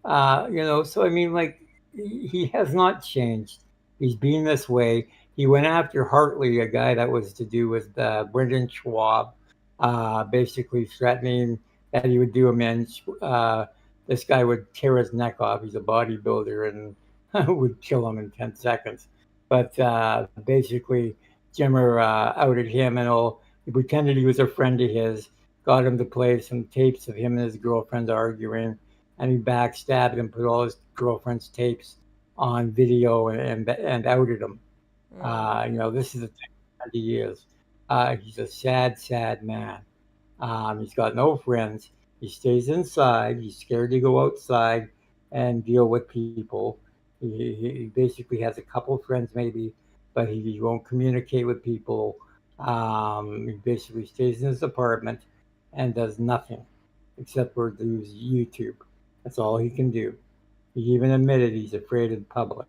So I mean, like, he has not changed. He's been this way. He went after Hartley, a guy that was to do with Brendan Schwab, basically threatening that he would do him in. This guy would tear his neck off. He's a bodybuilder and would kill him in 10 seconds. But basically, Jimmer outed him and all. He pretended he was a friend of his, got him to play some tapes of him and his girlfriend arguing, and he backstabbed him, put all his girlfriend's tapes on video and outed him. This is the thing that he is. He's a sad, sad man. He's got no friends. He stays inside. He's scared to go outside and deal with people. He basically has a couple of friends maybe, but he won't communicate with people. He basically stays in his apartment and does nothing except for do YouTube. That's all he can do. He even admitted he's afraid of the public.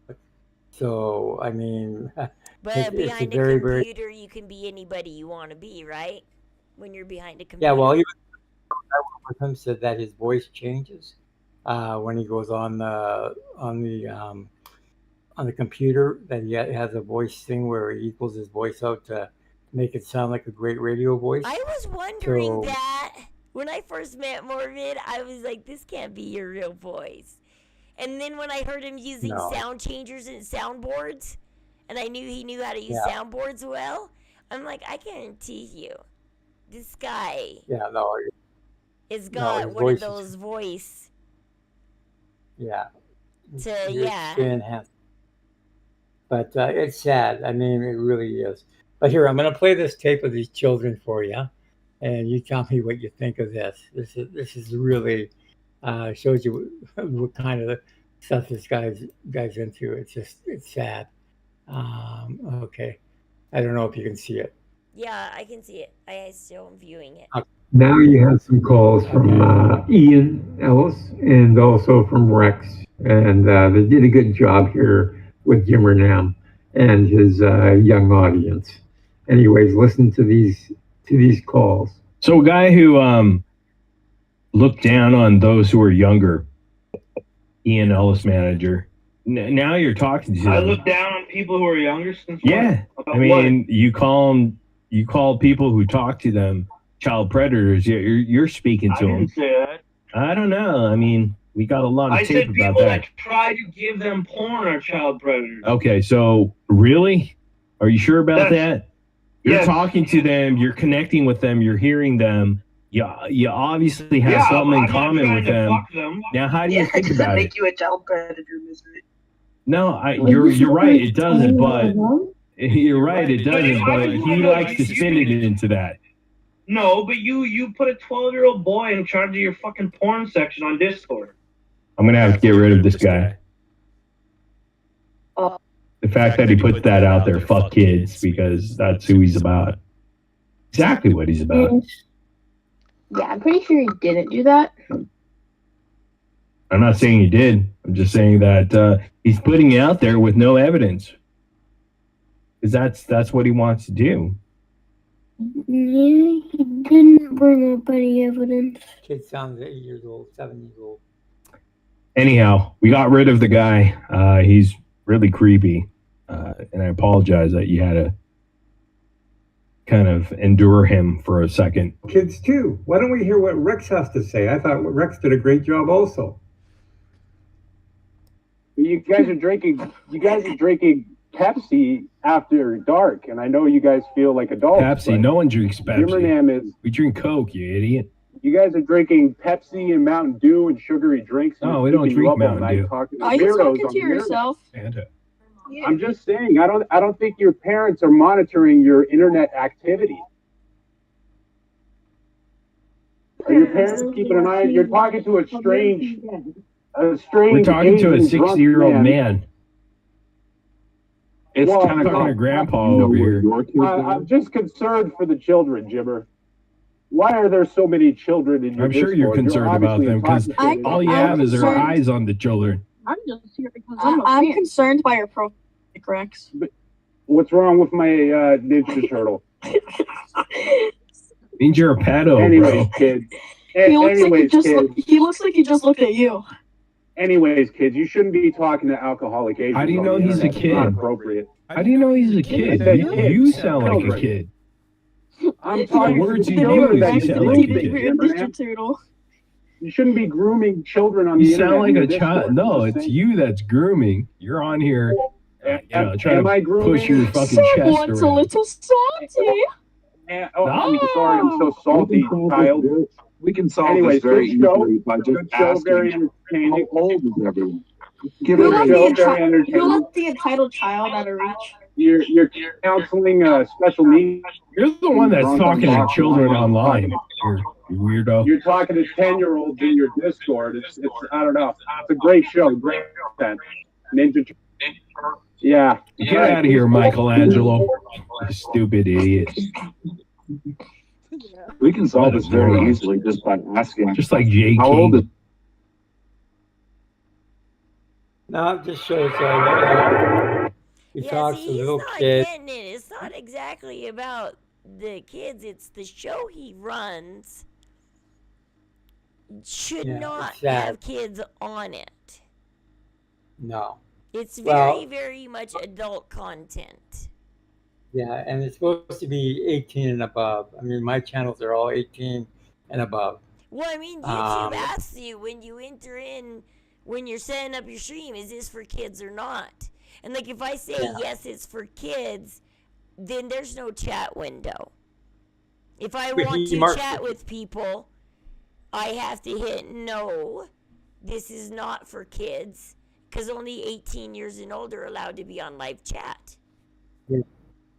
So, I mean, But it's a behind very, a very... computer, you can be anybody you want to be, right? When you're behind a computer. Yeah, well, even with him said that his voice changes when he goes on the computer. That he has a voice thing where he equals his voice out to make it sound like a great radio voice. I was wondering So- that when I first met Morbid. I was like, this can't be your real voice. And then when I heard him using No. sound changers and soundboards, and I knew he knew how to use Yeah. soundboards well, I'm like, I guarantee you, this guy Yeah, no, has No, got his one of voice is- those voice yeah. to, You're yeah. skin enhanced. But it's sad. I mean, it really is. But here, I'm going to play this tape of these children for you, and you tell me what you think of this. This is really shows you what kind of stuff this guy's into. It's sad. Okay, I don't know if you can see it. Yeah, I can see it. I still am viewing it. Now you have some calls from Ian Ellis and also from Rex, and they did a good job here with Jimmer Nam and his young audience. Anyways, listen to these calls. So a guy who looked down on those who are younger, Ian Ellis manager. Now you're talking to I them. look down on people who are younger since Yeah, what? About I mean, you call people who talk to them child predators. You're speaking what? to I them. didn't say that. I don't know. I mean, we got a lot of I tape said about people that. that try to give them porn are child predators. Okay, so really, are you sure about Yes. that? You're Yes. talking to them. You're connecting with them. You're hearing them. You obviously have Yeah, something in I'm not common trying with to them. fuck them. Now, how do you Yeah, think it doesn't about it? make you a child predator, misery. No, you're right. It doesn't, but you're right. It But doesn't, I but just he wanna know, likes to spin it into that. No, but you put a 12-year-old boy in charge of your fucking porn section on Discord. I'm gonna have to get rid of this guy. The fact that he puts that out there, fuck kids, because that's who he's about. Exactly what he's about. Yeah, I'm pretty sure he didn't do that. I'm not saying he did. I'm just saying that he's putting it out there with no evidence. Because that's what he wants to do. Yeah, he didn't bring up any evidence. Kid sounds 8 years old, 7 years old. Anyhow, we got rid of the guy. He's really creepy. And I apologize that you had to kind of endure him for a second. Kids too. Why don't we hear what Rex has to say? I thought Rex did a great job also. You guys are drinking Pepsi after dark, and I know you guys feel like adults. Pepsi, no one drinks Pepsi. Your name is. We drink Coke, you idiot. You guys are drinking Pepsi and Mountain Dew and sugary drinks. No, we don't drink Mountain Dew. Are you talking to yourself? Fanta. I'm just saying, I don't think your parents are monitoring your internet activity. Are your parents keeping an eye? You're talking to a strange. We're talking to a 60-year-old man. It's well, 10 o'clock. To Grandpa over here. I'm just concerned for the children, Jimmer. Why are there so many children in your I'm sure Discord? you're concerned about them because all you have is their eyes on the children. I'm just here because I'm concerned by your profile, Rex. What's wrong with my Ninja Turtle? Means you're a pedo, anyways, bro. Kids. He looks like he just looked at you. Anyways, kids, you shouldn't be talking to alcoholic Asians. How do you know he's a kid? Not appropriate. How do you know he's a kid? You sound like a kid. I'm talking words you use. You sound like a kid. You shouldn't be grooming children on the You internet. sound like a child. No, it's you that's grooming. You're on here, trying to push your fucking chest Someone's a around. little salty. I'm sorry, I'm so salty, child. We can solve Anyways, this very good show. easily by just Good show, very asking entertaining. how old is everyone? Give You it a let, show, the very enti- you entertaining. let the entitled child out of reach. You're counseling special needs. You're the one that's talking to children online. You weirdo. You're talking to 10-year-olds in your Discord. It's I don't know. It's a great show. Great content. Ninja. Yeah. Get out of here, Michelangelo. You stupid idiot. We can solve this very easily just by asking. Just like J. How old is King. No, it just shows he talks to little kids. Getting it. It's not exactly about the kids. It's the show he runs should not have kids on it. No. It's very, very much adult content. Yeah, and it's supposed to be 18 and above. I mean, my channels are all 18 and above. Well, I mean, YouTube asks you when you enter in, when you're setting up your stream, is this for kids or not? And like, if I say yes, it's for kids, then there's no chat window. If I want to chat with people, I have to hit no. This is not for kids, because only 18 years and older are allowed to be on live chat. Yeah.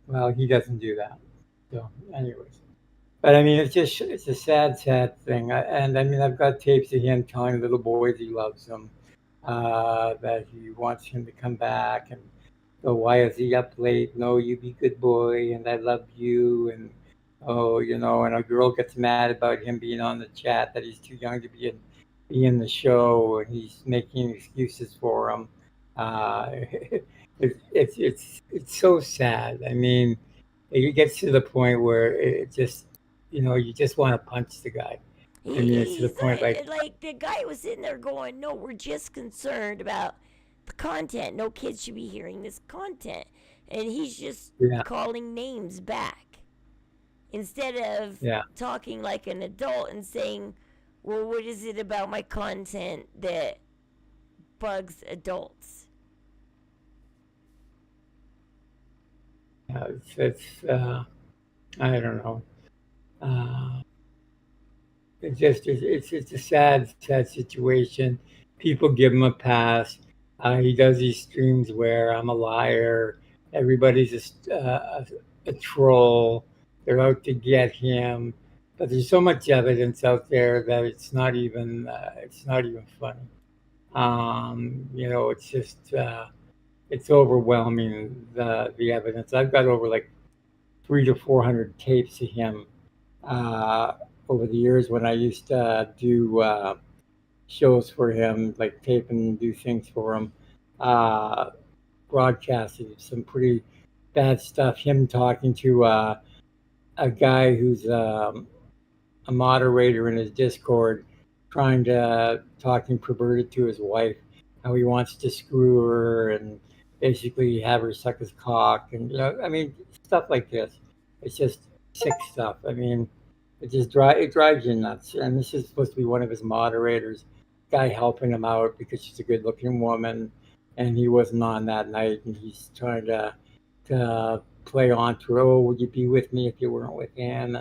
Well, he doesn't do that. So, anyways. But I mean, it's a sad, sad thing. I mean, I've got tapes of him telling little boys he loves them, that he wants him to come back, and so why is he up late? No, you be good boy, and I love you, and and a girl gets mad about him being on the chat, that he's too young to be in the show, and he's making excuses for him. It's so sad. I mean, it gets to the point where it just, you just want to punch the guy. I mean, it's to the point like the guy was sitting there going, no, we're just concerned about the content. No kids should be hearing this content. And he's just calling names back instead of talking like an adult and saying, well, what is it about my content that bugs adults? It's I don't know. It's a sad situation. People give him a pass. He does these streams where I'm a liar. Everybody's a troll. They're out to get him. But there's so much evidence out there that it's not even funny. It's just it's overwhelming, the evidence. I've got over like 300 to 400 tapes of him over the years when I used to do shows for him, like tape and do things for him. Uh, Broadcasted some pretty bad stuff. Him talking to a guy who's a moderator in his Discord, trying to talking perverted to his wife, how he wants to screw her and basically have her suck his cock, and I mean, stuff like this. It's just sick stuff. I mean, it drives you nuts. And this is supposed to be one of his moderators, guy helping him out because she's a good looking woman, and he wasn't on that night, and he's trying to play on to her. Oh, would you be with me if you weren't with him?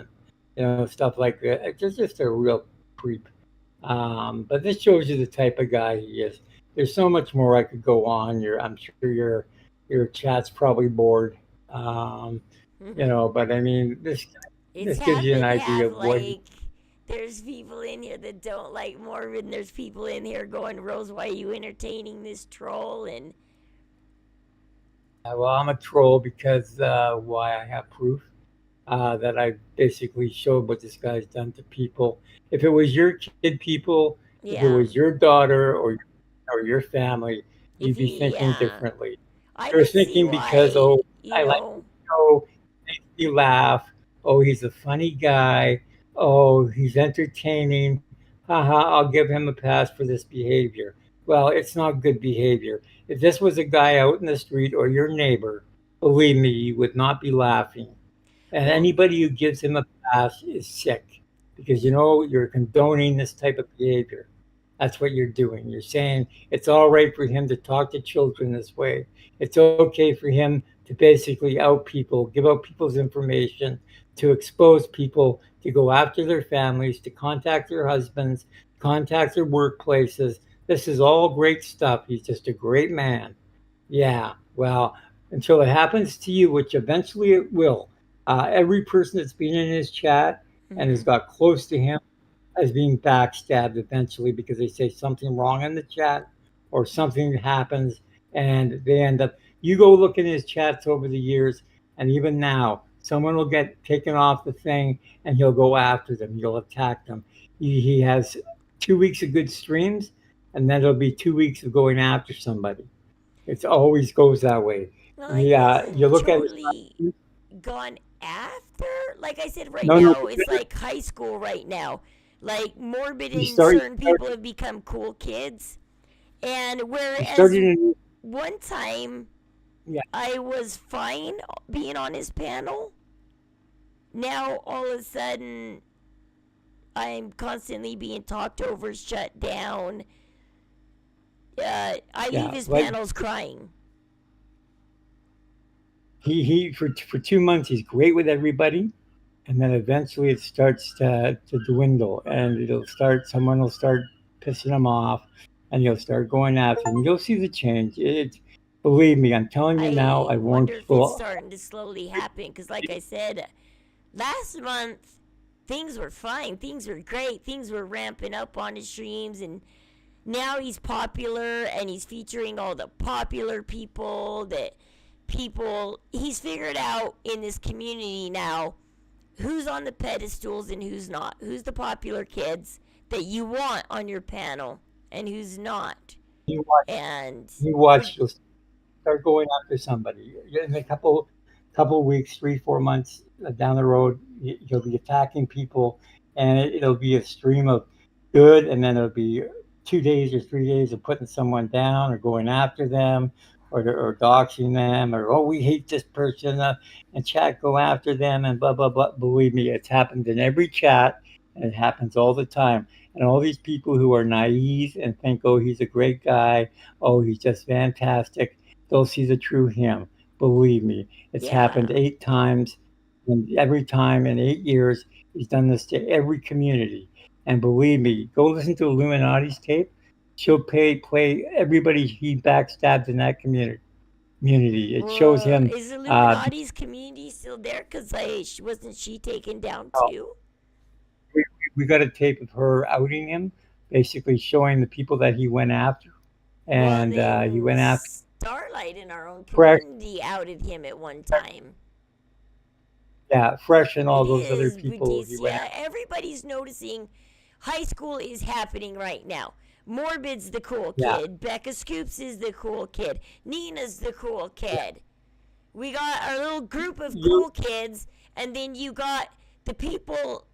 And stuff like that. It's just a real creep. But this shows you the type of guy he is. There's so much more I could go on. I'm sure your chat's probably bored. But I mean, It's this gives you happy an to idea have of what. like. There's people in here that don't like Morbid, and there's people in here going, Rose, why are you entertaining this troll? And Well, I'm a troll because why I have proof that I basically showed what this guy's done to people. If it was your kid, people, if it yeah, was your daughter or your family, if you'd be he, thinking yeah, differently. I You're could see thinking because, why, oh, I like the show, makes me laugh. Oh, he's a funny guy. Oh, he's entertaining. Haha, I'll give him a pass for this behavior. Well, it's not good behavior. If this was a guy out in the street or your neighbor, believe me, you would not be laughing. And well, anybody who gives him a pass is sick because you're condoning this type of behavior. That's what you're doing. You're saying it's all right for him to talk to children this way. It's okay for him to basically out people, give out people's information, to expose people, to go after their families, to contact their husbands, contact their workplaces. This is all great stuff. He's just a great man. Yeah, well, until it happens to you, which eventually it will. Every person that's been in his chat and has got close to him as being backstabbed eventually because they say something wrong in the chat or something happens and they end up. You go look in his chats over the years, and even now, someone will get taken off the thing and he'll go after them. He'll attack them. He has 2 weeks of good streams, and then it'll be 2 weeks of going after somebody. It always goes that way. well, he Yeah, you hasn't look at totally gone after. Like I said, right no, no. now it's like high school right now. Like Morbid He and started. certain people have become cool kids, and He whereas started in. one time Yeah. I was fine being on his panel, now all of a sudden I'm constantly being talked over, shut down. I leave his Like panels crying. he for 2 months he's great with everybody, and then eventually it starts to dwindle, and someone will start pissing him off, and you'll start going after him. You'll see the change. Believe me, I'm telling you now. I I warn wonder if it's people. starting to slowly happen because, like I said, last month things were fine, things were great, things were ramping up on his streams, and now he's popular and he's featuring all the popular people he's figured out in this community now who's on the pedestals and who's not, who's the popular kids that you want on your panel and who's not. And You watch. You'll start going after somebody in a couple weeks, 3 4 months down the road. You'll be attacking people, and it'll be a stream of good, and then it'll be 2 days or 3 days of putting someone down or going after them, or doxing them, or oh, we hate this person, and chat go after them, and blah blah blah. Believe me, it's happened in every chat, and it happens all the time. And all these people who are naive and think, oh, he's a great guy, oh, he's just fantastic, they'll see the true him. Believe me, it's happened yeah, 8 times, and every time in 8 years, he's done this to every community. And believe me, go listen to Illuminati's tape. She'll play everybody he backstabbed in that community. It shows well, him. is Illuminati's community still there? Because wasn't she taken down too? We, we got a tape of her outing him, basically showing the people that he went after, Well, and he then went after Starlight in our own Fresh. community outed him at one time. Yeah, Fresh and all It those other is, people he went Budicia. after. Everybody's noticing high school is happening right now. Morbid's the cool Yeah. kid. Becca Scoops is the cool kid. Nina's the cool kid. We got our little group of cool kids, and then you got the people.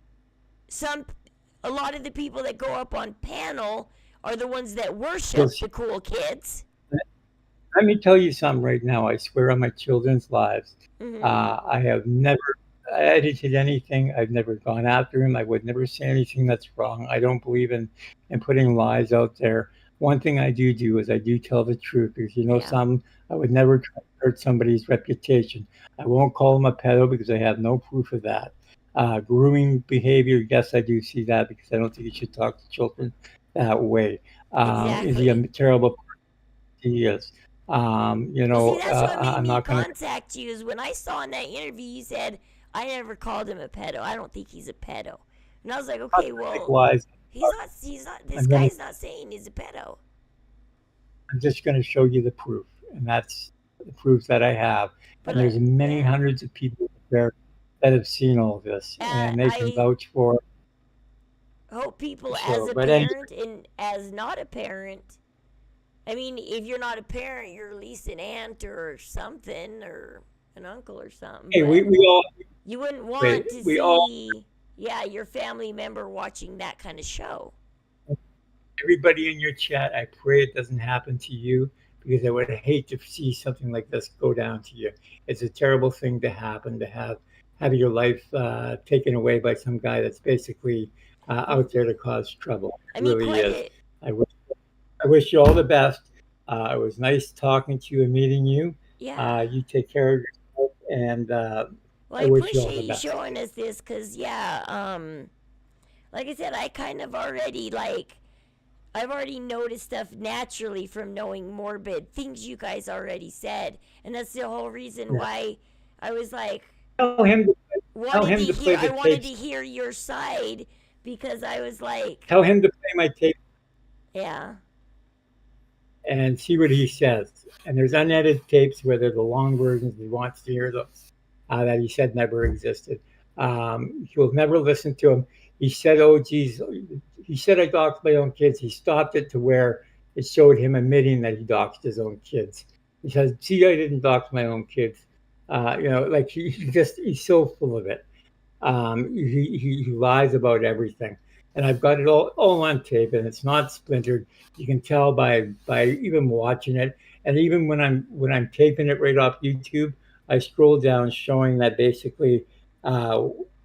A lot of the people that go up on panel are the ones that worship the cool kids. Let me tell you something right now. I swear on my children's lives. Mhm. I have never edited anything. I've never gone after him. I would never say anything that's wrong. I don't believe in putting lies out there. One thing I do is I do tell the truth because I would never try to hurt somebody's reputation. I won't call him a pedo because I have no proof of that. Grooming behavior, yes, I do see that because I don't think you should talk to children that way. Is he a terrible person? He is. Well, see, that's what made I'm me not going to. contact you. Is when I saw in that interview, you said I never called him a pedo. I don't think he's a pedo. And I was like, okay, well, Likewise, he's not. This I'm gonna- guy's not saying he's a pedo. I'm just going to show you the proof, and that's the proof that I have. And there's many hundreds of people there that have seen all this, and they can vouch for it. Hope people So, as a but anyway. parent and as not a parent. I mean, if you're not a parent, you're at least an aunt or something, or an uncle or something. Hey, but we all. you wouldn't want Wait, to we see, all- your family member watching that kind of show. Everybody in your chat, I pray it doesn't happen to you because I would hate to see something like this go down to you. It's a terrible thing to happen, to have your life taken away by some guy that's basically out there to cause trouble. It really is. I wish you all the best. It was nice talking to you and meeting you. Yeah. You take care of yourself, and Well, I I wish you all appreciate the you best. showing us this because, like I said, I kind of already, I've already noticed stuff naturally from knowing Morbid, things you guys already said. And that's the whole reason why I was like, Tell him to wanted play the I wanted to tapes. hear your side because I was like, Tell him to play my tape yeah. and see what he says. And there's unedited tapes where they're the long versions. He wants to hear those that he said never existed. He'll never listen to him. He said, "Oh, geez," he said, "I doxed my own kids." He stopped it to where it showed him admitting that he doxed his own kids. He says, "See, I didn't dox my own kids." He's so full of it. He lies about everything, and I've got it all on tape, and it's not splintered. You can tell by even watching it, and even when I'm taping it right off YouTube, I scroll down showing that basically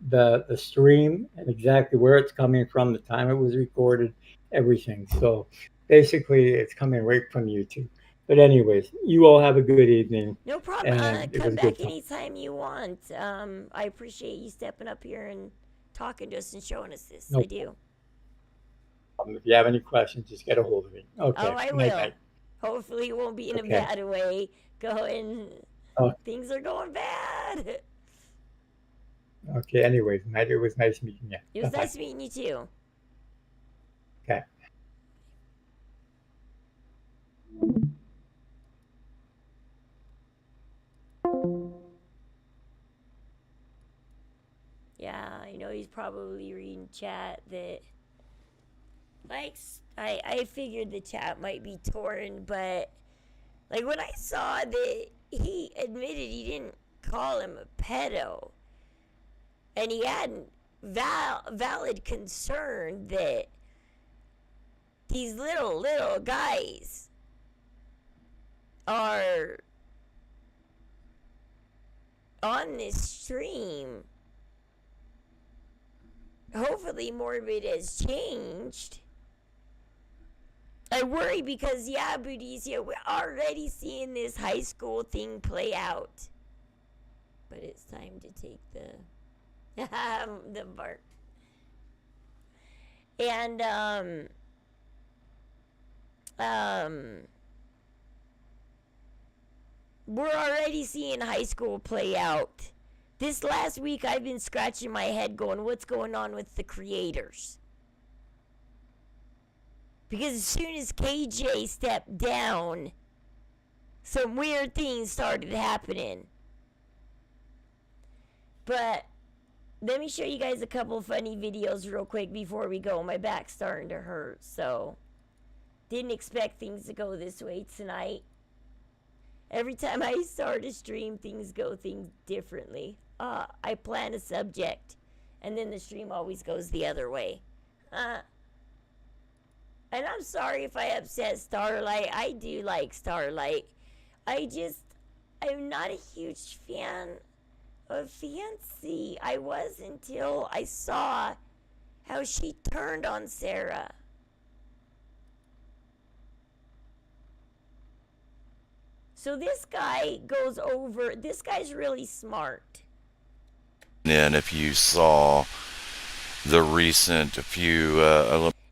the stream and exactly where it's coming from, the time it was recorded, everything. So basically, it's coming right from YouTube. But anyways, you all have a good evening. No problem. And it Come was a back good time. anytime you want. I appreciate you stepping up here and talking to us and showing us this. No I do. If you have any questions, just get a hold of me. Okay. Oh, I will. Night-night. Hopefully, it won't be in Okay. a bad way. Oh. Things are going bad. Okay. Anyways, it was nice meeting you. It was Bye-bye. nice meeting you too. Okay. Yeah, I know he's probably reading chat that I figured the chat might be torn, but when I saw that he admitted he didn't call him a pedo and he had valid concern that these little guys are on this stream. Hopefully Morbid has changed. I worry because, Budicia, we're already seeing this high school thing play out. But it's time to take the bark. And, we're already seeing high school play out. This last week, I've been scratching my head going, what's going on with the creators? Because as soon as KJ stepped down, some weird things started happening. But let me show you guys a couple funny videos real quick before we go. My back's starting to hurt, so Didn't expect things to go this way tonight. Every time I start a stream, things go differently. I plan a subject, and then the stream always goes the other way. And I'm sorry if I upset Starlight. I do like Starlight. I'm not a huge fan of Fancy. I was until I saw how she turned on Sarah. So this guy goes over, this guy's really smart. And if you saw the recent few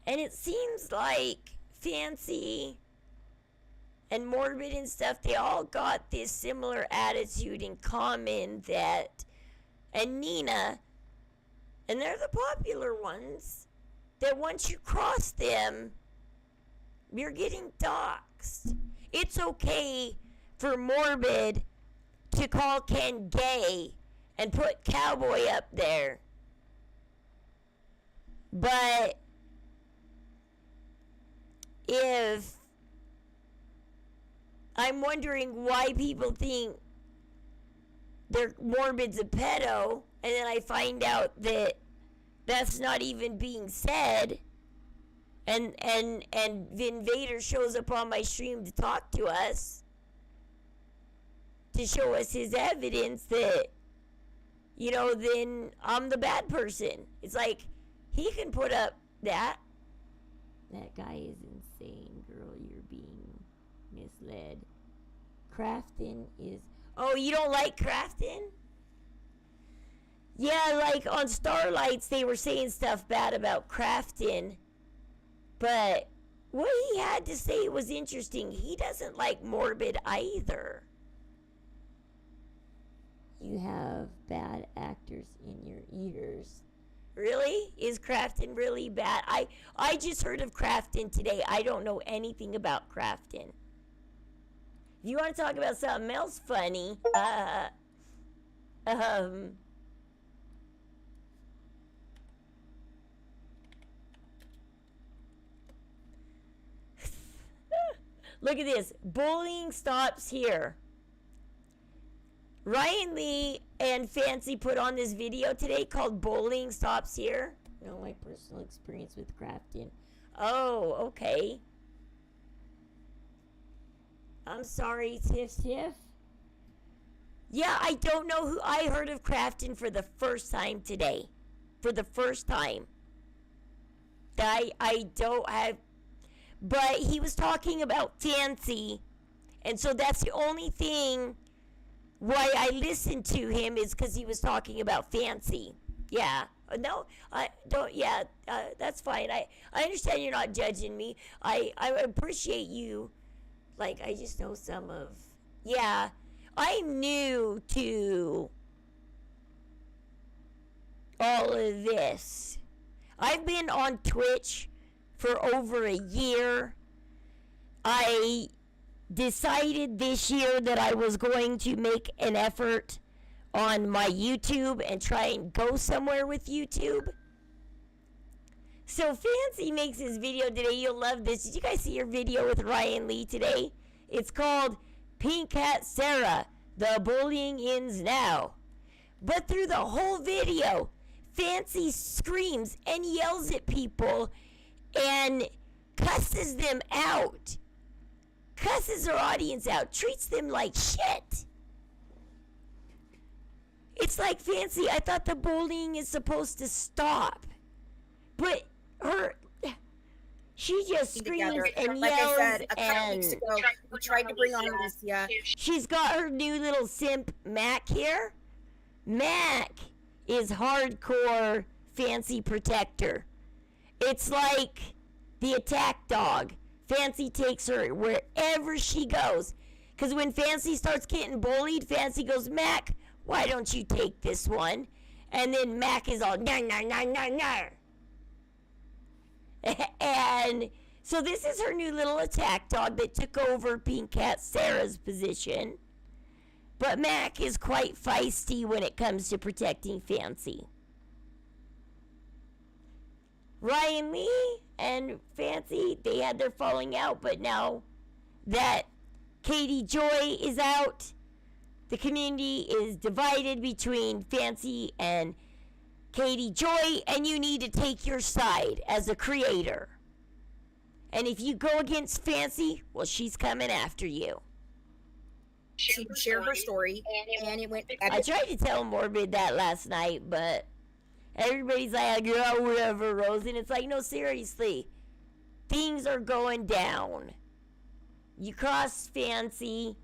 And it seems like Fancy and Morbid and stuff, they all got this similar attitude in common that, and Nina, and they're the popular ones, that once you cross them, you're getting doxxed. It's okay for Morbid to call Ken gay and put Cowboy up there. But if I'm wondering why people think Morbid's a pedo, and then I find out that that's not even being said, and Vin Vader shows up on my stream to talk to us, to show us his evidence that, then I'm the bad person. It's like, he can put up that. That guy is insane, girl. You're being misled. Crafton is... Oh, you don't like Crafton? Yeah, like on Starlights, they were saying stuff bad about Crafton. But what he had to say was interesting. He doesn't like Morbid either. You have bad actors in your ears. Really? Is Crafton really bad? I just heard of Crafton today. I don't know anything about Crafton. If you want to talk about something else funny, look at this. Bullying stops here. Ryan Lee and Fancy put on this video today called Bullying Stops Here. No, my personal experience with Crafton. Oh, okay. I'm sorry, Tiff. Yeah, I don't know who. I heard of Crafton for the first time today. For the first time. I don't have... But he was talking about Fancy. And so that's the only thing why I listened to him, is because he was talking about Fancy. Yeah. No, I don't. Yeah, that's fine. I understand you're not judging me. I appreciate you. Like, I just know some of... Yeah, I'm new to all of this. I've been on Twitch for over a year. I decided this year that I was going to make an effort on my YouTube and try and go somewhere with YouTube. So Fancy makes his video today. You'll love this. Did you guys see your video with Ryan Lee today? It's called Pink Cat Sarah, the bullying ends now. But through the whole video, Fancy screams and yells at people and cusses them out. Cusses her audience out, treats them like shit. It's like, Fancy, I thought the bullying is supposed to stop. But she just screams and like yells, I said, a couple and weeks ago, we tried to bring on Alicia. She's got her new little simp, Mac, here. Mac is hardcore Fancy protector. It's like the attack dog. Fancy takes her wherever she goes. Because when Fancy starts getting bullied, Fancy goes, Mac, why don't you take this one? And then Mac is all, nah, nah, nah, nah, nah. And so this is her new little attack dog that took over Pink Cat Sarah's position. But Mac is quite feisty when it comes to protecting Fancy. Ryan Lee and Fancy, they had their falling out, but now that Katie Joy is out, the community is divided between Fancy and Katie Joy, and you need to take your side as a creator. And if you go against Fancy, well, she's coming after you. She shared her story, and it went. I tried to tell Morbid that last night, but everybody's like, yeah, whatever, Rose. And it's like, no, seriously. Things are going down. You cross Fancy.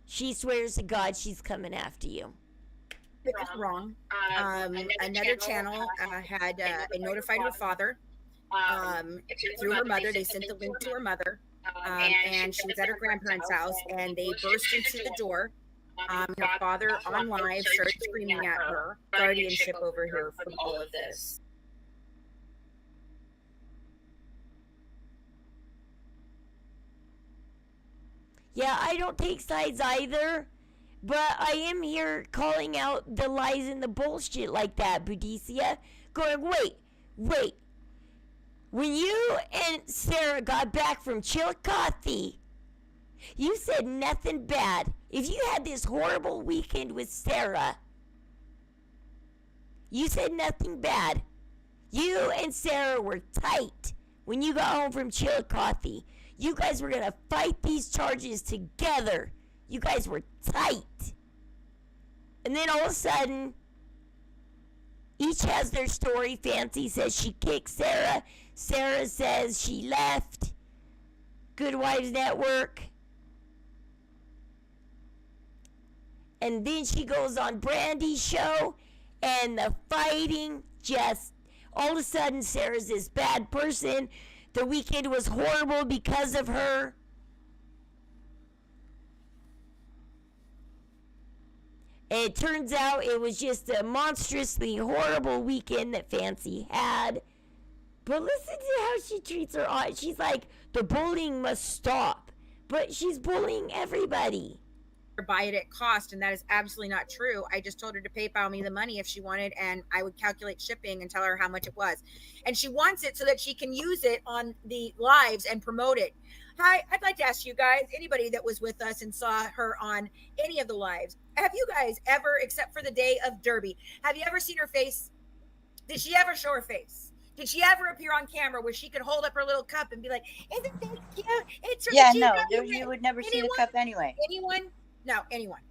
She swears to God she's coming after you. It was wrong. Another channel had notified her father through her mother. They sent the link to her mother, and she was at her grandparents' house, and they burst into the door. Her father on live started screaming at her, guardianship over her from all of this. Yeah, I don't take sides either, but I am here calling out the lies and the bullshit like that, Budicia. Going, wait. When you and Sarah got back from Chillicothe, you said nothing bad. If you had this horrible weekend with Sarah, you said nothing bad. You and Sarah were tight when you got home from Chillicothe. You guys were going to fight these charges together. You guys were tight. And then all of a sudden, each has their story. Fancy says she kicked Sarah. Sarah says she left Good Wives Network. And then she goes on Brandy's show, and the fighting just, all of a sudden, Sarah's this bad person. The weekend was horrible because of her. And it turns out it was just a monstrously horrible weekend that Fancy had. But listen to how she treats her aunt. She's like, the bullying must stop. But she's bullying everybody. Buy it at cost, and that is absolutely not true. I just told her to PayPal me the money if she wanted, and I would calculate shipping and tell her how much it was. And she wants it so that she can use it on the lives and promote it. Hi, I'd like to ask you guys, anybody that was with us and saw her on any of the lives, have you guys ever, except for the day of Derby, have you ever seen her face? Did she ever show her face? Did she ever appear on camera where she could hold up her little cup and be like, isn't that cute? It's yeah, no, you would never see the cup anyway. Anyone? No, anyone.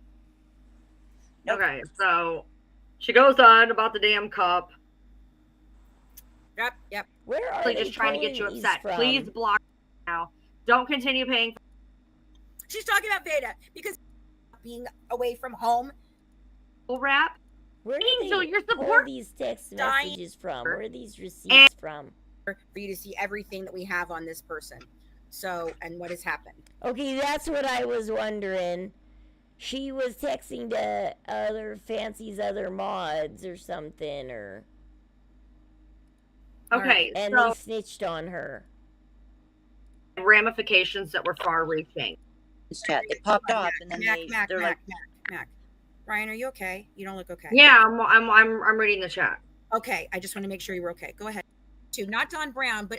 Okay, so she goes on about the damn cup. Yep. Where are Really they just trying to get you pulling upset. these from? Please block now. Don't continue paying. She's talking about Veda because being away from home. Rap. Where do Angel, they your pull support these text messages from? Where are these receipts from? For you to see everything that we have on this person. So, and what has happened. Okay, that's what I was wondering. She was texting to other Fancy's other mods or something, or Okay, and so they snitched on her. ramifications that were far-reaching. Chat. It popped off, and then they're like, Mac. Ryan, are you okay? You don't look okay. Yeah, I'm reading the chat. Okay, I just want to make sure you were okay. Go ahead. Not Don Brown, but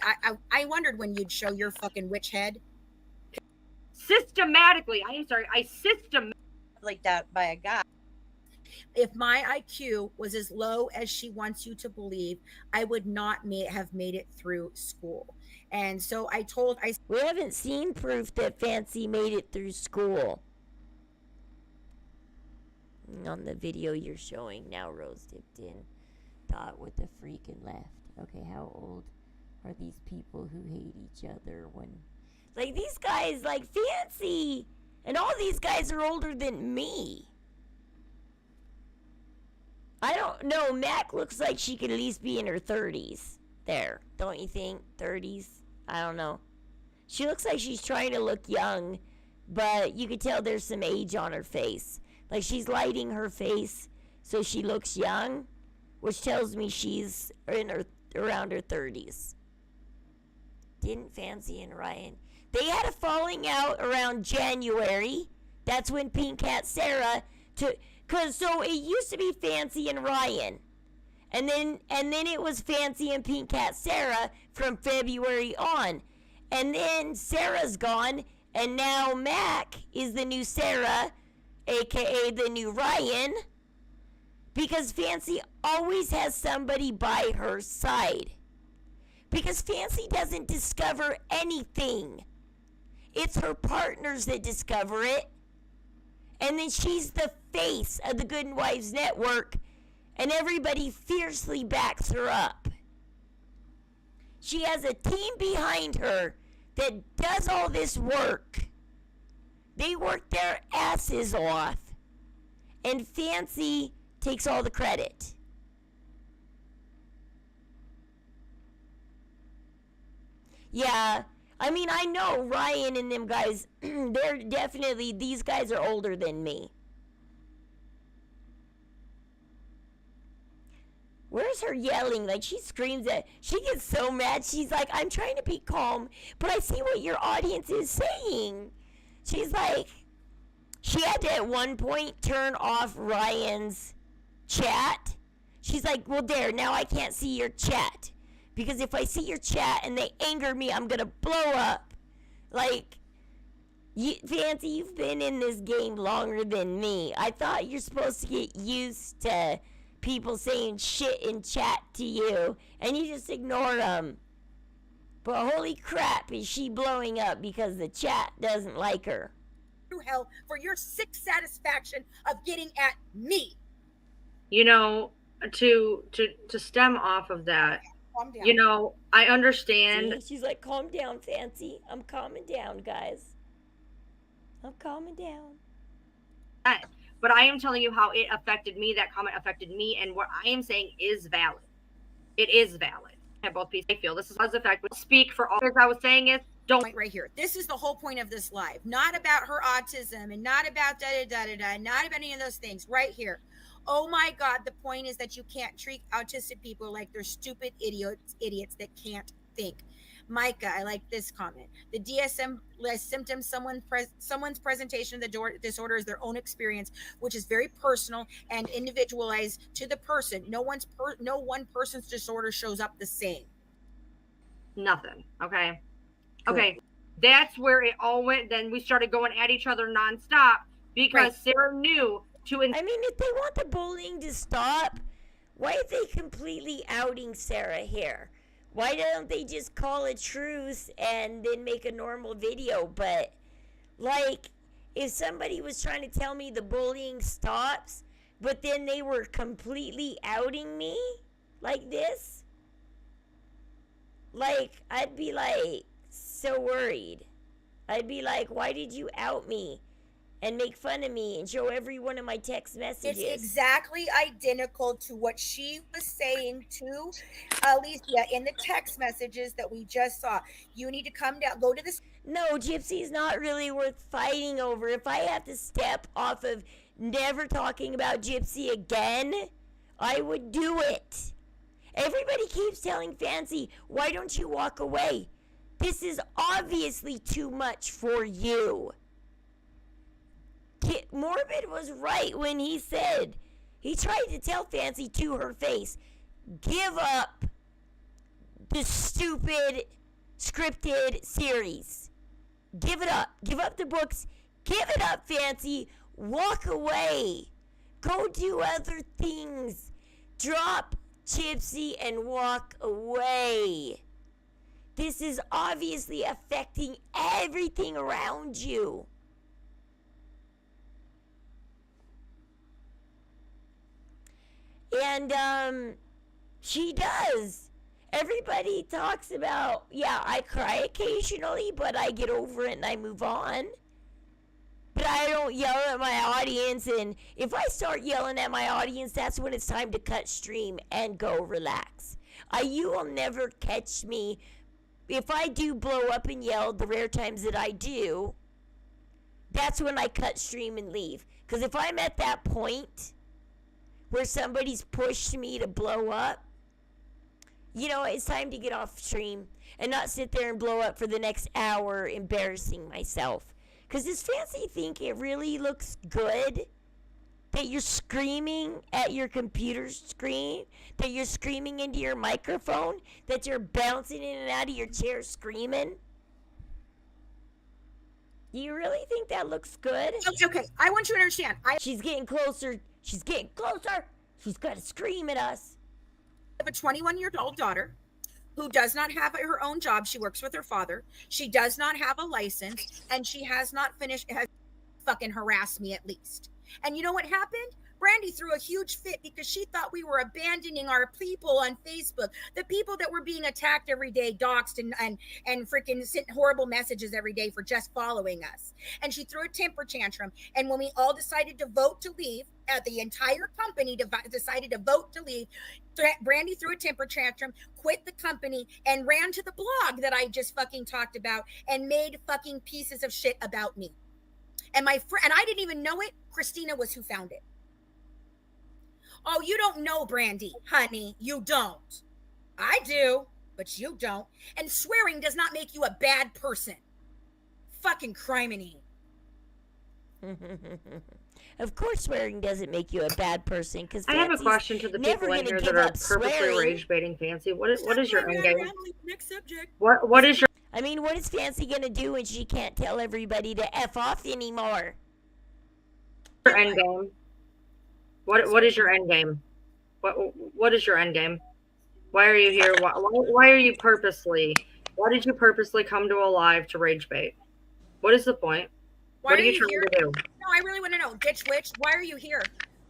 I wondered when you'd show your fucking witch head. Systematically, I systematically like that by a guy. If my IQ was as low as she wants you to believe, I would not have made it through school. And so we haven't seen proof that Fancy made it through school. On the video you're showing now, Rose dipped in. Thought with the freak and left. Okay, how old are these people who hate each other when... Like, these guys, like, Fancy! And all these guys are older than me. I don't know. Mac looks like she could at least be in her 30s. There. Don't you think? 30s? I don't know. She looks like she's trying to look young, but you could tell there's some age on her face. Like, she's lighting her face so she looks young, which tells me she's around her 30s. Didn't Fancy and Ryan... They had a falling out around January. That's when Pink Cat Sarah took... So it used to be Fancy and Ryan. And then it was Fancy and Pink Cat Sarah from February on. And then Sarah's gone, and now Mac is the new Sarah, aka the new Ryan, because Fancy always has somebody by her side. Because Fancy doesn't discover anything. It's her partners that discover it. And then she's the face of the Good and Wives Network, and everybody fiercely backs her up. She has a team behind her that does all this work. They work their asses off, and Fancy takes all the credit. Yeah, I mean, I know Ryan and them guys, they're definitely, these guys are older than me. Where's her yelling? Like, she screams at, she gets so mad. She's like, I'm trying to be calm, but I see what your audience is saying. She's like, she had to at one point turn off Ryan's chat. She's like, well, there, now I can't see your chat. Because if I see your chat and they anger me, I'm going to blow up. Like, Fancy, you've been in this game longer than me. I thought you're supposed to get used to people saying shit in chat to you, and you just ignore them. But holy crap, is she blowing up because the chat doesn't like her. Through hell for your sick satisfaction of getting at me. You know, to stem off of that, Calm down. you know, I understand. See, she's like, calm down, Fancy. I'm calming down, guys. I'm calming down. But I am telling you how it affected me. That comment affected me, and what I am saying is valid. It is valid. At both pieces, I feel this is how it's affected. Speak for all. As I was saying, is don't right here. This is the whole point of this live. Not about her autism and not about not about any of those things. Right here. Oh my God, the point is that you can't treat autistic people like they're stupid idiots that can't think. Micah, I like this comment. The DSM symptoms, someone's presentation of the disorder is their own experience, which is very personal and individualized to the person. No one person's disorder shows up the same. nothing. Okay. Okay. That's where it all went. Then we started going at each other nonstop because Sarah knew to. I mean, if they want the bullying to stop, why are they completely outing Sarah here? Why don't they just call a truce and then make a normal video? But, like, if somebody was trying to tell me the bullying stops, but then they were completely outing me like this, like, I'd be, like, so worried. I'd be like, why did you out me and make fun of me and show every one of my text messages? It's exactly identical to what she was saying to Alicia in the text messages that we just saw. You need to come down, go to this. No, Gypsy's not really worth fighting over. If I have to step off of never talking about Gypsy again, I would do it. Everybody keeps telling Fancy, why don't you walk away? This is obviously too much for you. Morbid was right when he said, he tried to tell Fancy to her face, give up the stupid scripted series. Give it up. Give up the books. Give it up, Fancy. Walk away. Go do other things. Drop Gypsy and walk away. This is obviously affecting everything around you. And, she does. Everybody talks about, yeah, I cry occasionally, but I get over it and I move on. But I don't yell at my audience, and if I start yelling at my audience, that's when it's time to cut stream and go relax. You will never catch me. If I do blow up and yell, the rare times that I do, that's when I cut stream and leave. Because if I'm at that point where somebody's pushed me to blow up, you know, it's time to get off stream and not sit there and blow up for the next hour embarrassing myself. Because does Fancy think it really looks good that you're screaming at your computer screen, that you're screaming into your microphone, that you're bouncing in and out of your chair screaming? You really think that looks good? Okay, I want you to understand. She's getting closer. She's getting closer. She's got to scream at us. I have a 21-year-old daughter who does not have her own job. She works with her father. She does not have a license, and she has not has fucking harassed me at least. And you know what happened? Brandy threw a huge fit because she thought we were abandoning our people on Facebook, the people that were being attacked every day, doxxed and freaking sent horrible messages every day for just following us. And she threw a temper tantrum. And when we all decided to vote to leave, the entire company decided to vote to leave, Brandy threw a temper tantrum, quit the company, and ran to the blog that I just fucking talked about and made fucking pieces of shit about me. And and I didn't even know it. Christina was who found it. Oh, you don't know Brandy, honey. You don't. I do, but you don't. And swearing does not make you a bad person. Fucking criminy. Of course, swearing doesn't make you a bad person. Because I have a question to the people in here that are purposely rage baiting Fancy. What is your end game? Next subject. What is your? I mean, what is Fancy gonna do when she can't tell everybody to F off anymore? Your end game. What is your end game? What is your end game? Why are you here? Why are you purposely? Why did you purposely come to a live to rage bait? What is the point? Why what are you trying here? to do? No, I really want to know. Ditch Witch, why are you here?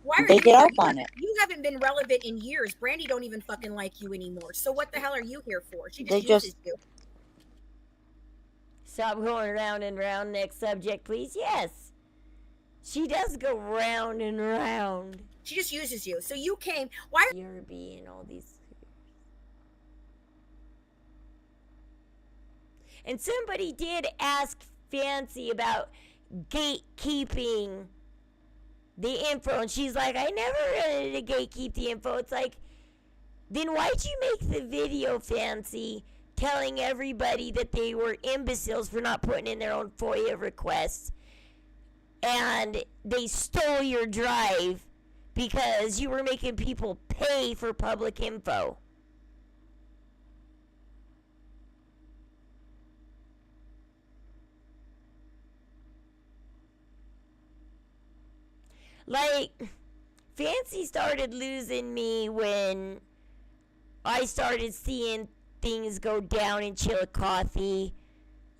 Why are They you get here? up on it. You haven't been relevant in years. Brandy don't even fucking like you anymore. So what the hell are you here for? She They just uses you. Stop going round and round. Next subject, please. Yes. She does go round and round. She just uses you. So you came. Why are you being all these? And somebody did ask Fancy about gatekeeping the info, and she's like, I never wanted to gatekeep the info. It's like, then why'd you make the video, Fancy, telling everybody that they were imbeciles for not putting in their own FOIA requests, and they stole your drive because you were making people pay for public info? Like, Fancy started losing me when I started seeing things go down in Chillicothe.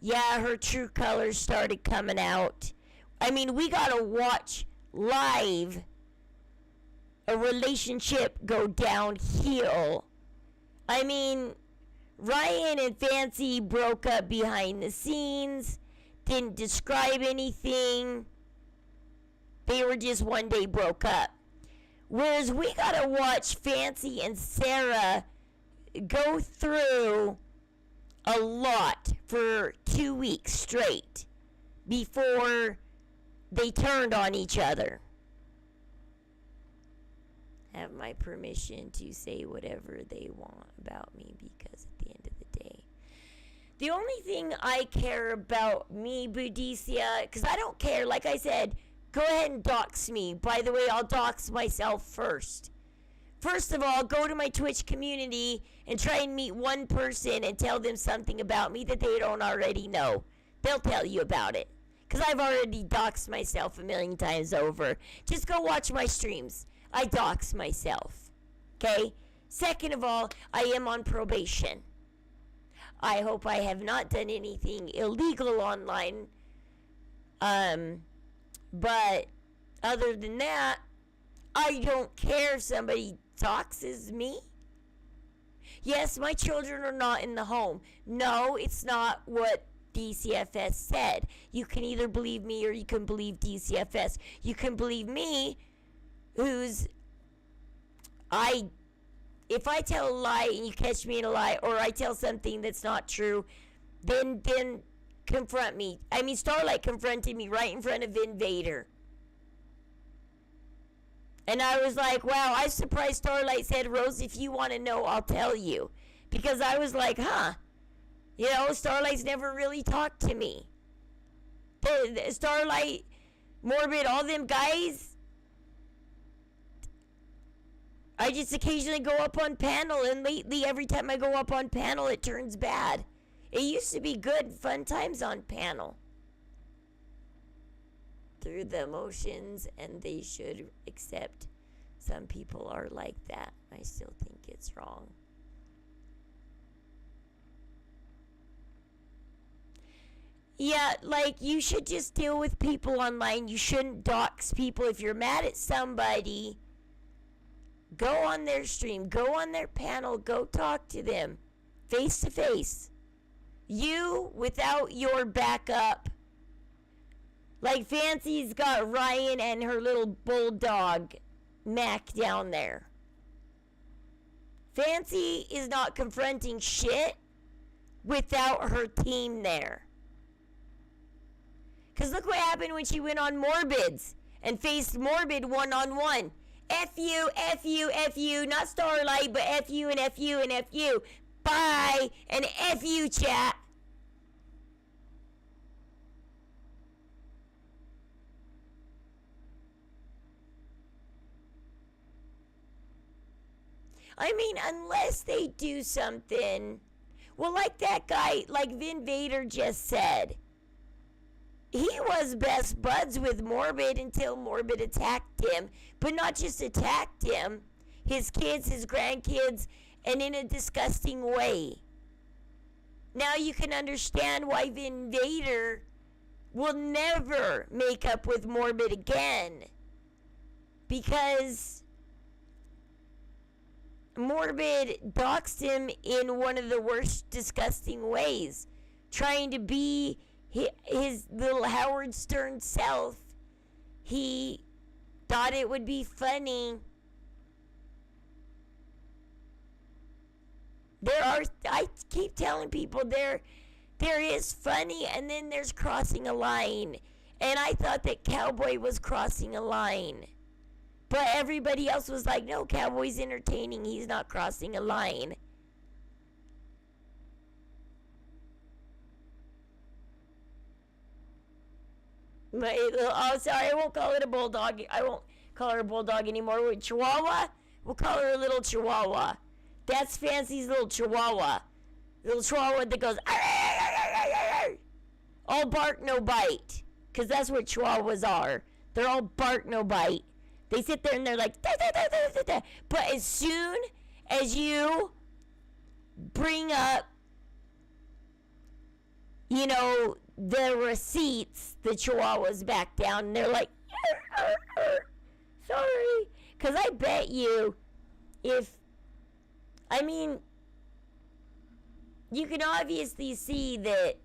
Yeah, her true colors started coming out. I mean, we gotta watch live a relationship go downhill. I mean, Ryan and Fancy broke up behind the scenes, didn't describe anything. They were just one day broke up. Whereas we gotta watch Fancy and Sarah go through a lot for 2 weeks straight before they turned on each other. Have my permission to say whatever they want about me, because at the end of the day, the only thing I care about me, Budicia, because I don't care, like I said, go ahead and dox me. By the way, I'll dox myself first. First of all, go to my Twitch community and try and meet one person and tell them something about me that they don't already know. They'll tell you about it, because I've already doxed myself a million times over. Just go watch my streams. I dox myself. Okay? Second of all, I am on probation. I hope I have not done anything illegal online. But other than that, I don't care if somebody doxes me. Yes, my children are not in the home. No, it's not what DCFS said. You can either believe me or you can believe DCFS. You can believe me, if I tell a lie and you catch me in a lie, or I tell something that's not true, then confront me. I mean, Starlight confronted me right in front of Vin Vader. And I was like, wow, I'm surprised Starlight said, Rose, if you want to know, I'll tell you. Because I was like, you know, Starlight's never really talked to me. The Starlight, Morbid, all them guys, I just occasionally go up on panel, and lately every time I go up on panel, it turns bad. It used to be good, fun times on panel. Through the emotions, and they should accept some people are like that. I still think it's wrong. Yeah, like, you should just deal with people online. You shouldn't dox people. If you're mad at somebody, go on their stream, go on their panel, go talk to them face to face. You, without your backup, like Fancy's got Ryan and her little bulldog Mac down there. Fancy is not confronting shit without her team there. Because look what happened when she went on Morbids and faced Morbid one-on-one. F you, F you, F you. Not Starlight, but F you and F you and F you. Bye, and F you, chat. I mean, unless they do something. Well, like that guy, like Vin Vader just said. He was best buds with Morbid until Morbid attacked him. But not just attacked him. His kids, his grandkids, and in a disgusting way. Now you can understand why Vin Vader will never make up with Morbid again. Because Morbid doxed him in one of the worst, disgusting ways. Trying to be his little Howard Stern self. He thought it would be funny. I keep telling people there is funny, and then there's crossing a line. And I thought that Cowboy was crossing a line. But everybody else was like, no, Cowboy's entertaining. He's not crossing a line. Oh, sorry, I won't call it a bulldog. I won't call her a bulldog anymore. With Chihuahua? We'll call her a little Chihuahua. That's Fancy's little Chihuahua. Little Chihuahua that goes, arr, arr, arr, arr, arr. All bark, no bite. Because that's what Chihuahuas are. They're all bark, no bite. They sit there and they're like, da, da, da, da, da, da. But as soon as you bring up, you know, the receipts, the Chihuahuas back down, and they're like, arr, arr, arr. Sorry. Because I bet you, you can obviously see that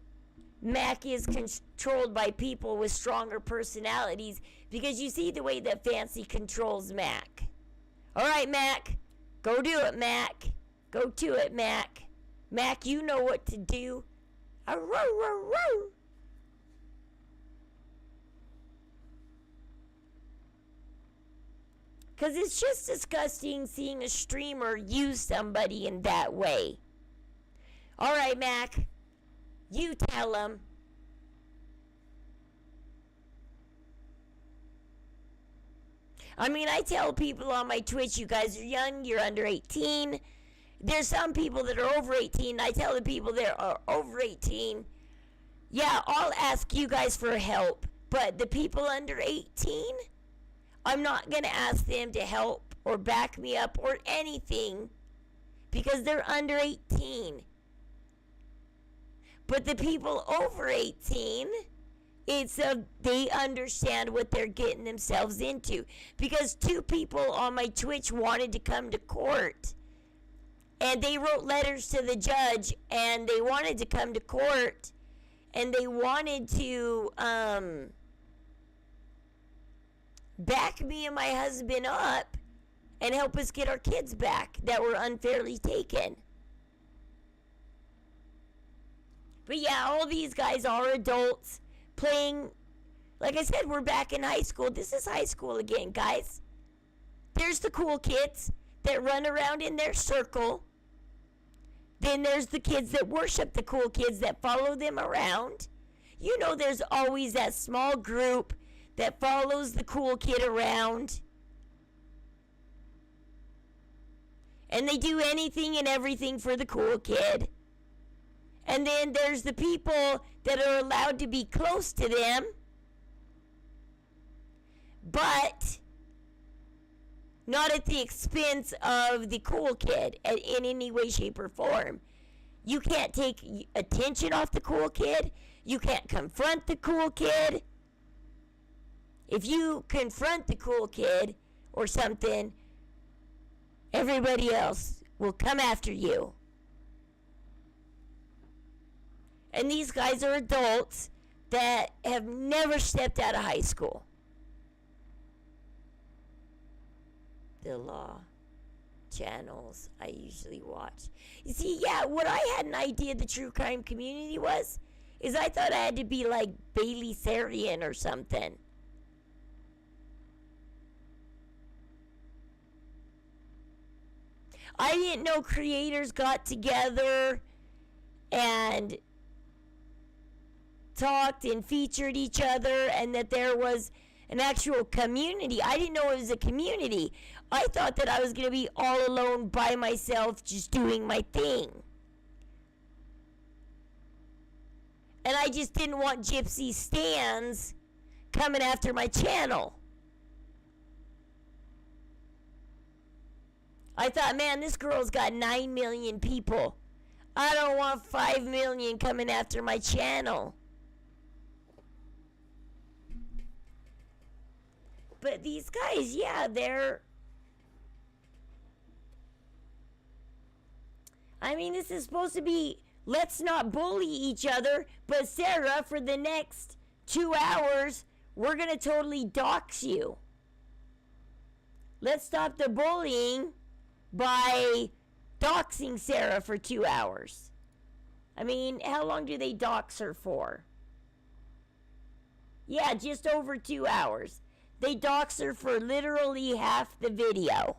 Mac is controlled by people with stronger personalities, because you see the way that Fancy controls Mac. Alright, Mac. Go do it, Mac. Go to it, Mac. Mac, you know what to do. Arr, arr, arr, arr. Because it's just disgusting seeing a streamer use somebody in that way. Alright, Mac. You tell him. I mean, I tell people on my Twitch, you guys are young, you're under 18. There's some people that are over 18. I tell the people that are over 18, yeah, I'll ask you guys for help. But the people under 18, I'm not going to ask them to help or back me up or anything because they're under 18. But the people over 18, they understand what they're getting themselves into. Because 2 people on my Twitch wanted to come to court. And they wrote letters to the judge, and they wanted to come to court, and they wanted to back me and my husband up and help us get our kids back that were unfairly taken. But yeah, all these guys are adults playing. Like I said, we're back in high school. This is high school again, guys. There's the cool kids that run around in their circle. Then there's the kids that worship the cool kids that follow them around. You know, there's always that small group that follows the cool kid around. And they do anything and everything for the cool kid. And then there's the people that are allowed to be close to them, but not at the expense of the cool kid in any way, shape, or form. You can't take attention off the cool kid. You can't confront the cool kid. If you confront the cool kid or something, everybody else will come after you. And these guys are adults that have never stepped out of high school. The law channels I usually watch. You see, yeah, what I had an idea the true crime community was, is I thought I had to be like Bailey Sarian or something. I didn't know creators got together and talked and featured each other and that there was an actual community. I didn't know it was a community. I thought that I was going to be all alone by myself just doing my thing. And I just didn't want gypsy stans coming after my channel. I thought, man, this girl's got 9 million people. I don't want 5 million coming after my channel. But these guys, yeah, they're... I mean, this is supposed to be, let's not bully each other, but Sarah, for the next 2 hours, we're going to totally dox you. Let's stop the bullying by doxing Sarah for 2 hours. I mean, how long do they dox her for? Yeah, just over 2 hours. They dox her for literally half the video.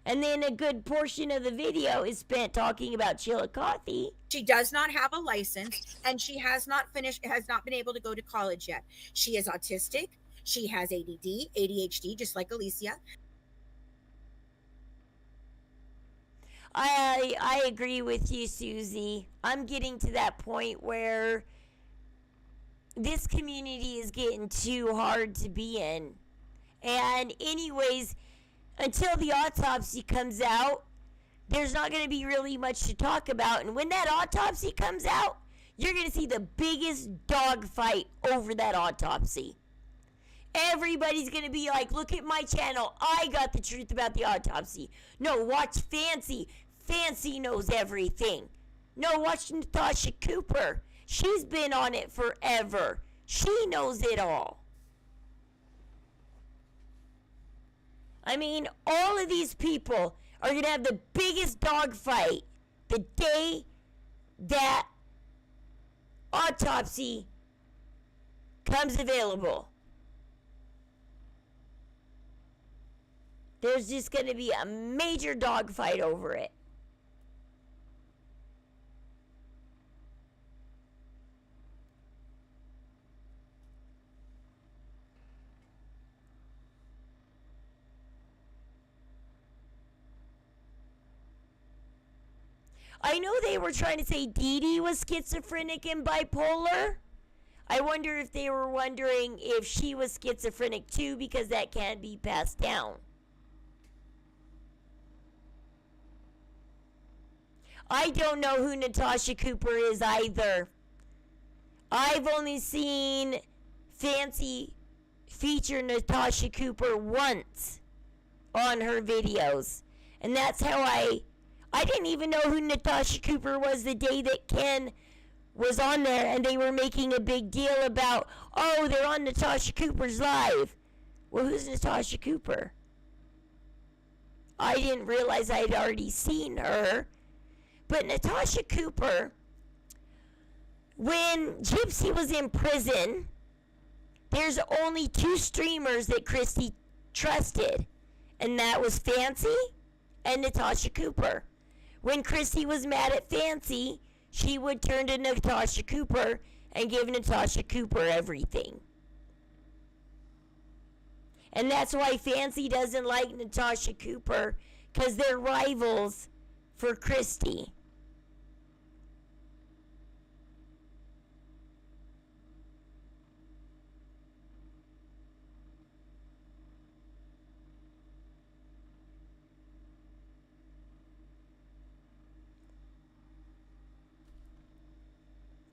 And then a good portion of the video is spent talking about Chillicothe. She does not have a license, and she has not been able to go to college yet. She is autistic. She has ADD, ADHD, just like Alicia. I agree with you, Susie. I'm getting to that point where this community is getting too hard to be in. And anyways, until the autopsy comes out, there's not going to be really much to talk about. And when that autopsy comes out, you're going to see the biggest dogfight over that autopsy. Everybody's going to be like, look at my channel. I got the truth about the autopsy. No, watch Fancy. Fancy knows everything. No, watch Natasha Cooper. She's been on it forever. She knows it all. I mean, all of these people are going to have the biggest dogfight the day that autopsy comes available. There's just going to be a major dogfight over it. I know they were trying to say Dee Dee was schizophrenic and bipolar. I wonder if they were wondering if she was schizophrenic too, because that can be passed down. I don't know who Natasha Cooper is either. I've only seen Fancy feature Natasha Cooper once on her videos. And that's how I didn't even know who Natasha Cooper was the day that Ken was on there and they were making a big deal about, oh, they're on Natasha Cooper's live. Well, who's Natasha Cooper? I didn't realize I'd already seen her. But Natasha Cooper, when Gypsy was in prison, there's only 2 streamers that Christy trusted. And that was Fancy and Natasha Cooper. When Christy was mad at Fancy, she would turn to Natasha Cooper and give Natasha Cooper everything. And that's why Fancy doesn't like Natasha Cooper, because they're rivals for Christy.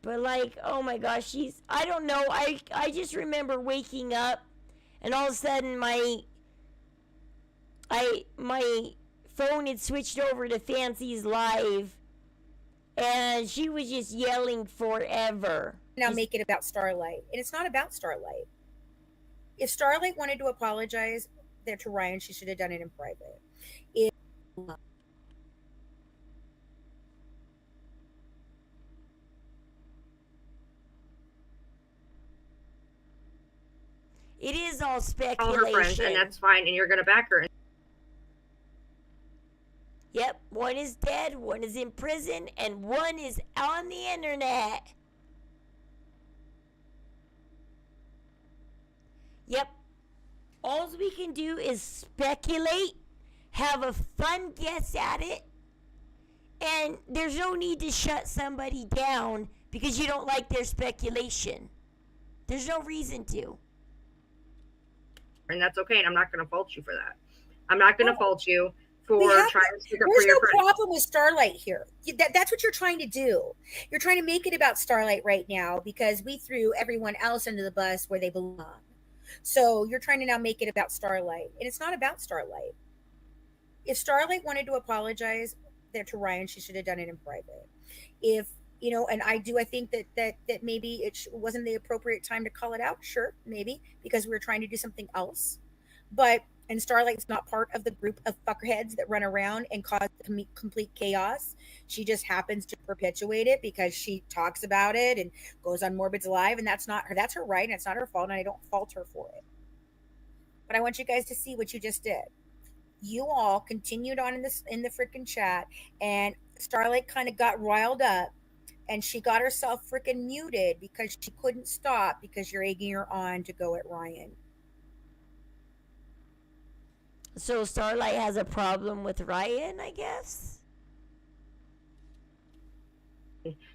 But like, oh my gosh, I don't know, I just remember waking up and all of a sudden my phone had switched over to Fancy's live and she was just yelling forever. Now make it about Starlight. And it's not about Starlight. If Starlight wanted to apologize there to Ryan, she should have done it in private. It is all speculation. All her friends, and that's fine, and you're gonna back her. Yep, one is dead, one is in prison, and one is on the internet. Yep. All we can do is speculate, have a fun guess at it, and there's no need to shut somebody down because you don't like their speculation. There's no reason to. And that's okay, and I'm not going to fault you for that. I'm not going to fault you for trying to stick up for There's your no friends. problem with Starlight here. That's what you're trying to do. You're trying to make it about Starlight right now because we threw everyone else under the bus where they belong. So you're trying to now make it about Starlight, and it's not about Starlight. If Starlight wanted to apologize there to Ryan, she should have done it in private. If you know, and I think that maybe it wasn't the appropriate time to call it out. Sure, maybe because we were trying to do something else. But and Starlight's not part of the group of fuckheads that run around and cause complete chaos. She just happens to perpetuate it because she talks about it and goes on Morbid's live, and that's not her. That's her right, and it's not her fault, and I don't fault her for it. But I want you guys to see what you just did. You all continued on in the freaking chat, and Starlight kind of got riled up. And she got herself freaking muted because she couldn't stop because you're egging her on to go at Ryan. So Starlight has a problem with Ryan, I guess?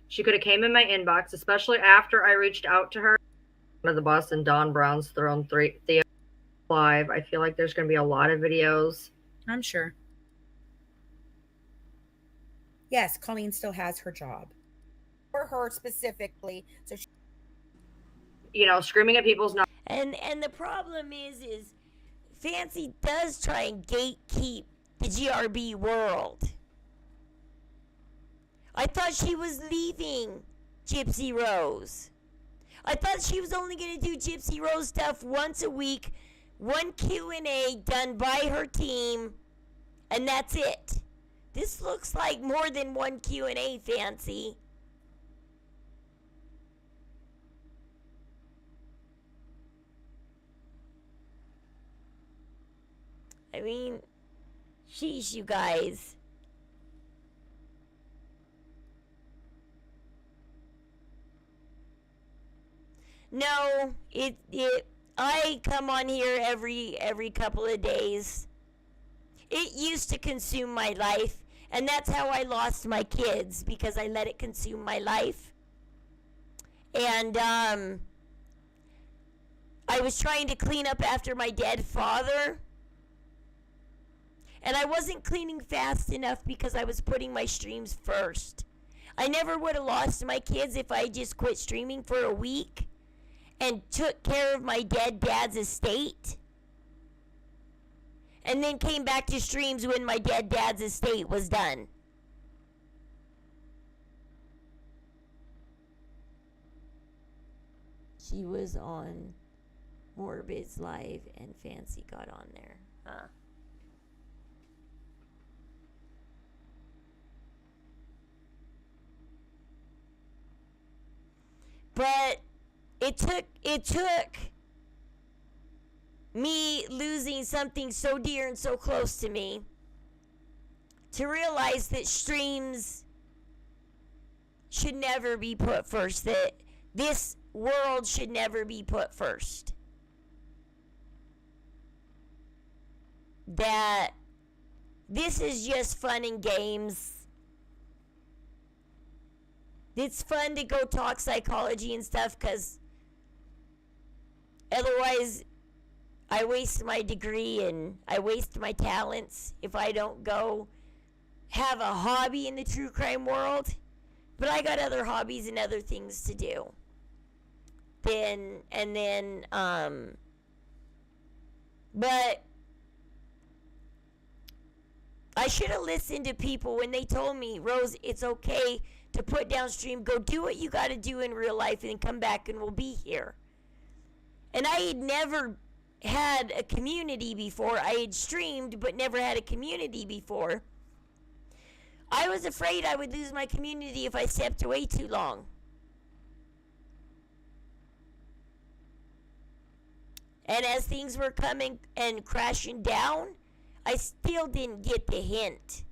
She could have came in my inbox, especially after I reached out to her. Under the bus and Don Brown's thrown Theo live. I feel like there's going to be a lot of videos. I'm sure. Yes, Colleen still has her job. For her specifically, so she, you know, screaming at people's not. And the problem is Fancy does try and gatekeep the GRB world. I thought she was leaving Gypsy Rose. I thought she was only going to do Gypsy Rose stuff once a week, one Q&A done by her team, and that's it. This looks like more than one Q&A, Fancy. I mean, sheesh, you guys. No, I come on here every couple of days. It used to consume my life, and that's how I lost my kids, because I let it consume my life. And I was trying to clean up after my dead father. And I wasn't cleaning fast enough because I was putting my streams first. I never would have lost my kids if I just quit streaming for a week and took care of my dead dad's estate. And then came back to streams when my dead dad's estate was done. She was on Morbid's live and Fancy got on there. Huh. But it took me losing something so dear and so close to me to realize that streams should never be put first, that this world should never be put first. That This is just fun and games. It's fun to go talk psychology and stuff, because otherwise I waste my degree and I waste my talents if I don't go have a hobby in the true crime world. But I got other hobbies and other things to do. But I should have listened to people when they told me, Rose, it's okay to put down stream. Go do what you got to do in real life and then come back and we'll be here. And I had never had a community before. I had streamed but never had a community before. I was afraid I would lose my community if I stepped away too long. And as things were coming and crashing down, I still didn't get the hint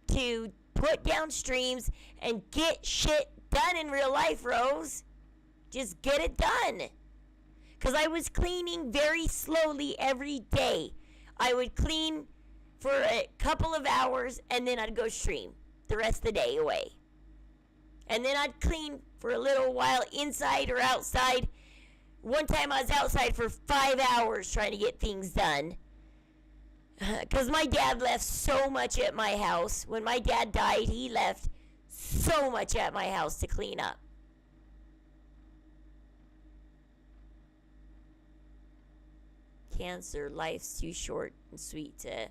to put down streams and get shit done in real life, Rose. Just get it done. Because I was cleaning very slowly every day. I would clean for a couple of hours and then I'd go stream the rest of the day away. And then I'd clean for a little while inside or outside. One time I was outside for 5 hours trying to get things done. Because my dad left so much at my house. When my dad died, he left so much at my house to clean up. Cancer, life's too short and sweet to...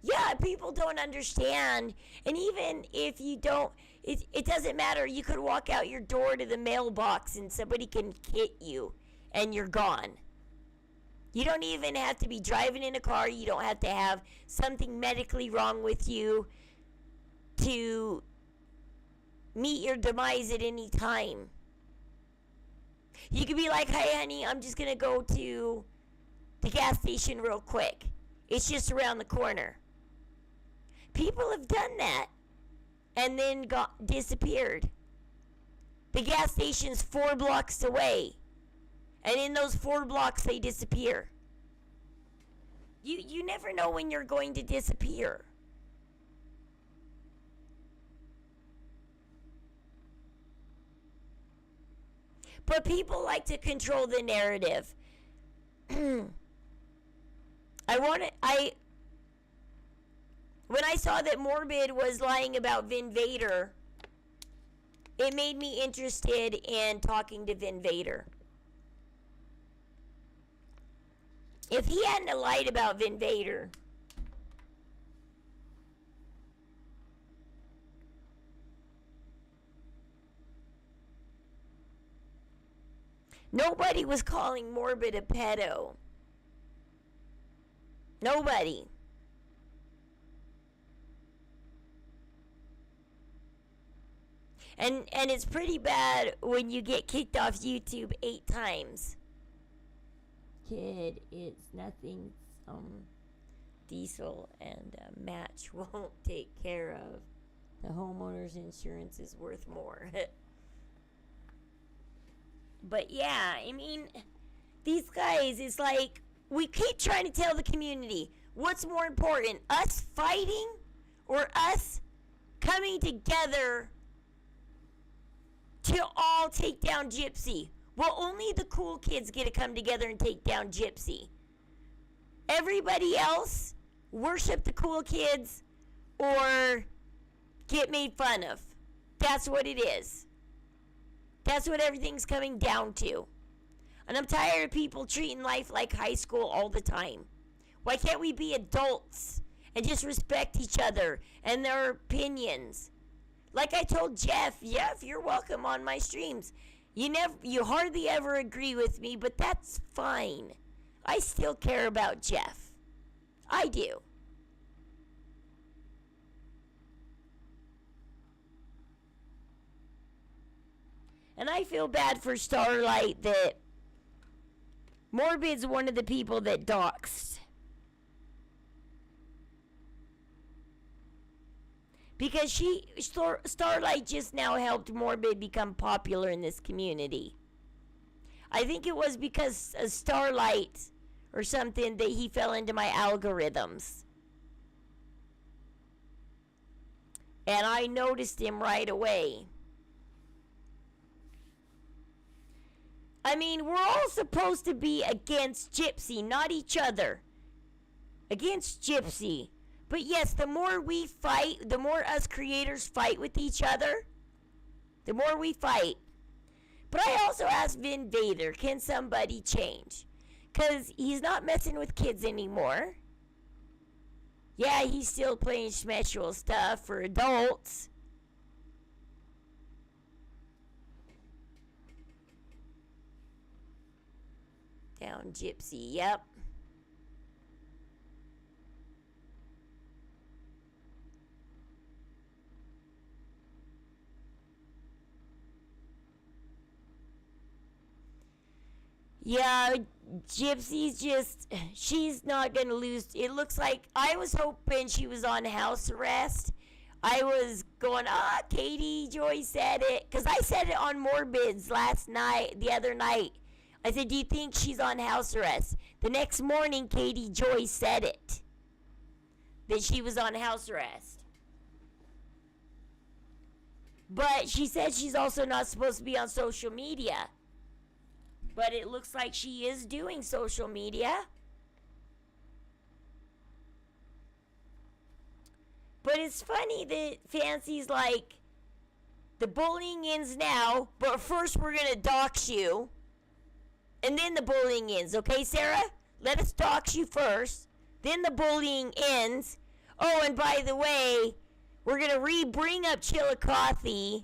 Yeah, people don't understand. And even if you don't, it doesn't matter. You could walk out your door to the mailbox and somebody can hit you and you're gone. You don't even have to be driving in a car. You don't have to have something medically wrong with you to meet your demise at any time. You could be like, hey, honey, I'm just going to go to the gas station real quick. It's just around the corner. People have done that and then disappeared. The gas station's 4 blocks away. And in those 4 blocks, they disappear. You never know when you're going to disappear. But people like to control the narrative. When I saw that Morbid was lying about Vin Vader, it made me interested in talking to Vin Vader. If he hadn't lied about Vin Vader, nobody was calling Morbid a pedo. Nobody. And it's pretty bad when you get kicked off YouTube 8 times. Kid, it's nothing diesel and a match won't take care of. The homeowner's insurance is worth more. But yeah, I mean, these guys, it's like, we keep trying to tell the community, what's more important, us fighting or us coming together to all take down Gypsy? Well, only the cool kids get to come together and take down Gypsy. Everybody else worship the cool kids or get made fun of. That's what it is. That's what everything's coming down to. And I'm tired of people treating life like high school all the time. Why can't we be adults and just respect each other and their opinions? Like I told Jeff, you're welcome on my streams. You hardly ever agree with me, but that's fine. I still care about Jeff. I do. And I feel bad for Starlight that Morbid's one of the people that doxed. Because Starlight just now helped Morbid become popular in this community. I think it was because of Starlight or something that he fell into my algorithms. And I noticed him right away. I mean, we're all supposed to be against Gypsy, not each other. Against Gypsy. But yes, the more we fight, the more us creators fight with each other, the more we fight. But I also asked Vin Vader, can somebody change? Because he's not messing with kids anymore. Yeah, he's still playing special stuff for adults. Down Gypsy, yep. Yeah, Gypsy's just, she's not gonna lose. It looks like, I was hoping she was on house arrest. I was going, Katie Joy said it. Because I said it on Morbid's the other night. I said, do you think she's on house arrest? The next morning, Katie Joy said it. That she was on house arrest. But she said she's also not supposed to be on social media. But it looks like she is doing social media. But it's funny that Fancy's like, the bullying ends now, but first we're going to dox you. And then the bullying ends, okay, Sarah? Let us dox you first. Then the bullying ends. Oh, and by the way, we're going to bring up Chillicothe.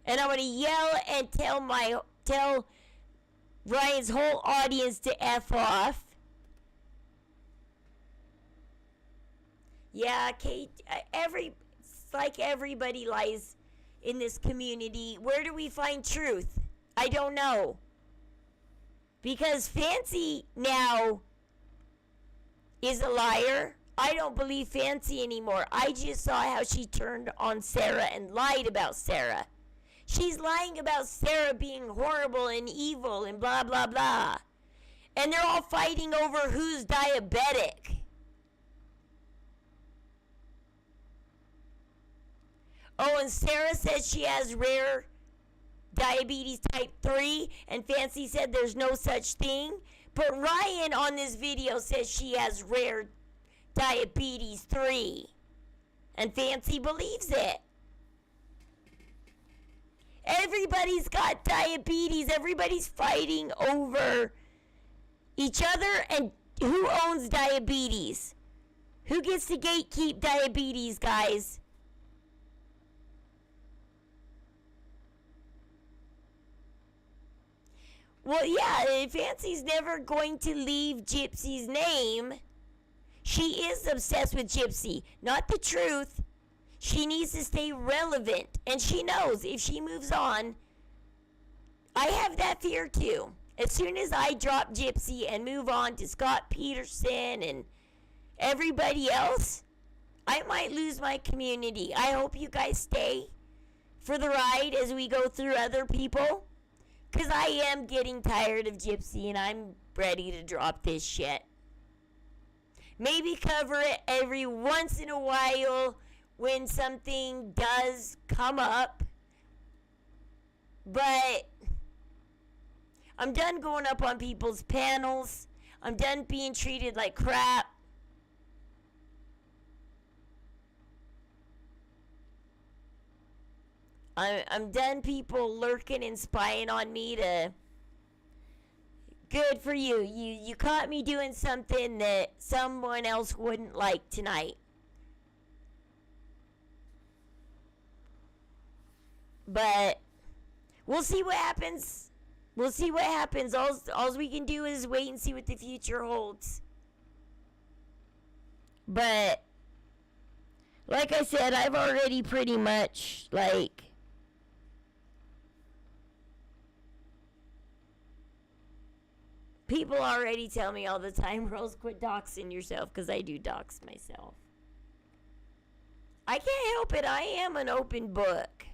And I'm going to yell and tell Ryan's whole audience to F off. Yeah, Kate, it's like everybody lies in this community. Where do we find truth? I don't know. Because Fancy now is a liar. I don't believe Fancy anymore. I just saw how she turned on Sarah and lied about Sarah. She's lying about Sarah being horrible and evil and blah, blah, blah. And they're all fighting over who's diabetic. Oh, and Sarah says she has rare diabetes type 3, and Fancy said there's no such thing. But Ryan on this video says she has rare diabetes 3. And Fancy believes it. Everybody's got diabetes. Everybody's fighting over each other and who owns diabetes. Who gets to gatekeep diabetes, guys? Well, yeah, Fancy's never going to leave Gypsy's name. She is obsessed with Gypsy, not the truth. She needs to stay relevant, and she knows if she moves on. I have that fear too. As soon as I drop Gypsy and move on to Scott Peterson and everybody else, I might lose my community. I hope you guys stay for the ride as we go through other people. Because I am getting tired of Gypsy and I'm ready to drop this shit. Maybe cover it every once in a while when something does come up. But I'm done going up on people's panels. I'm done being treated like crap. I'm done people lurking and spying on me to... Good for you. You caught me doing something that someone else wouldn't like tonight. But we'll see what happens. We'll see what happens. All we can do is wait and see what the future holds. But like I said, I've already pretty much people already tell me all the time, Rose, quit doxing yourself, because I do dox myself. I can't help it. I am an open book.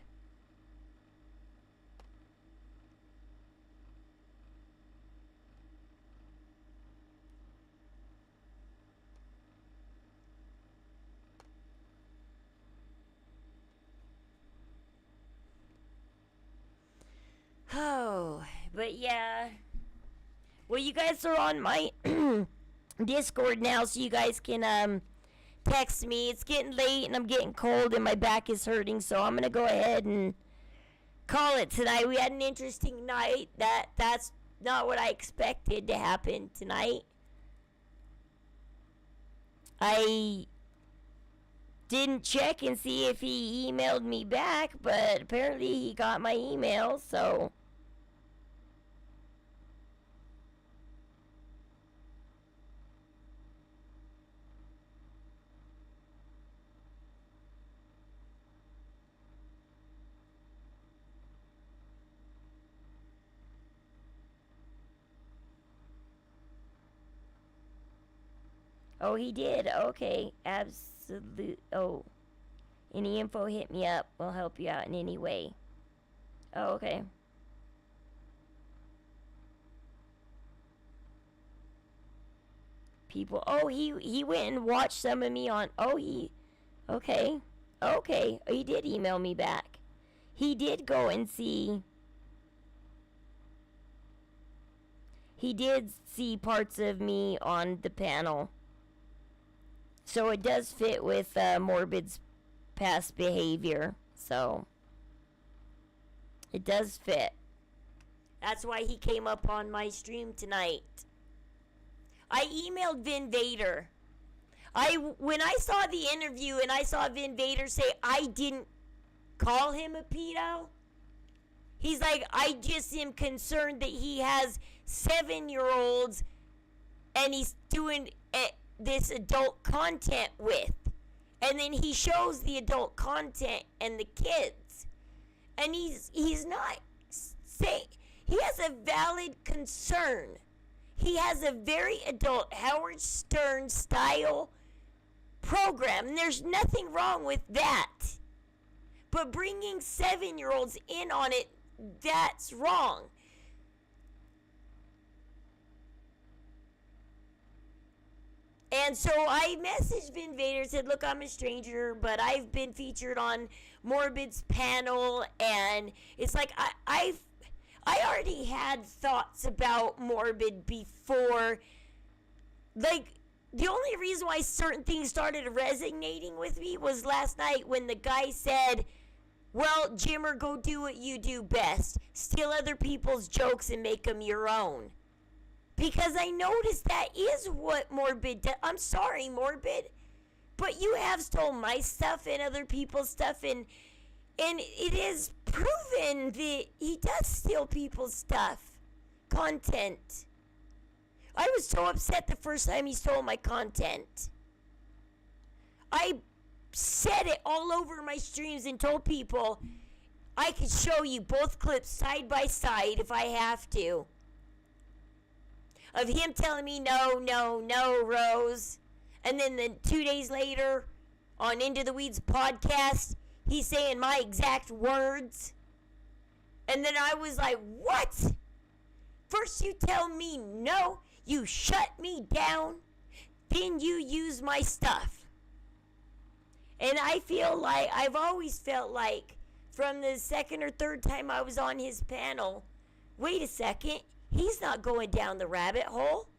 But yeah. Well, you guys are on my Discord now, so you guys can text me. It's getting late and I'm getting cold and my back is hurting, so I'm gonna go ahead and call it tonight. We had an interesting night. That's not what I expected to happen tonight. I didn't check and see if he emailed me back, but apparently he got my email, so oh, he did. Okay, absolute. Oh, any info, hit me up. We'll help you out in any way. Oh, okay. People. Oh, he went and watched some of me on. Oh, he. Okay. Okay. Oh, he did email me back. He did go and see. He did see parts of me on the panel. So it does fit with Morbid's past behavior. So it does fit. That's why he came up on my stream tonight. I emailed Vin Vader. When I saw the interview and I saw Vin Vader say I didn't call him a pedo, he's like, I just am concerned that he has 7-year-olds and he's doing this adult content with. And then he shows the adult content and the kids. And he's not saying, he has a valid concern. He has a very adult Howard Stern style program, and there's nothing wrong with that. But bringing 7-year-olds in on it, that's wrong. And so I messaged Vin Vader, said, look, I'm a stranger, but I've been featured on Morbid's panel, and it's like I already had thoughts about Morbid before. Like, the only reason why certain things started resonating with me was last night when the guy said, well, Jimmer, go do what you do best. Steal other people's jokes and make them your own. Because I noticed that is what Morbid does. I'm sorry, Morbid, but you have stolen my stuff and other people's stuff, and it is proven that he does steal people's stuff, content. I was so upset the first time he stole my content. I said it all over my streams and told people I could show you both clips side by side if I have to. Of him telling me, no, no, no, Rose. And then 2 days later, on Into the Weeds podcast, he's saying my exact words. And then I was like, what? First you tell me no, you shut me down, then you use my stuff. And I feel like, I've always felt like, from the second or third time I was on his panel, wait a second, he's not going down the rabbit hole.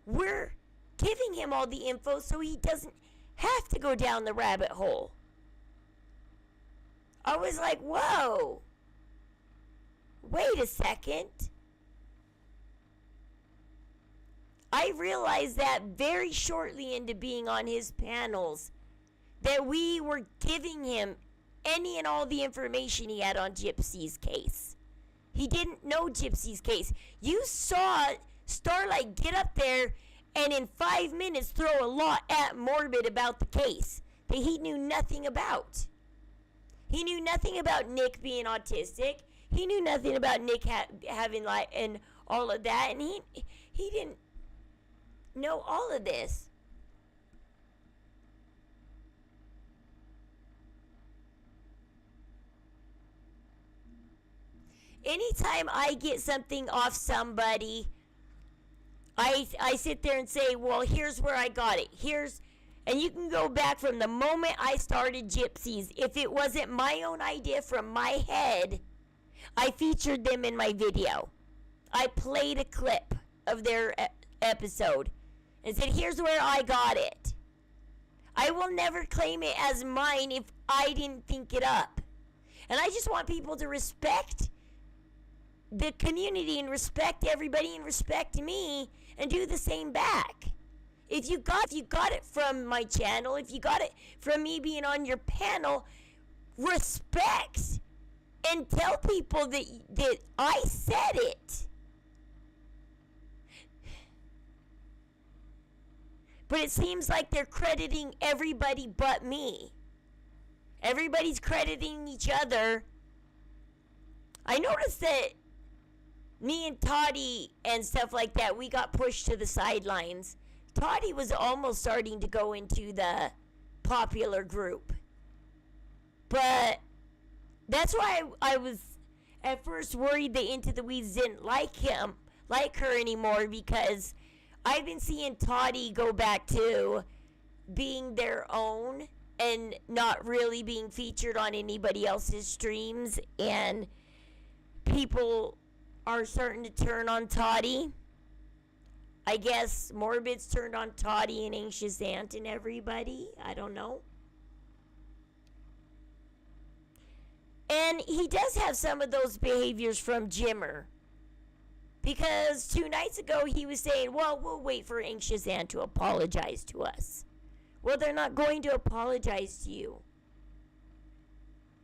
We're giving him all the info so he doesn't have to go down the rabbit hole. I was like, whoa. Wait a second. I realized that very shortly into being on his panels, that we were giving him any and all the information he had on Gypsy's case. He didn't know Gypsy's case. You saw Starlight get up there and in 5 minutes throw a lot at Morbid about the case that he knew nothing about. He knew nothing about Nick being autistic. He knew nothing about Nick having and all of that, and he didn't know all of this. Anytime I get something off somebody, I sit there and say, well, here's where I got it. And you can go back from the moment I started Gypsies. If it wasn't my own idea from my head, I featured them in my video. I played a clip of their episode and said, here's where I got it. I will never claim it as mine if I didn't think it up. And I just want people to respect the community and respect everybody and respect me and do the same back. If you got it from my channel, if you got it from me being on your panel, respect and tell people that I said it. But it seems like they're crediting everybody but me. Everybody's crediting each other. I noticed that me and Toddy and stuff like that, we got pushed to the sidelines. Toddy was almost starting to go into the popular group. But that's why I was at first worried that Into the Weeds didn't like her anymore, because I've been seeing Toddy go back to being their own and not really being featured on anybody else's streams, and people are starting to turn on Toddy. I guess Morbid's turned on Toddy and Anxious Ant and everybody. I don't know. And he does have some of those behaviors from Jimmer. Because 2 nights ago he was saying, well, we'll wait for Anxious Ant to apologize to us. Well, they're not going to apologize to you.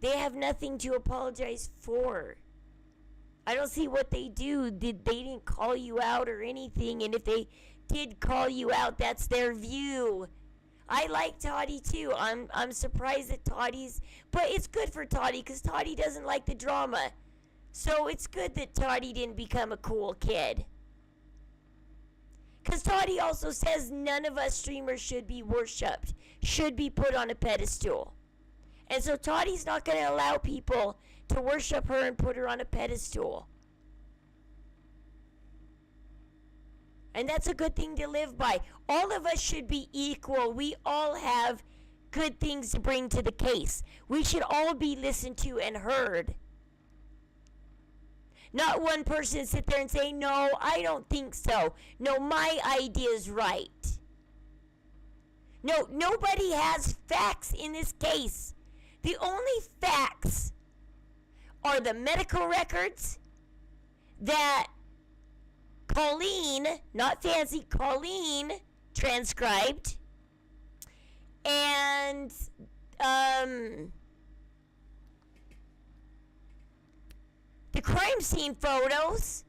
They have nothing to apologize for. I don't see what they do. They didn't call you out or anything, and if they did call you out, that's their view. I like Toddy too. I'm surprised that Toddy's, but it's good for Toddy because Toddy doesn't like the drama. So it's good that Toddy didn't become a cool kid. Because Toddy also says none of us streamers should be worshipped, should be put on a pedestal. And so Toddy's not going to allow people to worship her and put her on a pedestal. And that's a good thing to live by. All of us should be equal. We all have good things to bring to the case. We should all be listened to and heard. Not one person sit there and say, no, I don't think so. No, my idea is right. No, nobody has facts in this case. The only facts are the medical records that Colleen, not Fancy, Colleen transcribed, and the crime scene photos,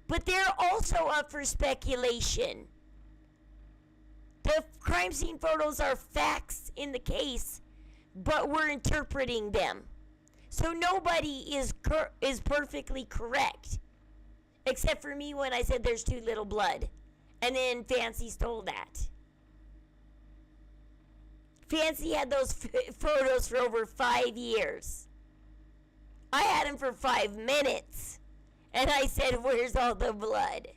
but they're also up for speculation. The crime scene photos are facts in the case, but we're interpreting them. So nobody is perfectly correct. Except for me when I said there's too little blood. And then Fancy stole that. Fancy had those photos for over 5 years. I had them for 5 minutes. And I said, where's all the blood?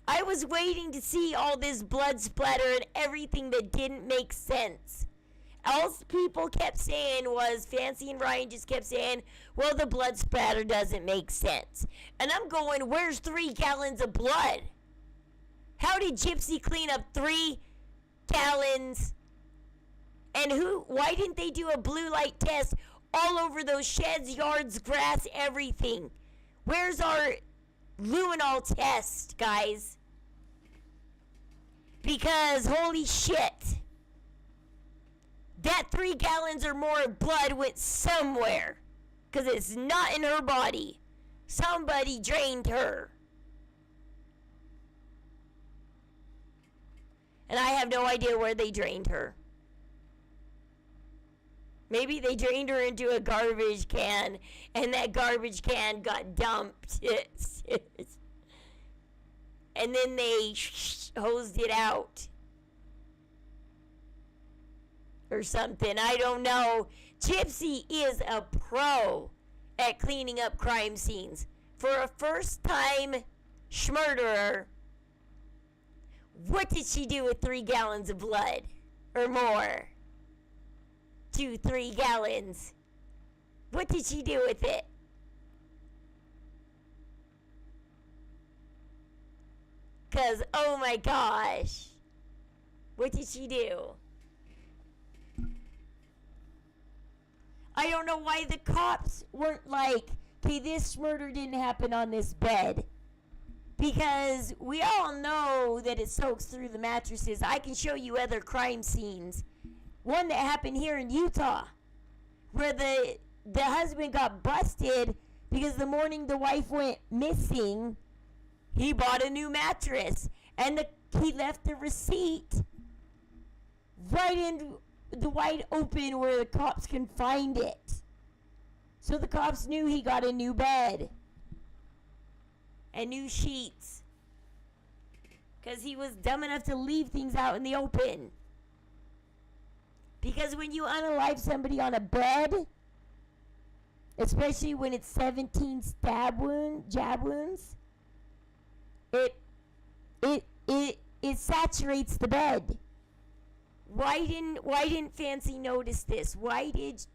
I was waiting to see all this blood splatter and everything that didn't make sense. All people kept saying was, Fancy and Ryan just kept saying, well, the blood splatter doesn't make sense. And I'm going, where's 3 gallons of blood? How did Gypsy clean up 3 gallons? And why didn't they do a blue light test all over those sheds, yards, grass, everything? Where's our luminol test, guys? Because, holy shit. That 3 gallons or more of blood went somewhere. Because it's not in her body. Somebody drained her. And I have no idea where they drained her. Maybe they drained her into a garbage can. And that garbage can got dumped. And then they hosed it out. Or something. I don't know. Gypsy is a pro at cleaning up crime scenes. For a first-time schmurderer, what did she do with 3 gallons of blood? Or more? 2, 3 gallons. What did she do with it? Because, oh my gosh. What did she do? I don't know why the cops weren't like, okay, this murder didn't happen on this bed. Because we all know that it soaks through the mattresses. I can show you other crime scenes. One that happened here in Utah, where the husband got busted because the morning the wife went missing, he bought a new mattress. And he left the receipt right in the wide open where the cops can find it. So the cops knew he got a new bed and new sheets because he was dumb enough to leave things out in the open. Because when you unalive somebody on a bed, especially when it's 17 jab wounds, it saturates the bed. Why didn't Fancy notice this? Why? It's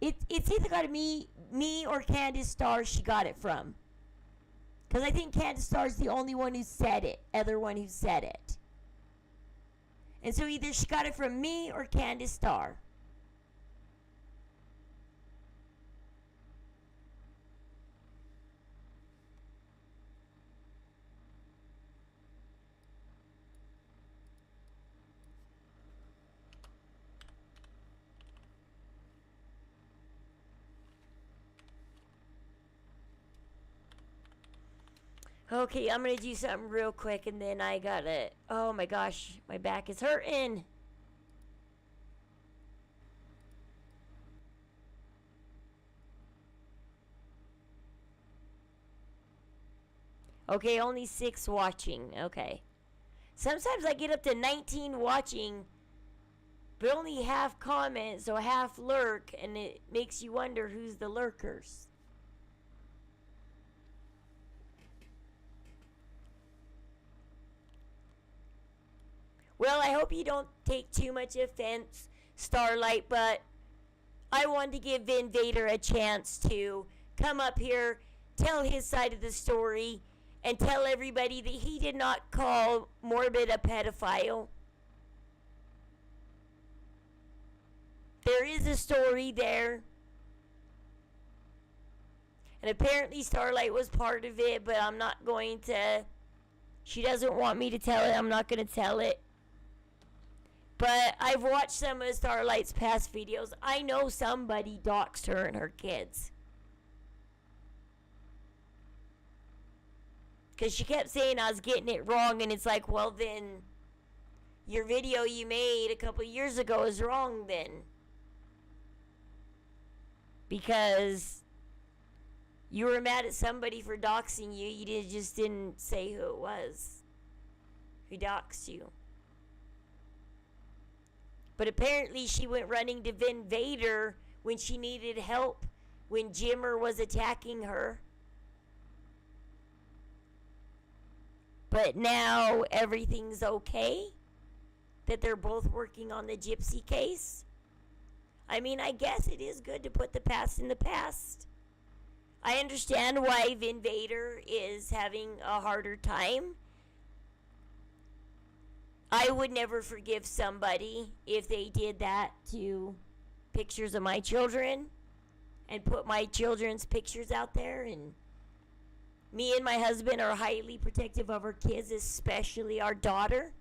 either got to me or Candace Starr she got it from. Because I think Candace Starr's the only one who said it, other one who said it. And so either she got it from me or Candace Starr. Okay, I'm gonna do something real quick and then I gotta... Oh my gosh, my back is hurting. Okay, only 6 watching. Okay. Sometimes I get up to 19 watching, but only half comment, so half lurk, and it makes you wonder who's the lurkers. Well, I hope you don't take too much offense, Starlight, but I wanted to give Vin Vader a chance to come up here, tell his side of the story, and tell everybody that he did not call Morbid a pedophile. There is a story there. And apparently Starlight was part of it, but I'm not going to... She doesn't want me to tell it. I'm not going to tell it. But I've watched some of Starlight's past videos. I know somebody doxed her and her kids. Because she kept saying I was getting it wrong, and it's like, well then, your video you made a couple years ago is wrong then. Because you were mad at somebody for doxing you, just didn't say who it was who doxed you. But apparently she went running to Vin Vader when she needed help, when Jimmer was attacking her. But now everything's okay? That they're both working on the Gypsy case? I mean, I guess it is good to put the past in the past. I understand why Vin Vader is having a harder time. I would never forgive somebody if they did that to pictures of my children and put my children's pictures out there. And me and my husband are highly protective of our kids, especially our daughter.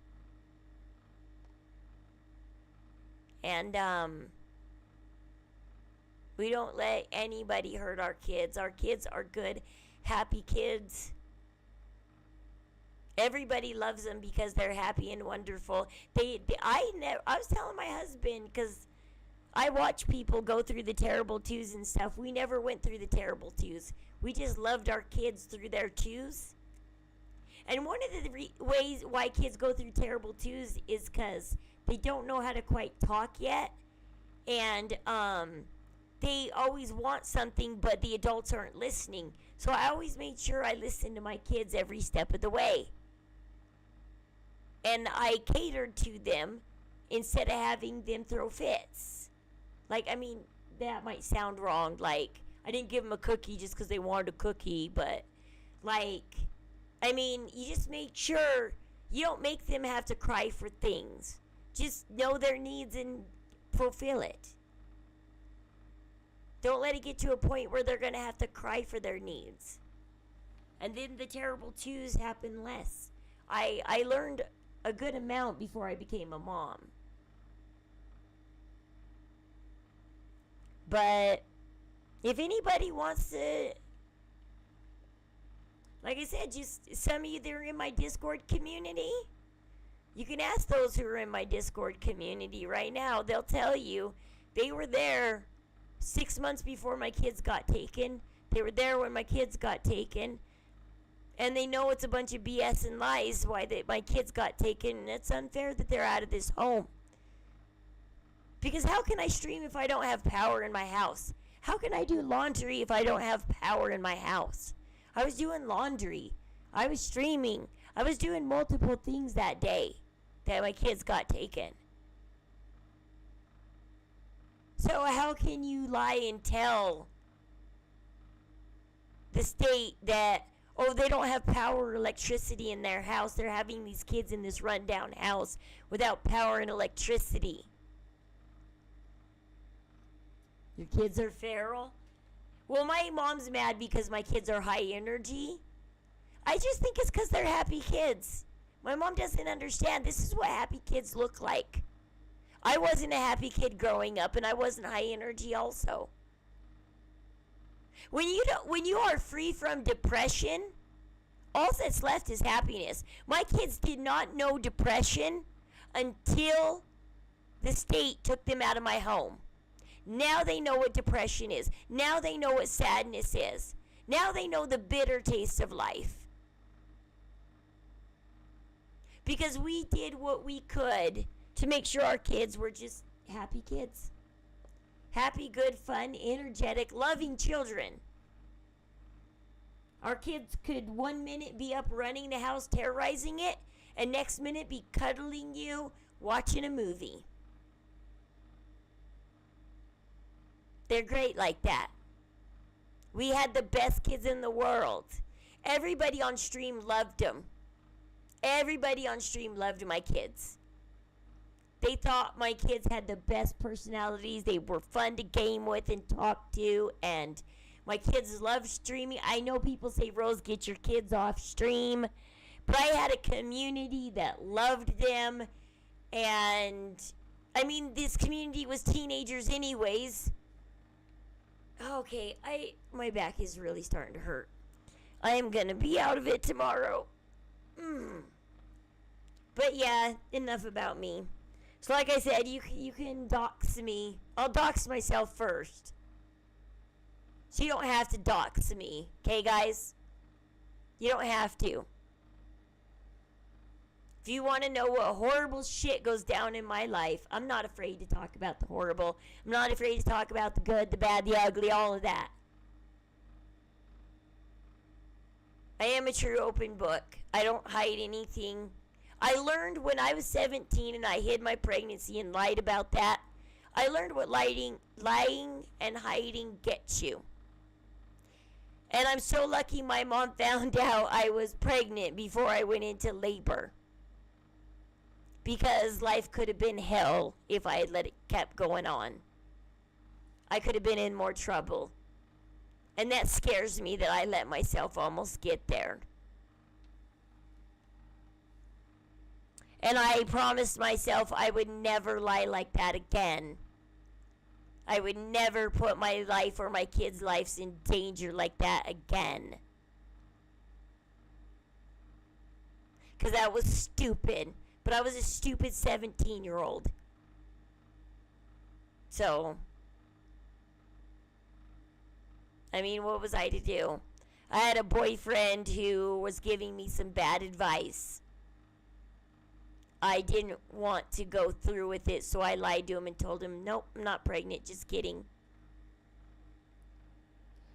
And we don't let anybody hurt our kids. Our kids are good, happy kids. Everybody loves them because they're happy and wonderful. I was telling my husband, because I watch people go through the terrible twos and stuff. We never went through the terrible twos. We just loved our kids through their twos. And one of the ways why kids go through terrible twos is because they don't know how to quite talk yet. And they always want something, but the adults aren't listening. So I always made sure I listened to my kids every step of the way. And I catered to them instead of having them throw fits. Like, I mean, that might sound wrong. Like, I didn't give them a cookie just because they wanted a cookie, but, like, I mean, you just make sure you don't make them have to cry for things. Just know their needs and fulfill it. Don't let it get to a point where they're going to have to cry for their needs. And then the terrible twos happen less. I learned a good amount before I became a mom. But if anybody wants to, like I said, just some of you that are in my Discord community, you can ask those who are in my Discord community right now. They'll tell you they were there 6 months before my kids got taken. They were there when my kids got taken. And they know it's a bunch of BS and lies why my kids got taken. And it's unfair that they're out of this home. Because how can I stream if I don't have power in my house? How can I do laundry if I don't have power in my house? I was doing laundry. I was streaming. I was doing multiple things that day that my kids got taken. So how can you lie and tell the state that, oh, they don't have power or electricity in their house? They're having these kids in this rundown house without power and electricity. Your kids are feral? Well, my mom's mad because my kids are high energy. I just think it's because they're happy kids. My mom doesn't understand. This is what happy kids look like. I wasn't a happy kid growing up, and I wasn't high energy also. When you are free from depression, all that's left is happiness. My kids did not know depression until the state took them out of my home. Now they know what depression is. Now they know what sadness is. Now they know the bitter taste of life. Because we did what we could to make sure our kids were just happy kids. Happy, good, fun, energetic, loving children. Our kids could 1 minute be up running the house, terrorizing it, and next minute be cuddling you, watching a movie. They're great like that. We had the best kids in the world. Everybody on stream loved them. Everybody on stream loved my kids. They thought my kids had the best personalities. They were fun to game with and talk to. And my kids loved streaming. I know people say, Rose, get your kids off stream. But I had a community that loved them. And, I mean, this community was teenagers anyways. Okay, my back is really starting to hurt. I am going to be out of it tomorrow. But yeah, enough about me. So like I said, you can dox me. I'll dox myself first. So you don't have to dox me. Okay, guys? You don't have to. If you want to know what horrible shit goes down in my life, I'm not afraid to talk about the horrible. I'm not afraid to talk about the good, the bad, the ugly, all of that. I am a true open book. I don't hide anything. I learned when I was 17 and I hid my pregnancy and lied about that. I learned what lying and hiding gets you. And I'm so lucky my mom found out I was pregnant before I went into labor. Because life could have been hell if I had let it kept going on. I could have been in more trouble. And that scares me that I let myself almost get there. And I promised myself I would never lie like that again. I would never put my life or my kids' lives in danger like that again. Because that was stupid. But I was a stupid 17-year-old. So, I mean, what was I to do? I had a boyfriend who was giving me some bad advice. I didn't want to go through with it, so I lied to him and told him, nope, I'm not pregnant, just kidding.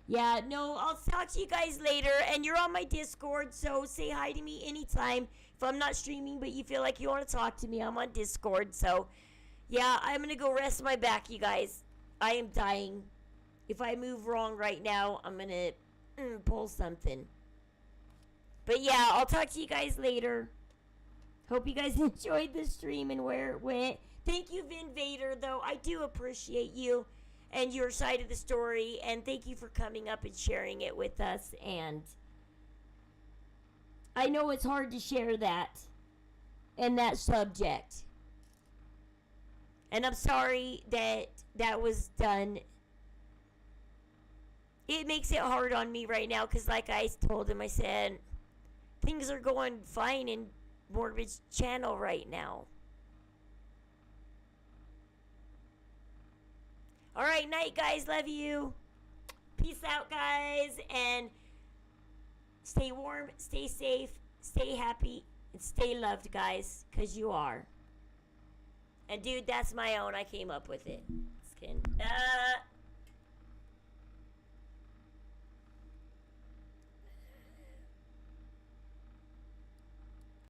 Yeah, no, I'll talk to you guys later, and you're on my Discord, so say hi to me anytime. If I'm not streaming, but you feel like you want to talk to me, I'm on Discord, so yeah, I'm going to go rest my back, you guys. I am dying. If I move wrong right now, I'm gonna pull something. But yeah, I'll talk to you guys later. Hope you guys enjoyed the stream and where it went. Thank you, Vin Vader, though. I do appreciate you and your side of the story. And thank you for coming up and sharing it with us. And I know it's hard to share that and that subject. And I'm sorry that that was done. It makes it hard on me right now because, like I told him, I said, things are going fine in Morbid's channel right now. Alright, night, guys. Love you. Peace out, guys. And stay warm, stay safe, stay happy, and stay loved, guys, because you are. And, dude, that's my own. I came up with it. Just kidding.